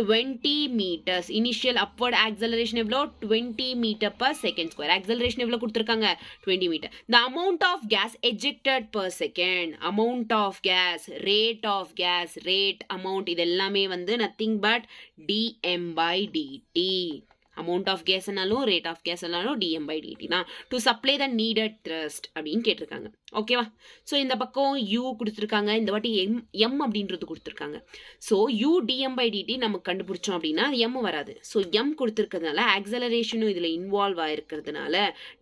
20 meters. Initial upward acceleration எவ்வளோ 20 meter per second square. acceleration எவ்வளோ கொடுத்துருக்காங்க 20 meter. The amount of gas ejected per second. amount of gas, rate amount இது எல்லாமே வந்து nothing but dm by dt. amount of gas னாலும் rate of gas னாலும் dm by dt தான். to supply the needed thrust அப்படின்னு கேட்டிருக்காங்க. ஓகேவா? ஸோ இந்த பக்கம் u கொடுத்துருக்காங்க. இந்த வாட்டி m அப்படின்றது கொடுத்துருக்காங்க. So u dm by dt நமக்கு கண்டுபிடிச்சோம் அப்படின்னா m வராது. ஸோ m கொடுத்துருக்கிறதுனால ஆக்சலரேஷனும் இதில் இன்வால்வ் ஆகிருக்கிறதுனால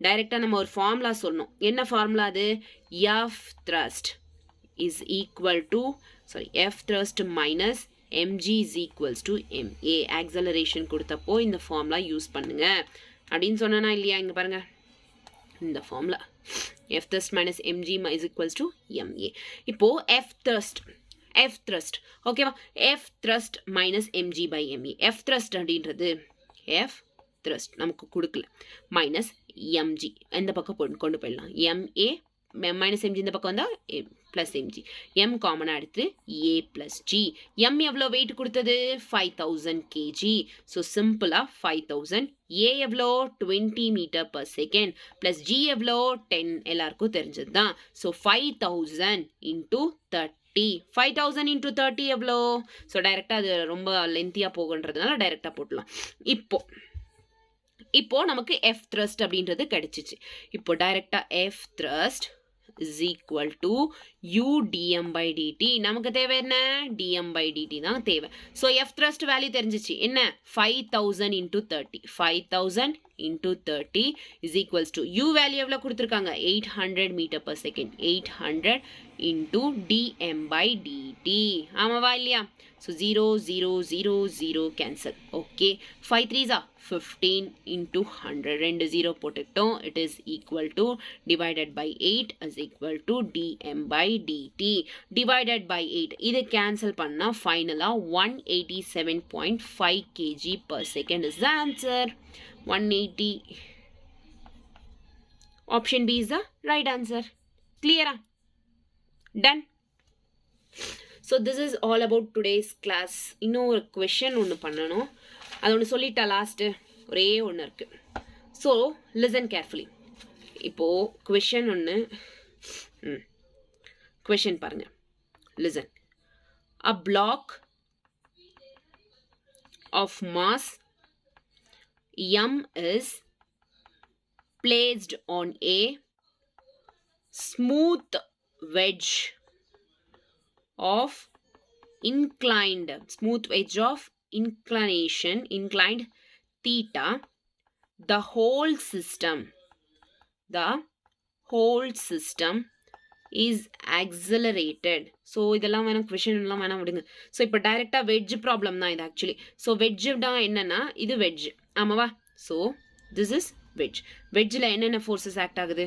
டைரெக்டாக நம்ம ஒரு ஃபார்முலா சொல்லணும். என்ன ஃபார்முலா அது f thrust is equal to f thrust minus mg is equals to ma. acceleration கொடுத்தப்போ இந்த ஃபார்முலா யூஸ் பண்ணுங்க அப்படின்னு சொன்னா இல்லையா? இங்கே பாருங்க இந்த formula f thrust minus mg is equals to ma. இப்போ f thrust ஓகேவா? f thrust minus mg by ma. f thrust அப்படின்றது f thrust நமக்கு கொடுக்கல மைனஸ் mg இந்த பக்கம் கொண்டு போயிடலாம். ma மைனஸ் mg இந்த பக்கம் வந்தால் ப்ளஸ் mg. m காமனாக எடுத்து a ப்ளஸ் g. m எவ்வளோ வெயிட் கொடுத்தது 5000 kg. ஸோ சிம்பிளாக 5000. a எவ்வளோ 20 metre per second plus g எவ்வளோ 10 எல்லாருக்கும் தெரிஞ்சது தான். So 5000 into 30. 5000 into 30 எவ்வளோ? ஸோ டைரெக்டாக அது ரொம்ப லென்த்தியாக போகுன்றதுனால டைரெக்டாக போட்டலாம். இப்போ நமக்கு f thrust அப்படின்றது கிடைச்சிச்சு. இப்போ டைரெக்டாக f thrust is equal to u dm by dt. நமக்கு தேவை என்ன dm by dt தான் தேவை. ஸோ f thrust வேல்யூ தெரிஞ்சிச்சு என்ன 5000 into 30. 5000 into 30 is equals to u value எவ்வளோ கொடுத்துருக்காங்க 800 metre per second. 800 into dm by dt. ஆமாவா இல்லையா? So 0 0 0 0 cancel. Okay 5 3s are 15 into 100. 2 0 போட்டுக்கிட்டோம். it is equal to divided by 8 is equal to dm by dt divided by 8. இது கேன்சல் பண்ணால் ஃபைனலாக 187.5 kg per second is the answer. 180. Option B is the right answer. Clear? Done. So this is all about today's class. இன்னும் ஒரு கொஷன் ஒன்று பண்ணணும். அது ஒன்று சொல்லிட்டா லாஸ்ட்டு ஒரே ஒன்று இருக்குது. So listen carefully. இப்போது கொஷன் ஒன்று கொஷன் பாருங்கள். Listen. A block of mass m is placed on a smooth wedge of inclined, smooth edge of inclination, inclined theta, the whole system is accelerated. So இதெல்லாம் வேணாம், கொஷின் எல்லாம் வேணாம் விடுங்க. ஸோ இப்போ டைரெக்டாக வெஜ் ப்ராப்ளம் தான் இது ஆக்சுவலி. ஸோ வெஜ்ஜுனா என்னன்னா இது வெஜ், ஆமாவா? So this is veg. வெஜ்ஜில் என்னென்ன ஃபோர்ஸஸ் ஆக்ட் ஆகுது?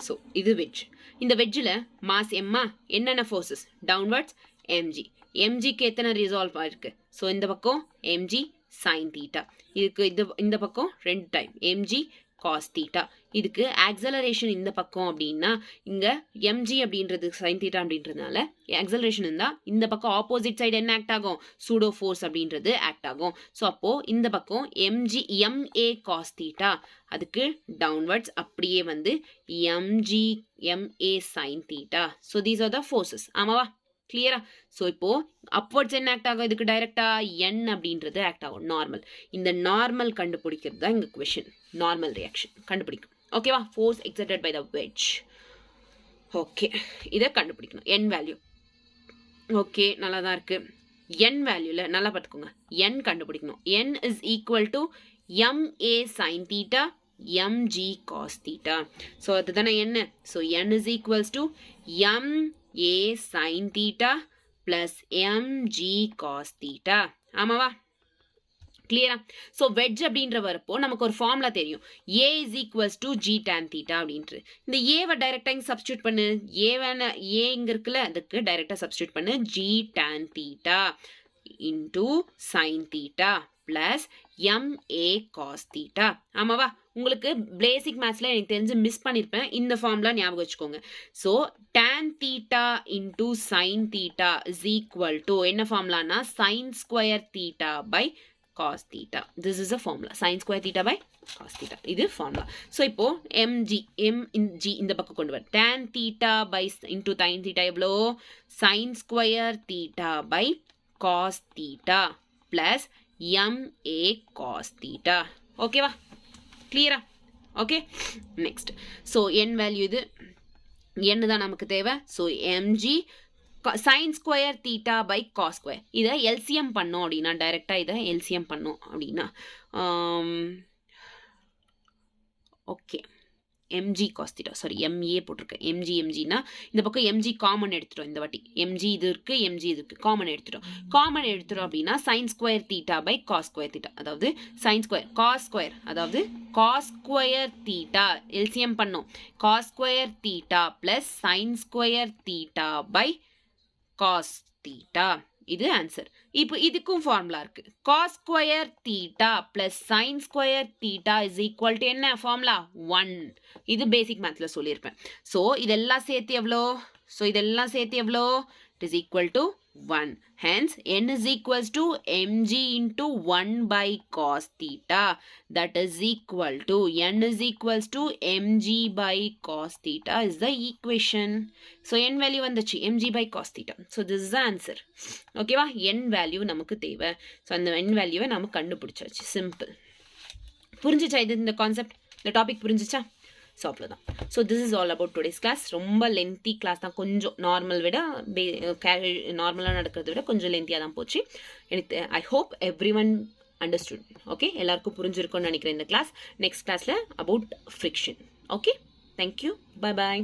ஸோ இது வெஜ். இந்த வெஜ்ஜில் மாஸ் எம்மா, என்னென்ன ஃபோர்ஸஸ்? Downwards MG. எம்ஜிக்கு எத்தனை ரிசால்வ் ஆயிருக்கு? ஸோ இந்த பக்கம் எம்ஜி சைன் தீட்டா, இதுக்கு இந்த பக்கம் 2 டைம் எம்ஜி காஸ் தீட்டா. இதுக்கு ஆக்சலரேஷன் இந்த பக்கம் அப்படின்னா இங்கே எம்ஜி அப்படின்றது சைன் தீட்டா அப்படின்றதுனால ஆக்சலரேஷன் இருந்தால் இந்த பக்கம் ஆப்போசிட் சைடு என்ன ஆக்ட் ஆகும்? சூடோ ஃபோர்ஸ் அப்படின்றது ஆக்ட் ஆகும். ஸோ அப்போது இந்த பக்கம் எம்ஏ காஸ் தீட்டா, அதுக்கு டவுன்வர்ட்ஸ் அப்படியே வந்து MA sine theta. So these are the forces, ஆமாவா? கிளியரா? ஸோ இப்போ அப்வர்ட்ஸ் என்ன ஆக்ட் ஆகும்? இதுக்கு டைரக்டா என் அப்படின்றது ஆக்ட் ஆகும், நார்மல். இந்த நார்மல் கண்டுபிடிக்கிறது தான் இங்க கொஷின். நார்மல் ரியாக்ஷன் கண்டுபிடிக்கும், ஓகேவா? Force exerted by the wedge. Okay, இதை கண்டுபிடிக்கணும், என் வேல்யூ. ஓகே, நல்லா தான் இருக்கு. என் வேல்யூல நல்லா பார்த்துக்கோங்க, என் கண்டுபிடிக்கணும். N is equal to m a sine theta m g cos theta. So அதுதானே என்ன? So N is equals to m a sine theta plus m g cos theta, ஆமாவா? கிளியரா? ஸோ வெட்ஜ் அப்படின்ற வரப்போ நமக்கு ஒரு ஃபார்முலா தெரியும், a is equals to g tan theta அப்படின்ட்டு. இந்த ஏவை டைரக்டாக இங்கே சப்ஸ்டியூட் பண்ணு. ஏ இங்கே இருக்குல்ல, அதுக்கு டைரக்டாக சப்ஸ்டியூட் பண்ணு. G tan theta into sine theta plus m a cos theta, ஆமாவா? உங்களுக்கு பேசிக் மேத்ஸ்ல எனக்கு தெரிஞ்சு மிஸ் பண்ணியிருப்பேன், இந்த ஃபார்முலா ஞாபகம் வச்சுக்கோங்க. So tan theta into sine theta is equal to என்ன ஃபார்முலானா sine square theta by cos theta. This is a formula, sine square theta by cos theta, இது ஃபார்முலா. ஸோ இப்போ எம்ஜி இந்த பக்கம் கொண்டு வர tan theta by into sine theta எவ்வளோ? Sine square theta by cos theta plus m a cos theta, ஓகேவா? கிளியரா? Okay, next. So N value இது என்ன தான் நமக்கு தேவை? So MG sine square theta by cos square. இதை எல்சிஎம் பண்ணோம் அப்படின்னா, டைரெக்டாக இதை எல்சிஎம் பண்ணோம் அப்படின்னா okay, m g cos theta, sorry m a போட்டிருக்கேன். எம்ஜினா இந்த பக்கம் எம்ஜி காமன் எடுத்துட்டோம். இந்த வாட்டி எம்ஜி இது இருக்கு, எம்ஜி இது இருக்கு, காமன் எடுத்துட்டோம் அப்படின்னா sine square theta by cos square theta, அதாவது சைன் ஸ்கொயர் காஸ் ஸ்கொயர், அதாவது காஸ் ஸ்கொயர் தீட்டா எல்சிஎம் பண்ணோம். Cos square theta plus sine square theta by cos theta, இது ஆன்சர். இப்போ இதுக்கும் ஃபார்முலா இருக்கு. Cos square theta plus sine square theta is equal to என்ன ஃபார்முலா? 1. இது பேசிக் மேத்ல சொல்லியிருப்பேன். ஸோ இதெல்லாம் சேர்த்து எவ்வளோ? It is equal to 1. Hence, n is equals to mg into 1 by cos theta. That is equal to n is equals to mg by cos theta is the equation. So, n value vanduchu mg by cos theta. So, this is the answer. Okay va? N value namakku theva. So, and the n value namu kandupidichachu. Simple. புரிஞ்சிச்சா இது இந்த கான்செப்ட்? இந்த டாபிக் புரிஞ்சிச்சா? ஸோ அவ்வளோதான். So this is all about today's class. ரொம்ப லென்த்தி கிளாஸ் தான், கொஞ்சம் நார்மல் விட நார்மலாக நடக்கிறத விட கொஞ்சம் லென்த்தியாக தான் போச்சு. எனக்கு I hope every one understood. Okay, எல்லாருக்கும் புரிஞ்சிருக்கும்னு நினைக்கிறேன் இந்த கிளாஸ். நெக்ஸ்ட் கிளாஸில் about friction. Okay, thank you, bye bye.